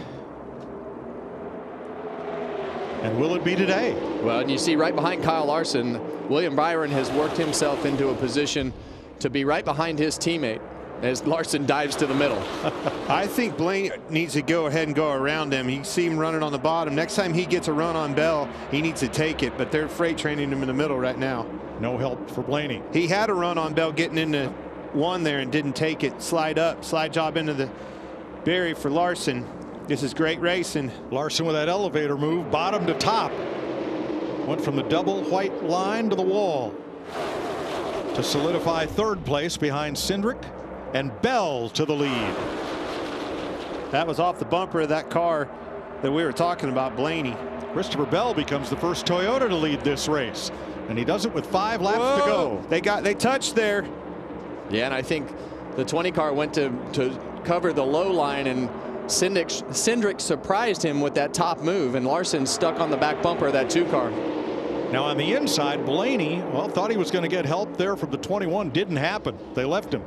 [SPEAKER 1] And will it be today?
[SPEAKER 3] Well, and you see right behind Kyle Larson, William Byron has worked himself into a position to be right behind his teammate as Larson dives to the middle.
[SPEAKER 2] I think Blaney needs to go ahead and go around him. You see him running on the bottom. Next time he gets a run on Bell, he needs to take it, but they're freight training him in the middle right now.
[SPEAKER 1] No help for Blaney.
[SPEAKER 2] He had a run on Bell getting into 1 there and didn't take it. Slide up, slide job into the Barry for Larson. This is great racing.
[SPEAKER 1] Larson with that elevator move, bottom to top. Went from the double white line to the wall to solidify 3rd place behind Cindric, and Bell to the lead.
[SPEAKER 2] That was off the bumper of that car that we were talking about, Blaney.
[SPEAKER 1] Christopher Bell becomes the first Toyota to lead this race, and he does it with 5 laps to go.
[SPEAKER 2] They touched there.
[SPEAKER 3] Yeah, and I think the 20 car went to cover the low line, and Cindric surprised him with that top move, and Larson stuck on the back bumper of that 2 car.
[SPEAKER 1] Now on the inside, Blaney, well, thought he was going to get help there from the 21. Didn't happen. They left him.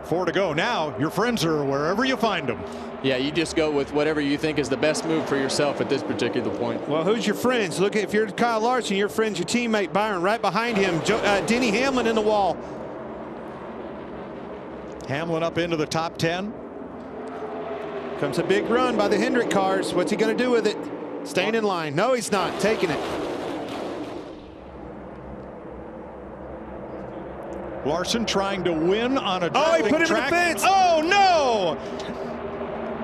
[SPEAKER 1] Four to go. Now your friends are wherever you find them.
[SPEAKER 3] Yeah, you just go with whatever you think is the best move for yourself at this particular point.
[SPEAKER 2] Well, who's your friends? Look, if you're Kyle Larson, your friend's your teammate Byron. Right behind him, Denny Hamlin in the wall.
[SPEAKER 1] Hamlin up into the top 10.
[SPEAKER 2] Comes a big run by the Hendrick cars. What's he going to do with it? Staying in line. No, he's not. Taking it.
[SPEAKER 1] Larson trying to win on a driving
[SPEAKER 2] he put him
[SPEAKER 1] track.
[SPEAKER 2] in the fence.
[SPEAKER 1] Oh, no!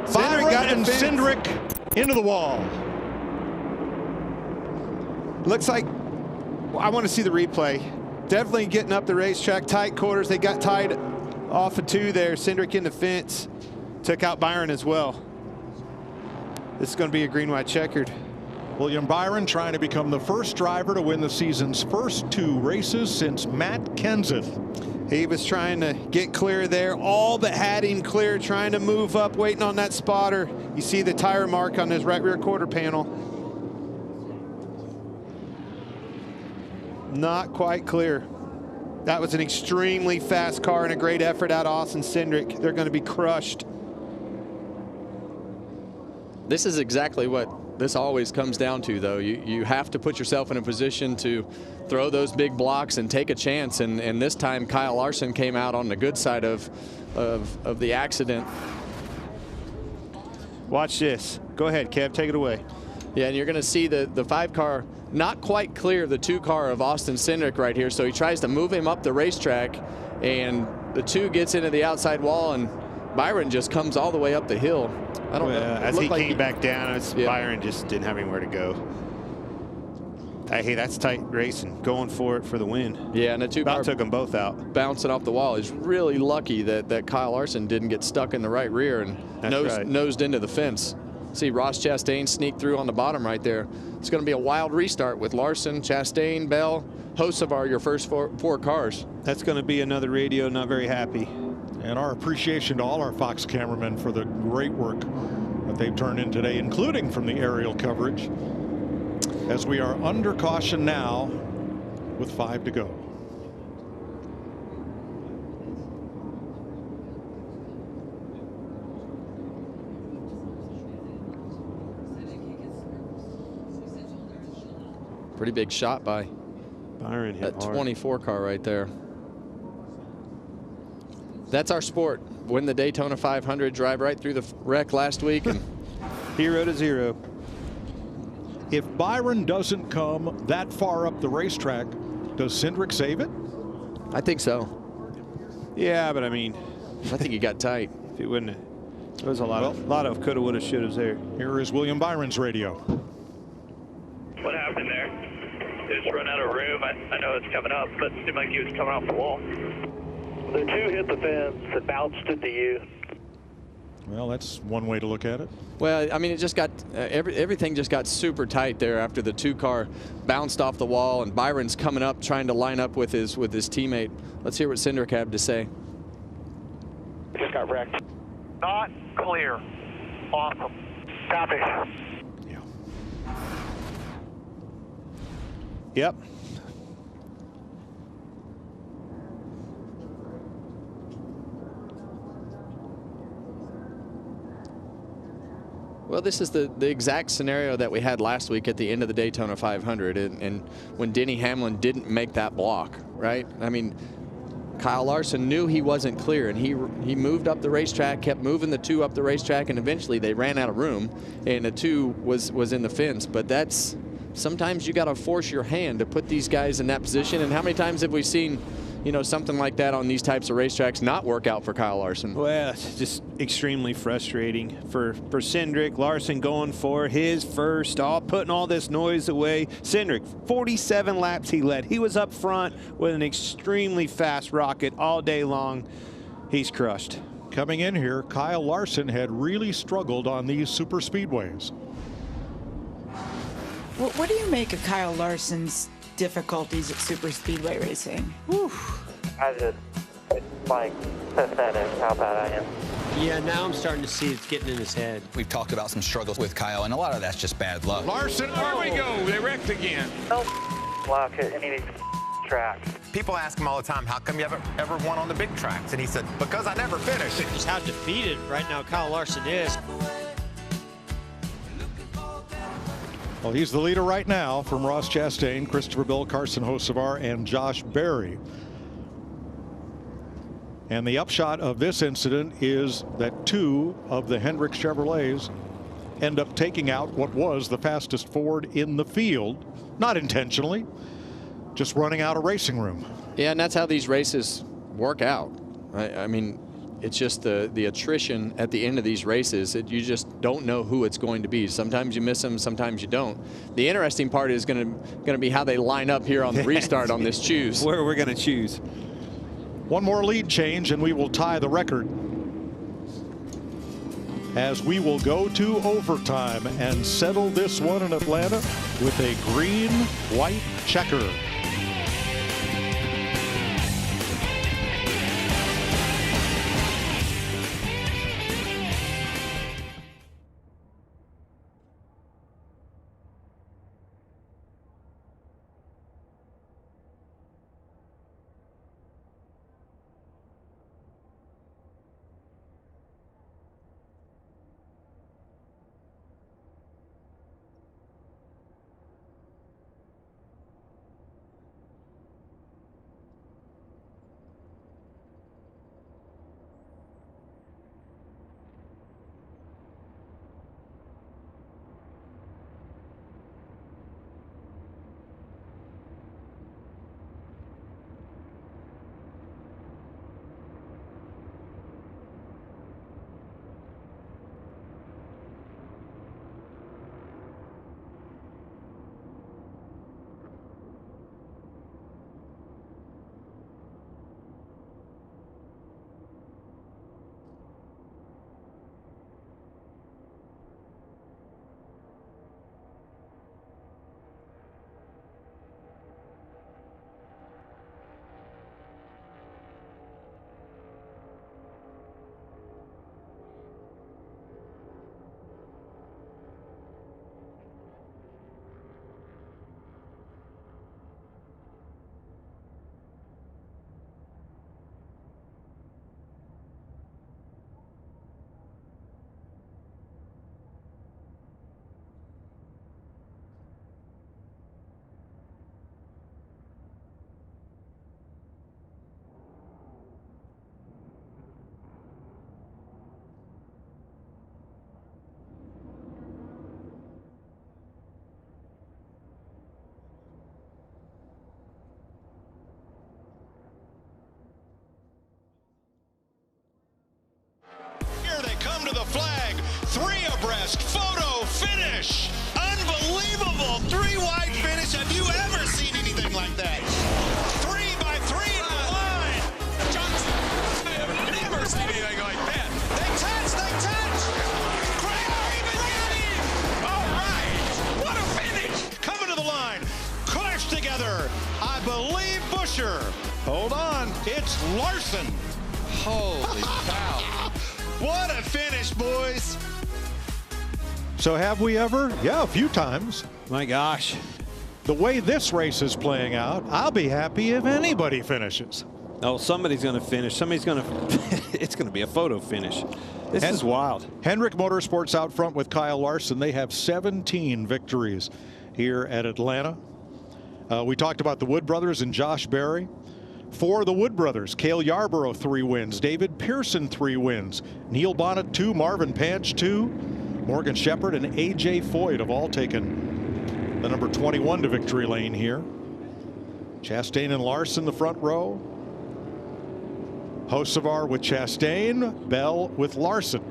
[SPEAKER 2] Cindric got
[SPEAKER 1] and Cindric into the wall.
[SPEAKER 2] Looks like, I want to see the replay. Definitely getting up the racetrack, tight quarters. They got tied off of 2 there. Cindric in the fence. Took out Byron as well. This is going to be a green-white checkered.
[SPEAKER 1] William Byron trying to become the first driver to win the season's first 2 races since Matt Kenseth.
[SPEAKER 2] He was trying to get clear there, all but had him clear, trying to move up, waiting on that spotter. You see the tire mark on his right rear quarter panel. Not quite clear. That was an extremely fast car and a great effort out of Austin Cindric. They're going to be crushed.
[SPEAKER 3] This is exactly what this always comes down to, though. You have to put yourself in a position to throw those big blocks and take a chance. And this time, Kyle Larson came out on the good side of the accident.
[SPEAKER 2] Watch this. Go ahead, Kev. Take it away.
[SPEAKER 3] Yeah, and you're going to see the 5 car not quite clear the 2 car of Austin Cindric right here. So he tries to move him up the racetrack, and the 2 gets into the outside wall, and Byron just comes all the way up the hill. I don't know.
[SPEAKER 2] As he came back down, Byron just didn't have anywhere to go. Hey, that's tight racing. Going for it for the win.
[SPEAKER 3] Yeah, and the 2 car
[SPEAKER 2] took them both out.
[SPEAKER 3] Bouncing off the wall. He's really lucky that Kyle Larson didn't get stuck in the right rear and nosed into the fence. See Ross Chastain sneak through on the bottom right there. It's going to be a wild restart with Larson, Chastain, Bell, hosts of your first four cars.
[SPEAKER 2] That's going to be another radio not very happy.
[SPEAKER 1] And our appreciation to all our Fox cameramen for the great work that they've turned in today, including from the aerial coverage, as we are under caution now with 5 to go.
[SPEAKER 3] Pretty big shot by
[SPEAKER 2] Byron. Hit
[SPEAKER 3] that
[SPEAKER 2] hard.
[SPEAKER 3] 24 car right there. That's our sport. Win the Daytona 500, drive right through the wreck last week, and
[SPEAKER 2] 0 to 0.
[SPEAKER 1] If Byron doesn't come that far up the racetrack, does Cindric save it?
[SPEAKER 3] I think so.
[SPEAKER 2] Yeah, but I mean,
[SPEAKER 3] I think he got tight.
[SPEAKER 2] If it wouldn't, there was a lot of coulda, woulda, shouldas there.
[SPEAKER 1] Here is William Byron's radio.
[SPEAKER 22] What happened there? They just run out of room. I know it's coming up, but it seemed like he was coming off the wall. The 2 hit the fence and bounced into you.
[SPEAKER 1] Well, that's one way to look at it.
[SPEAKER 3] Well, I mean, it just got everything just got super tight there after the 2 car bounced off the wall, and Byron's coming up trying to line up with his teammate. Let's hear what Cindric had to say.
[SPEAKER 22] Just got wrecked. Not clear.
[SPEAKER 10] Awesome. Copy.
[SPEAKER 14] Yep.
[SPEAKER 3] Well, this is the exact scenario that we had last week at the end of the Daytona 500, and when Denny Hamlin didn't make that block, right? I mean, Kyle Larson knew he wasn't clear, and he moved up the racetrack, kept moving the 2 up the racetrack, and eventually they ran out of room, and the 2 was in the fence. But that's, sometimes you got to force your hand to put these guys in that position. And how many times have we seen, you know, something like that on these types of racetracks not work out for Kyle Larson?
[SPEAKER 14] Well, it's just extremely frustrating for Cindric. Larson going for his first, putting all this noise away. Cindric, 47 laps he led. He was up front with an extremely fast rocket all day long. He's crushed.
[SPEAKER 1] Coming in here, Kyle Larson had really struggled on these super speedways.
[SPEAKER 4] What do you make of Kyle Larson's difficulties at super speedway racing? Whew.
[SPEAKER 10] It's like pathetic how bad I am.
[SPEAKER 5] Yeah, now I'm starting to see it's getting in his head.
[SPEAKER 19] We've talked about some struggles with Kyle, and a lot of that's just bad luck.
[SPEAKER 20] Larson, there we go. They wrecked again.
[SPEAKER 10] No luck at any of these tracks.
[SPEAKER 24] People ask him all the time, how come you haven't ever won on the big tracks? And he said, because I never finished.
[SPEAKER 5] Just how defeated right now Kyle Larson is.
[SPEAKER 1] Well, he's the leader right now from Ross Chastain, Christopher Bell, Carson Hocevar, and Josh Berry. And the upshot of this incident is that 2 of the Hendrick Chevrolets end up taking out what was the fastest Ford in the field, not intentionally, just running out of racing room.
[SPEAKER 3] Yeah, and that's how these races work out. I mean, it's just the attrition at the end of these races. You just don't know who it's going to be. Sometimes you miss them, sometimes you don't. The interesting part is going to be how they line up here on the restart on this choose.
[SPEAKER 14] Where we're going to choose.
[SPEAKER 1] One more lead change and we will tie the record, as we will go to overtime and settle this one in Atlanta with a green-white checker.
[SPEAKER 25] Come to the flag, 3 abreast, photo finish. Unbelievable 3-wide finish. Have you ever seen anything like that? 3 by 3 in the line. Johnson, I have never seen anything like that. They touch. Craig Maggiotti. All right, what a finish. Coming to the line, clash together. I believe Busher. Hold on, it's Larson.
[SPEAKER 3] Holy cow.
[SPEAKER 25] What a finish, boys.
[SPEAKER 1] So have we ever? Yeah, a few times.
[SPEAKER 14] My gosh.
[SPEAKER 1] The way this race is playing out, I'll be happy if anybody finishes.
[SPEAKER 14] Oh, somebody's going to finish. Somebody's going to. It's going to be a photo finish. This is wild.
[SPEAKER 1] Hendrick Motorsports out front with Kyle Larson. They have 17 victories here at Atlanta. We talked about the Wood brothers and Josh Berry. For the Wood brothers, Cale Yarborough 3 wins, David Pearson 3 wins, Neil Bonnet 2, Marvin Panch 2, Morgan Shepherd and A.J. Foyt have all taken the number 21 to victory lane here. Chastain and Larson the front row. Hocevar with Chastain, Bell with Larson.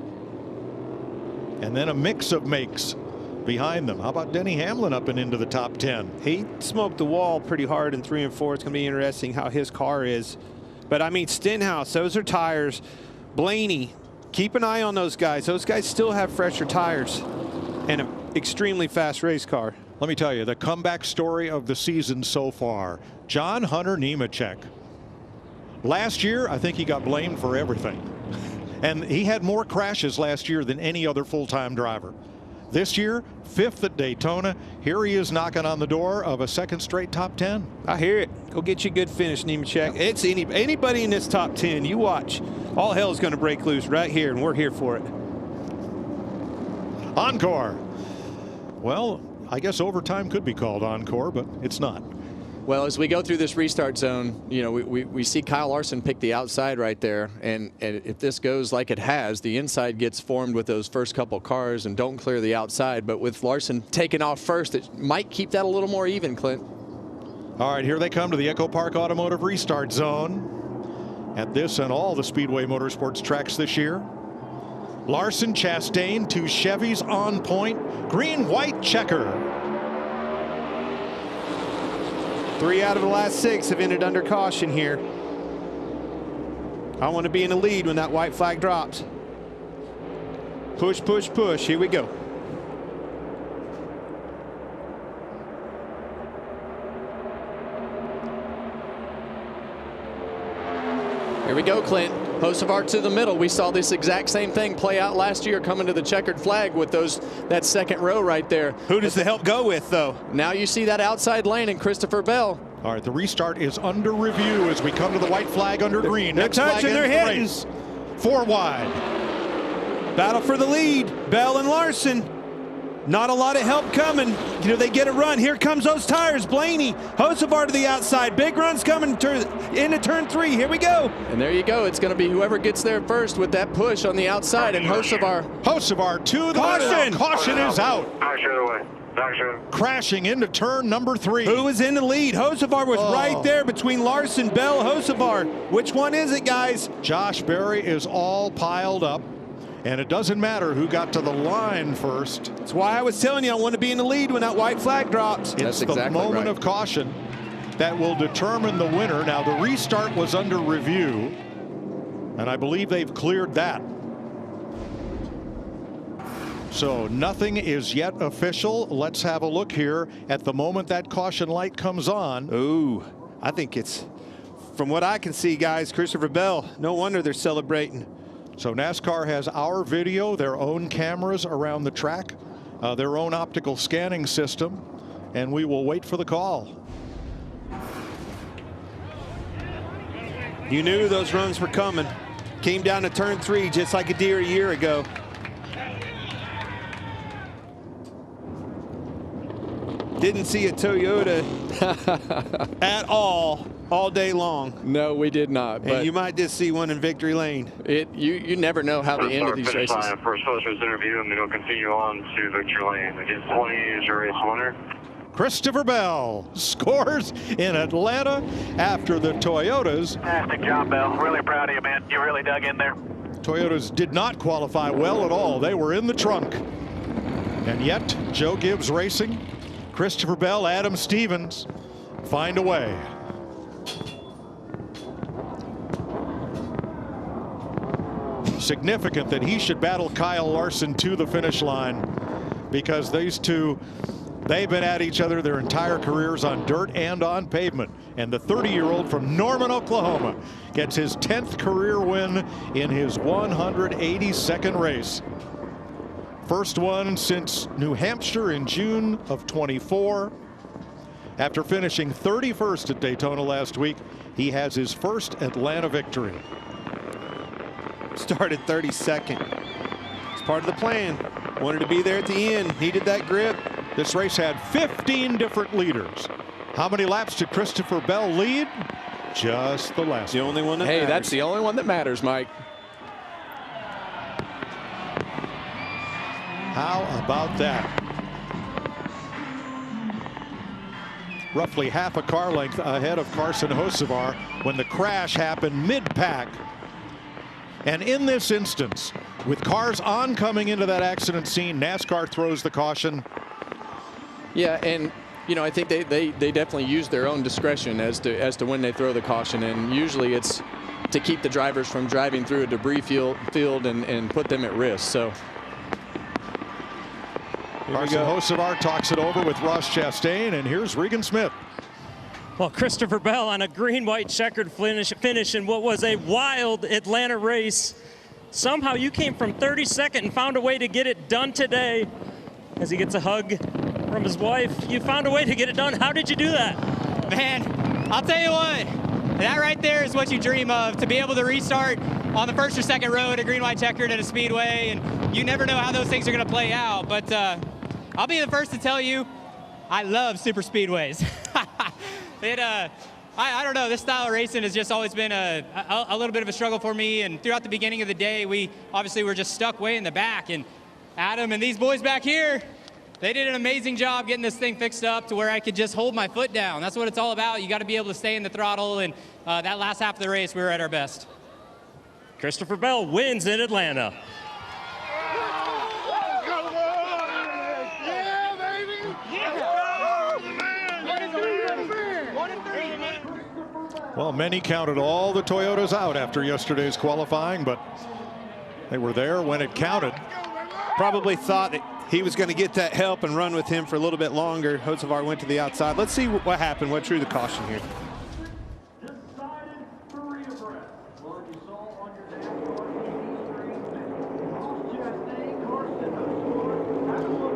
[SPEAKER 1] And then a mix of makes behind them. How about Denny Hamlin up and into the top 10?
[SPEAKER 14] He smoked the wall pretty hard in 3 and 4. It's going to be interesting how his car is. But I mean, Stenhouse, those are tires. Blaney, keep an eye on those guys. Those guys still have fresher tires and an extremely fast race car.
[SPEAKER 1] Let me tell you, the comeback story of the season so far, John Hunter Nemechek. Last year, I think he got blamed for everything. And he had more crashes last year than any other full-time driver. This year, 5th at Daytona. Here he is knocking on the door of a 2nd straight top 10.
[SPEAKER 14] I hear it. Go get you a good finish, Nemechek. It's anybody in this top 10. You watch. All hell's going to break loose right here, and we're here for it.
[SPEAKER 1] Encore. Well, I guess overtime could be called encore, but it's not.
[SPEAKER 3] Well, as we go through this restart zone, you know, we see Kyle Larson pick the outside right there. And if this goes like it has, the inside gets formed with those first couple cars and don't clear the outside. But with Larson taking off first, it might keep that a little more even, Clint.
[SPEAKER 1] All right, here they come to the Echo Park Automotive restart zone at this and all the Speedway Motorsports tracks this year. Larson, Chastain, 2 Chevys on point, green-white checker.
[SPEAKER 14] 3 out of the last 6 have ended under caution here. I want to be in the lead when that white flag drops. Push, push, push. Here we go.
[SPEAKER 3] Here we go, Clint. Hocevar to the middle. We saw this exact same thing play out last year coming to the checkered flag with that 2nd row right there.
[SPEAKER 14] Who does the help go with, though?
[SPEAKER 3] Now you see that outside lane and Christopher Bell.
[SPEAKER 1] All right, the restart is under review as we come to the white flag under green.
[SPEAKER 14] They're
[SPEAKER 1] Next
[SPEAKER 14] touching,
[SPEAKER 1] flag
[SPEAKER 14] they're hitting.
[SPEAKER 1] Race. 4 wide.
[SPEAKER 14] Battle for the lead. Bell and Larson. Not a lot of help coming. You know, they get a run. Here comes those tires. Blaney, Hocevar to the outside. Big run's coming into turn 3. Here we go.
[SPEAKER 3] And there you go. It's going to be whoever gets there first with that push on the outside. And Hocevar
[SPEAKER 1] to the
[SPEAKER 14] caution.
[SPEAKER 1] Caution is out.
[SPEAKER 22] Action.
[SPEAKER 1] Crashing into turn number 3.
[SPEAKER 14] Who was in the lead? Hocevar was right there between Larson, Bell, Hocevar. Which one is it, guys?
[SPEAKER 1] Josh Berry is all piled up. And it doesn't matter who got to the line first.
[SPEAKER 14] That's why I was telling you I want to be in the lead when that white flag drops.
[SPEAKER 1] It's the moment of caution that will determine the winner. Now, the restart was under review, and I believe they've cleared that. So nothing is yet official. Let's have a look here at the moment that caution light comes on.
[SPEAKER 14] Ooh, I think it's, from what I can see, guys, Christopher Bell. No wonder they're celebrating.
[SPEAKER 1] So NASCAR has our video, their own cameras around the track, their own optical scanning system, and we will wait for the call.
[SPEAKER 14] You knew those runs were coming. Came down to turn 3 just like a deer a year ago. Didn't see a Toyota at all day long.
[SPEAKER 3] No, we did not.
[SPEAKER 14] And you might just see one in victory lane.
[SPEAKER 3] You never know how the end of these races.
[SPEAKER 22] First Foster's interview, and then we'll continue on to victory lane. Against 20 is your race winner.
[SPEAKER 1] Christopher Bell scores in Atlanta after the Toyotas.
[SPEAKER 10] Fantastic job, Bell. Really proud of you, man. You really dug in there.
[SPEAKER 1] Toyotas did not qualify well at all. They were in the trunk. And yet, Joe Gibbs Racing, Christopher Bell, Adam Stevens find a way. Significant that he should battle Kyle Larson to the finish line, because these two, they've been at each other their entire careers on dirt and on pavement. And the 30-year-old from Norman, Oklahoma gets his 10th career win in his 182nd race. First one since New Hampshire in June of 24. After finishing 31st at Daytona last week, he has his first Atlanta victory.
[SPEAKER 14] Started 32nd. It's part of the plan. Wanted to be there at the end. Needed that grip.
[SPEAKER 1] This race had 15 different leaders. How many laps did Christopher Bell lead? Just the last.
[SPEAKER 14] The only one that
[SPEAKER 3] Hey,
[SPEAKER 14] matters.
[SPEAKER 3] that's the only one that matters, Mike.
[SPEAKER 1] How about that? Roughly half a car length ahead of Carson Hocevar when the crash happened mid-pack. And in this instance, with cars oncoming into that accident scene, NASCAR throws the caution.
[SPEAKER 3] Yeah, and you know, I think they definitely use their own discretion as to when they throw the caution, and usually it's to keep the drivers from driving through a debris field and put them at risk. So
[SPEAKER 1] Carson Hocevar talks it over with Ross Chastain, and here's Regan Smith.
[SPEAKER 11] Well, Christopher Bell on a green-white checkered finish in what was a wild Atlanta race. Somehow you came from 32nd and found a way to get it done today. As he gets a hug from his wife, you found a way to get it done. How did you do that?
[SPEAKER 6] Man, I'll tell you what, that right there is what you dream of, to be able to restart on the first or second row at a green-white checkered at a speedway, and you never know how those things are going to play out. But I'll be the first to tell you, I love super speedways. I don't know, this style of racing has just always been a little bit of a struggle for me, and throughout the beginning of the day, we obviously were just stuck way in the back, and Adam and these boys back here, they did an amazing job getting this thing fixed up to where I could just hold my foot down. That's what it's all about. You got to be able to stay in the throttle, and that last half of the race, we were at our best.
[SPEAKER 11] Christopher Bell wins in Atlanta.
[SPEAKER 1] Well, many counted all the Toyotas out after yesterday's qualifying, but they were there when it counted.
[SPEAKER 14] Probably thought that he was going to get that help and run with him for a little bit longer. Hocevar went to the outside. Let's see what happened, what drew the caution here.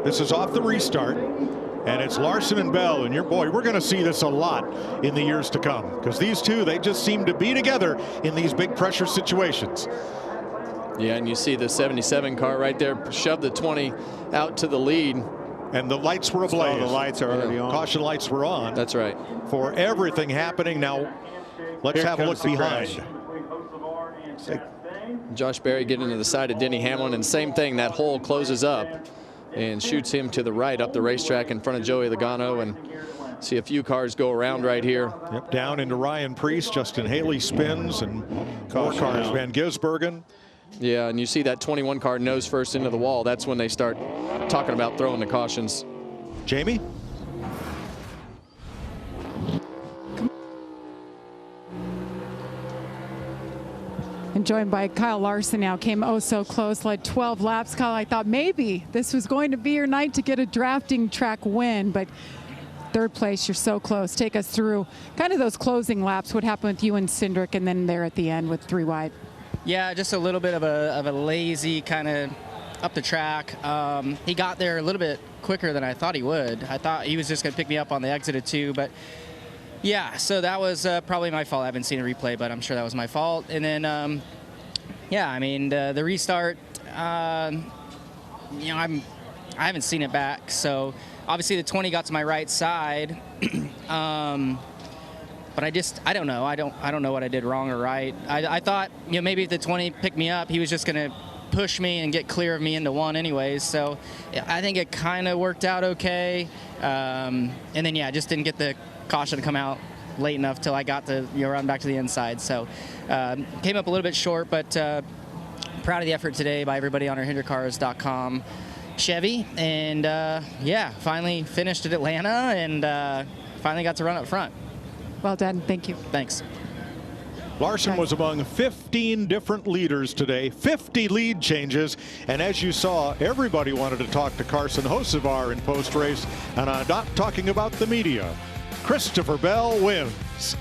[SPEAKER 1] This is off the restart, and it's Larson and Bell, and your boy, we're going to see this a lot in the years to come, because these two, they just seem to be together in these big pressure situations.
[SPEAKER 3] Yeah, and you see the 77 car right there shove the 20 out to the lead.
[SPEAKER 1] And the lights were ablaze.
[SPEAKER 14] Oh, the lights are already on.
[SPEAKER 1] Caution lights were on.
[SPEAKER 3] That's right.
[SPEAKER 1] For everything happening. Now, let's
[SPEAKER 14] Here
[SPEAKER 1] have a look behind.
[SPEAKER 3] Josh Berry getting to the side of Denny Hamlin, and same thing, that hole closes up and shoots him to the right up the racetrack in front of Joey Logano, and see a few cars go around right here.
[SPEAKER 1] Yep, down into Ryan Preece, Justin Haley spins, and more cars, Van Gisbergen.
[SPEAKER 3] Yeah, and you see that 21 car nose first into the wall. That's when they start talking about throwing the cautions.
[SPEAKER 1] Jamie?
[SPEAKER 12] And joined by Kyle Larson now, came oh so close, led 12 laps. Kyle, I thought maybe this was going to be your night to get a drafting track win, but third place, you're so close. Take us through kind of those closing laps, what happened with you and Cindric, and then there at the end with 3 wide.
[SPEAKER 6] Yeah, just a little bit of a lazy kind of up the track. He got there a little bit quicker than I thought he would. I thought he was just going to pick me up on the exit of 2, but yeah, so that was probably my fault. I haven't seen a replay, but I'm sure that was my fault. And then, yeah, I mean, the restart, you know, I haven't seen it back. So obviously the 20 got to my right side. But I don't know. I don't know what I did wrong or right. I thought, you know, maybe if the 20 picked me up, he was just going to push me and get clear of me into 1 anyways. So I think it kind of worked out okay. And then, yeah, I just didn't get the caution to come out late enough till I got to, you know, run back to the inside. So came up a little bit short, but proud of the effort today by everybody on our HinderCars.com Chevy. And, yeah, finally finished at Atlanta and finally got to run up front.
[SPEAKER 12] Well done. Thank you.
[SPEAKER 6] Thanks.
[SPEAKER 1] Larson was among 15 different leaders today, 50 lead changes, and as you saw, everybody wanted to talk to Carson Hocevar in post-race, and I'm not talking about the media. Christopher Bell wins.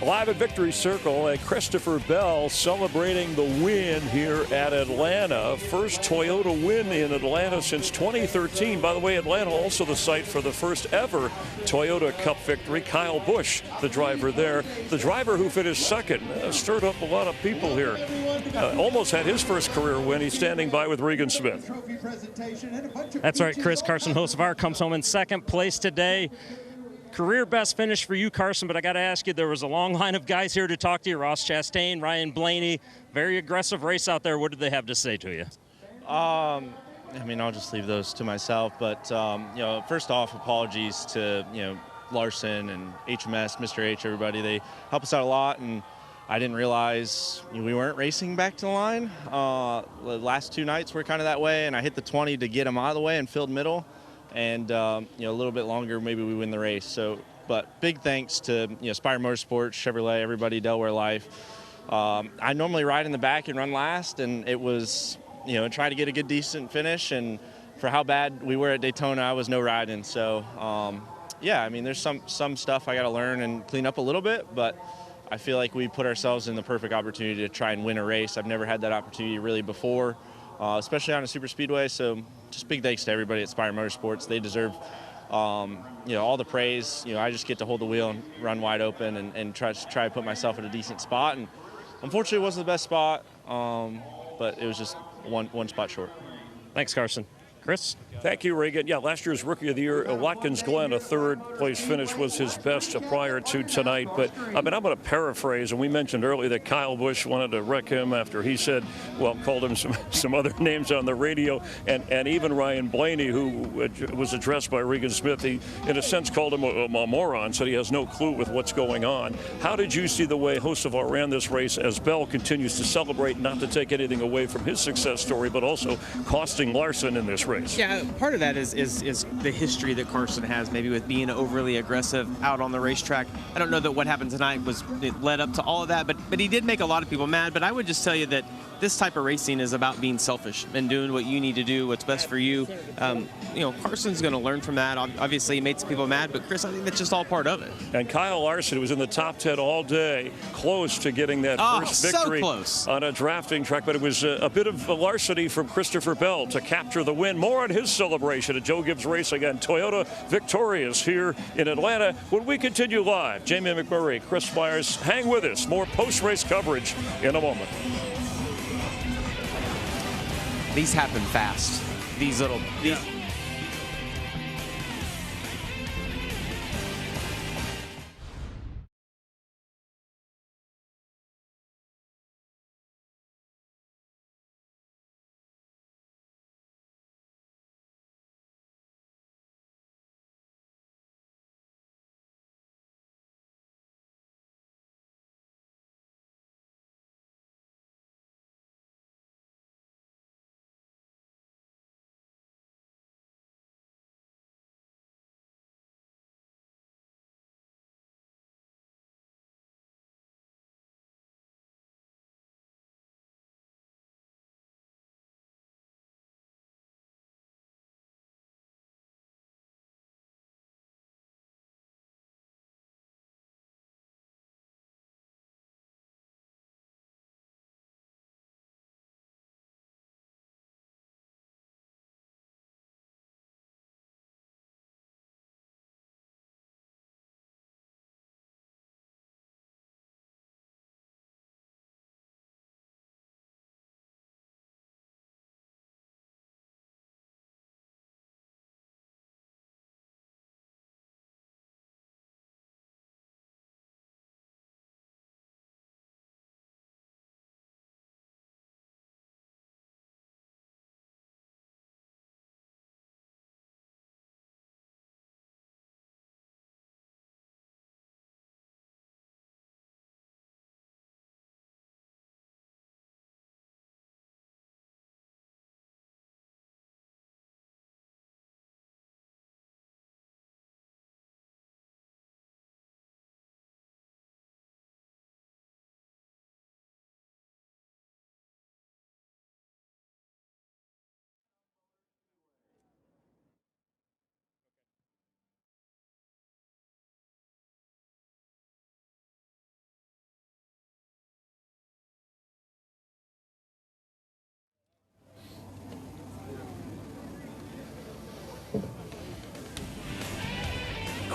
[SPEAKER 20] Live at Victory Circle, and Christopher Bell celebrating the win here at Atlanta. First Toyota win in Atlanta since 2013. By the way, Atlanta also the site for the first ever Toyota Cup victory. Kyle Busch, the driver there. The driver who finished second, stirred up a lot of people here. Almost had his first career win. He's standing by with Regan Smith.
[SPEAKER 11] That's right, Chris. Carson Hocevar comes home in second place today. Career best finish for you, Carson, but I got to ask you, there was a long line of guys here to talk to you. Ross Chastain, Ryan Blaney, very aggressive race out there. What did they have to say to you?
[SPEAKER 7] I mean, I'll just leave those to myself, but, first off, apologies to, Larson and HMS, Mr. H, everybody. They help us out a lot, and I didn't realize we weren't racing back to the line. The last 2 nights were kind of that way, and I hit the 20 to get them out of the way and filled middle. And, a little bit longer, maybe we win the race. So, but big thanks to, Spire Motorsports, Chevrolet, everybody, Delaware Life. I normally ride in the back and run last, and it was, try to get a good, decent finish. And for how bad we were at Daytona, I was no riding. So, there's some stuff I got to learn and clean up a little bit, but I feel like we put ourselves in the perfect opportunity to try and win a race. I've never had that opportunity really before, especially on a super speedway. So just big thanks to everybody at Spire Motorsports. They deserve, all the praise. I just get to hold the wheel and run wide open and try to put myself in a decent spot. And unfortunately, it wasn't the best spot, but it was just one spot short.
[SPEAKER 11] Thanks, Carson. Chris?
[SPEAKER 20] Thank you, Regan. Yeah, last year's Rookie of the Year, Watkins Glen, a third-place finish was his best prior to tonight. But, I'm going to paraphrase, and we mentioned earlier that Kyle Busch wanted to wreck him after he said, called him some other names on the radio, and even Ryan Blaney, who was addressed by Regan Smith, he, in a sense, called him a moron, said he has no clue with what's going on. How did you see the way Hocevar ran this race as Bell continues to celebrate, not to take anything away from his success story, but also costing Larson in this race?
[SPEAKER 8] Yeah, part of that is the history that Carson has, maybe with being overly aggressive out on the racetrack. I don't know that what happened tonight led up to all of that, but he did make a lot of people mad. But I would just tell you that this type of racing is about being selfish and doing what you need to do, what's best for you. Carson's going to learn from that. Obviously, he made some people mad, but Chris, I think that's just all part of it.
[SPEAKER 20] And Kyle Larson was in the top 10 all day, close to getting that first victory on a drafting track, but it was a bit of a larceny from Christopher Bell to capture the win. More on his celebration at Joe Gibbs Racing and Toyota victorious here in Atlanta. When we continue live, Jamie McMurray, Chris Myers, hang with us. More post-race coverage in a moment.
[SPEAKER 8] These happen fast. These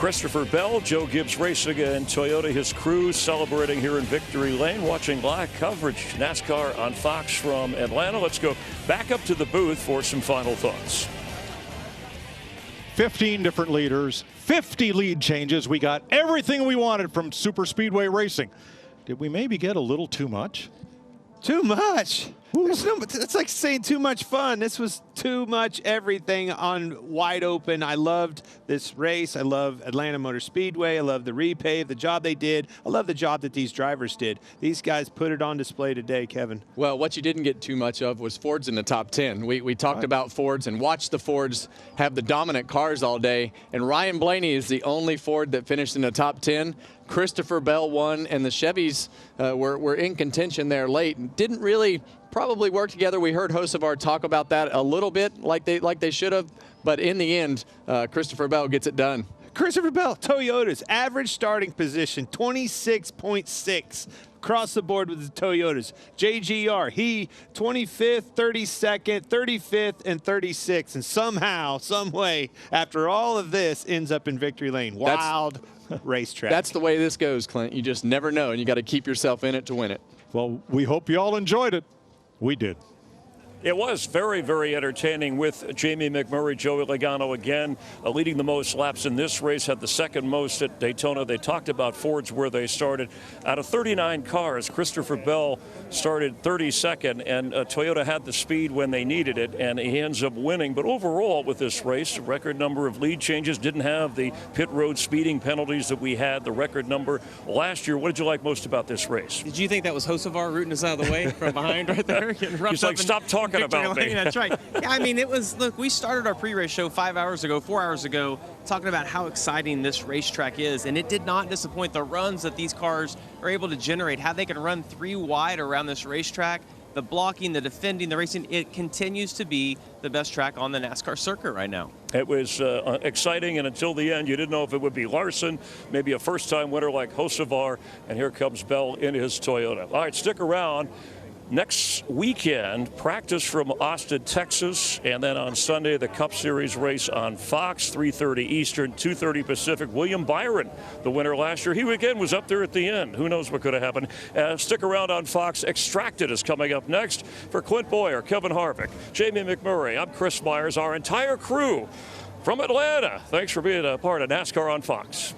[SPEAKER 20] Christopher Bell, Joe Gibbs Racing and Toyota, his crew celebrating here in Victory Lane, watching live coverage NASCAR on Fox from Atlanta. Let's go back up to the booth for some final thoughts.
[SPEAKER 1] 15 different leaders, 50 lead changes. We got everything we wanted from Super Speedway Racing. Did we maybe get a little too much?
[SPEAKER 14] Too much? It's like saying too much fun. This was too much everything on wide open. I loved this race. I love Atlanta Motor Speedway. I love the repave, the job they did. I love the job that these drivers did. These guys put it on display today, Kevin.
[SPEAKER 3] Well, what you didn't get too much of was Fords in the top 10. We talked about Fords and watched the Fords have the dominant cars all day, and Ryan Blaney is the only Ford that finished in the top 10. Christopher Bell won, and the Chevys were in contention there late and didn't really probably work together. We heard Hocevar talk about that a little bit, like they should have, but in the end, Christopher Bell gets it done.
[SPEAKER 14] Christopher Bell, Toyotas, average starting position, 26.6 across the board with the Toyotas. JGR, he 25th, 32nd, 35th, and 36th, and somehow, some way, after all of this, ends up in Victory Lane. Wild racetrack.
[SPEAKER 3] That's the way this goes, Clint. You just never know, and you got to keep yourself in it to win it.
[SPEAKER 1] Well, we hope you all enjoyed it. We did.
[SPEAKER 20] It was very, very entertaining with Jamie McMurray, Joey Logano again, leading the most laps in this race, had the second most at Daytona. They talked about Fords where they started. Out of 39 cars, Christopher Bell started 32nd, and Toyota had the speed when they needed it, and he ends up winning. But overall with this race, a record number of lead changes, didn't have the pit road speeding penalties that we had, the record number last year. What did you like most about this race?
[SPEAKER 8] Did you think that was Hocevar rooting us out of the way from behind right there?
[SPEAKER 20] He's like, stop talking about me.
[SPEAKER 8] That's right. Yeah, I mean, it was, look, we started our pre-race show 4 hours ago, talking about how exciting this racetrack is, and it did not disappoint. The runs that these cars are able to generate, how they can run 3 wide around this racetrack, the blocking, the defending, the racing, it continues to be the best track on the NASCAR circuit right now.
[SPEAKER 20] It was exciting, and until the end, you didn't know if it would be Larson, maybe a first-time winner like Hocevar, and here comes Bell in his Toyota. All right, stick around. Next weekend, practice from Austin, Texas, and then on Sunday, the Cup Series race on Fox, 3:30 Eastern, 2:30 Pacific. William Byron, the winner last year, he again was up there at the end. Who knows what could have happened? Stick around on Fox. Extracted is coming up next. For Clint Boyer, Kevin Harvick, Jamie McMurray, I'm Chris Myers, our entire crew from Atlanta. Thanks for being a part of NASCAR on Fox.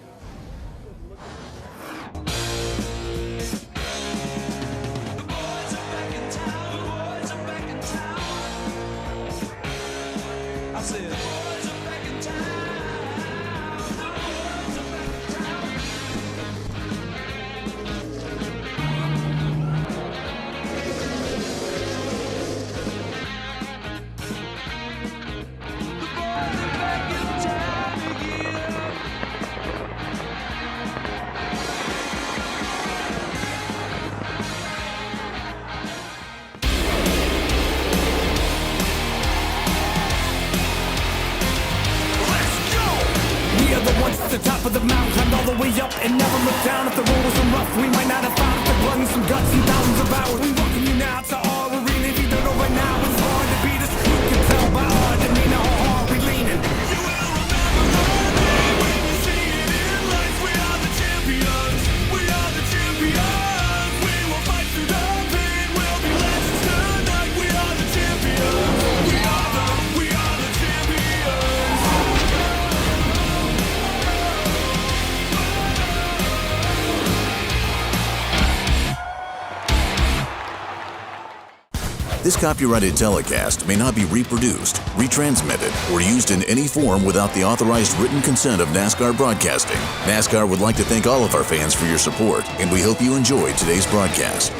[SPEAKER 9] The top of the mountain, climbed all the way up and never looked down. If the road was so rough, we might not have found the blood and some guts and thousands of hours. We welcome you now to our arena. If you don't know right now, it's hard to beat us. You can tell by our demeanor how hard we leaning. You will remember our name when you see it in lights. We are the champions. We are the champions. We will fight through the pain. We'll be legends tonight. We are the champions. We are the champions.
[SPEAKER 15] This copyrighted telecast may not be reproduced, retransmitted, or used in any form without the authorized written consent of NASCAR Broadcasting. NASCAR would like to thank all of our fans for your support, and we hope you enjoyed today's broadcast.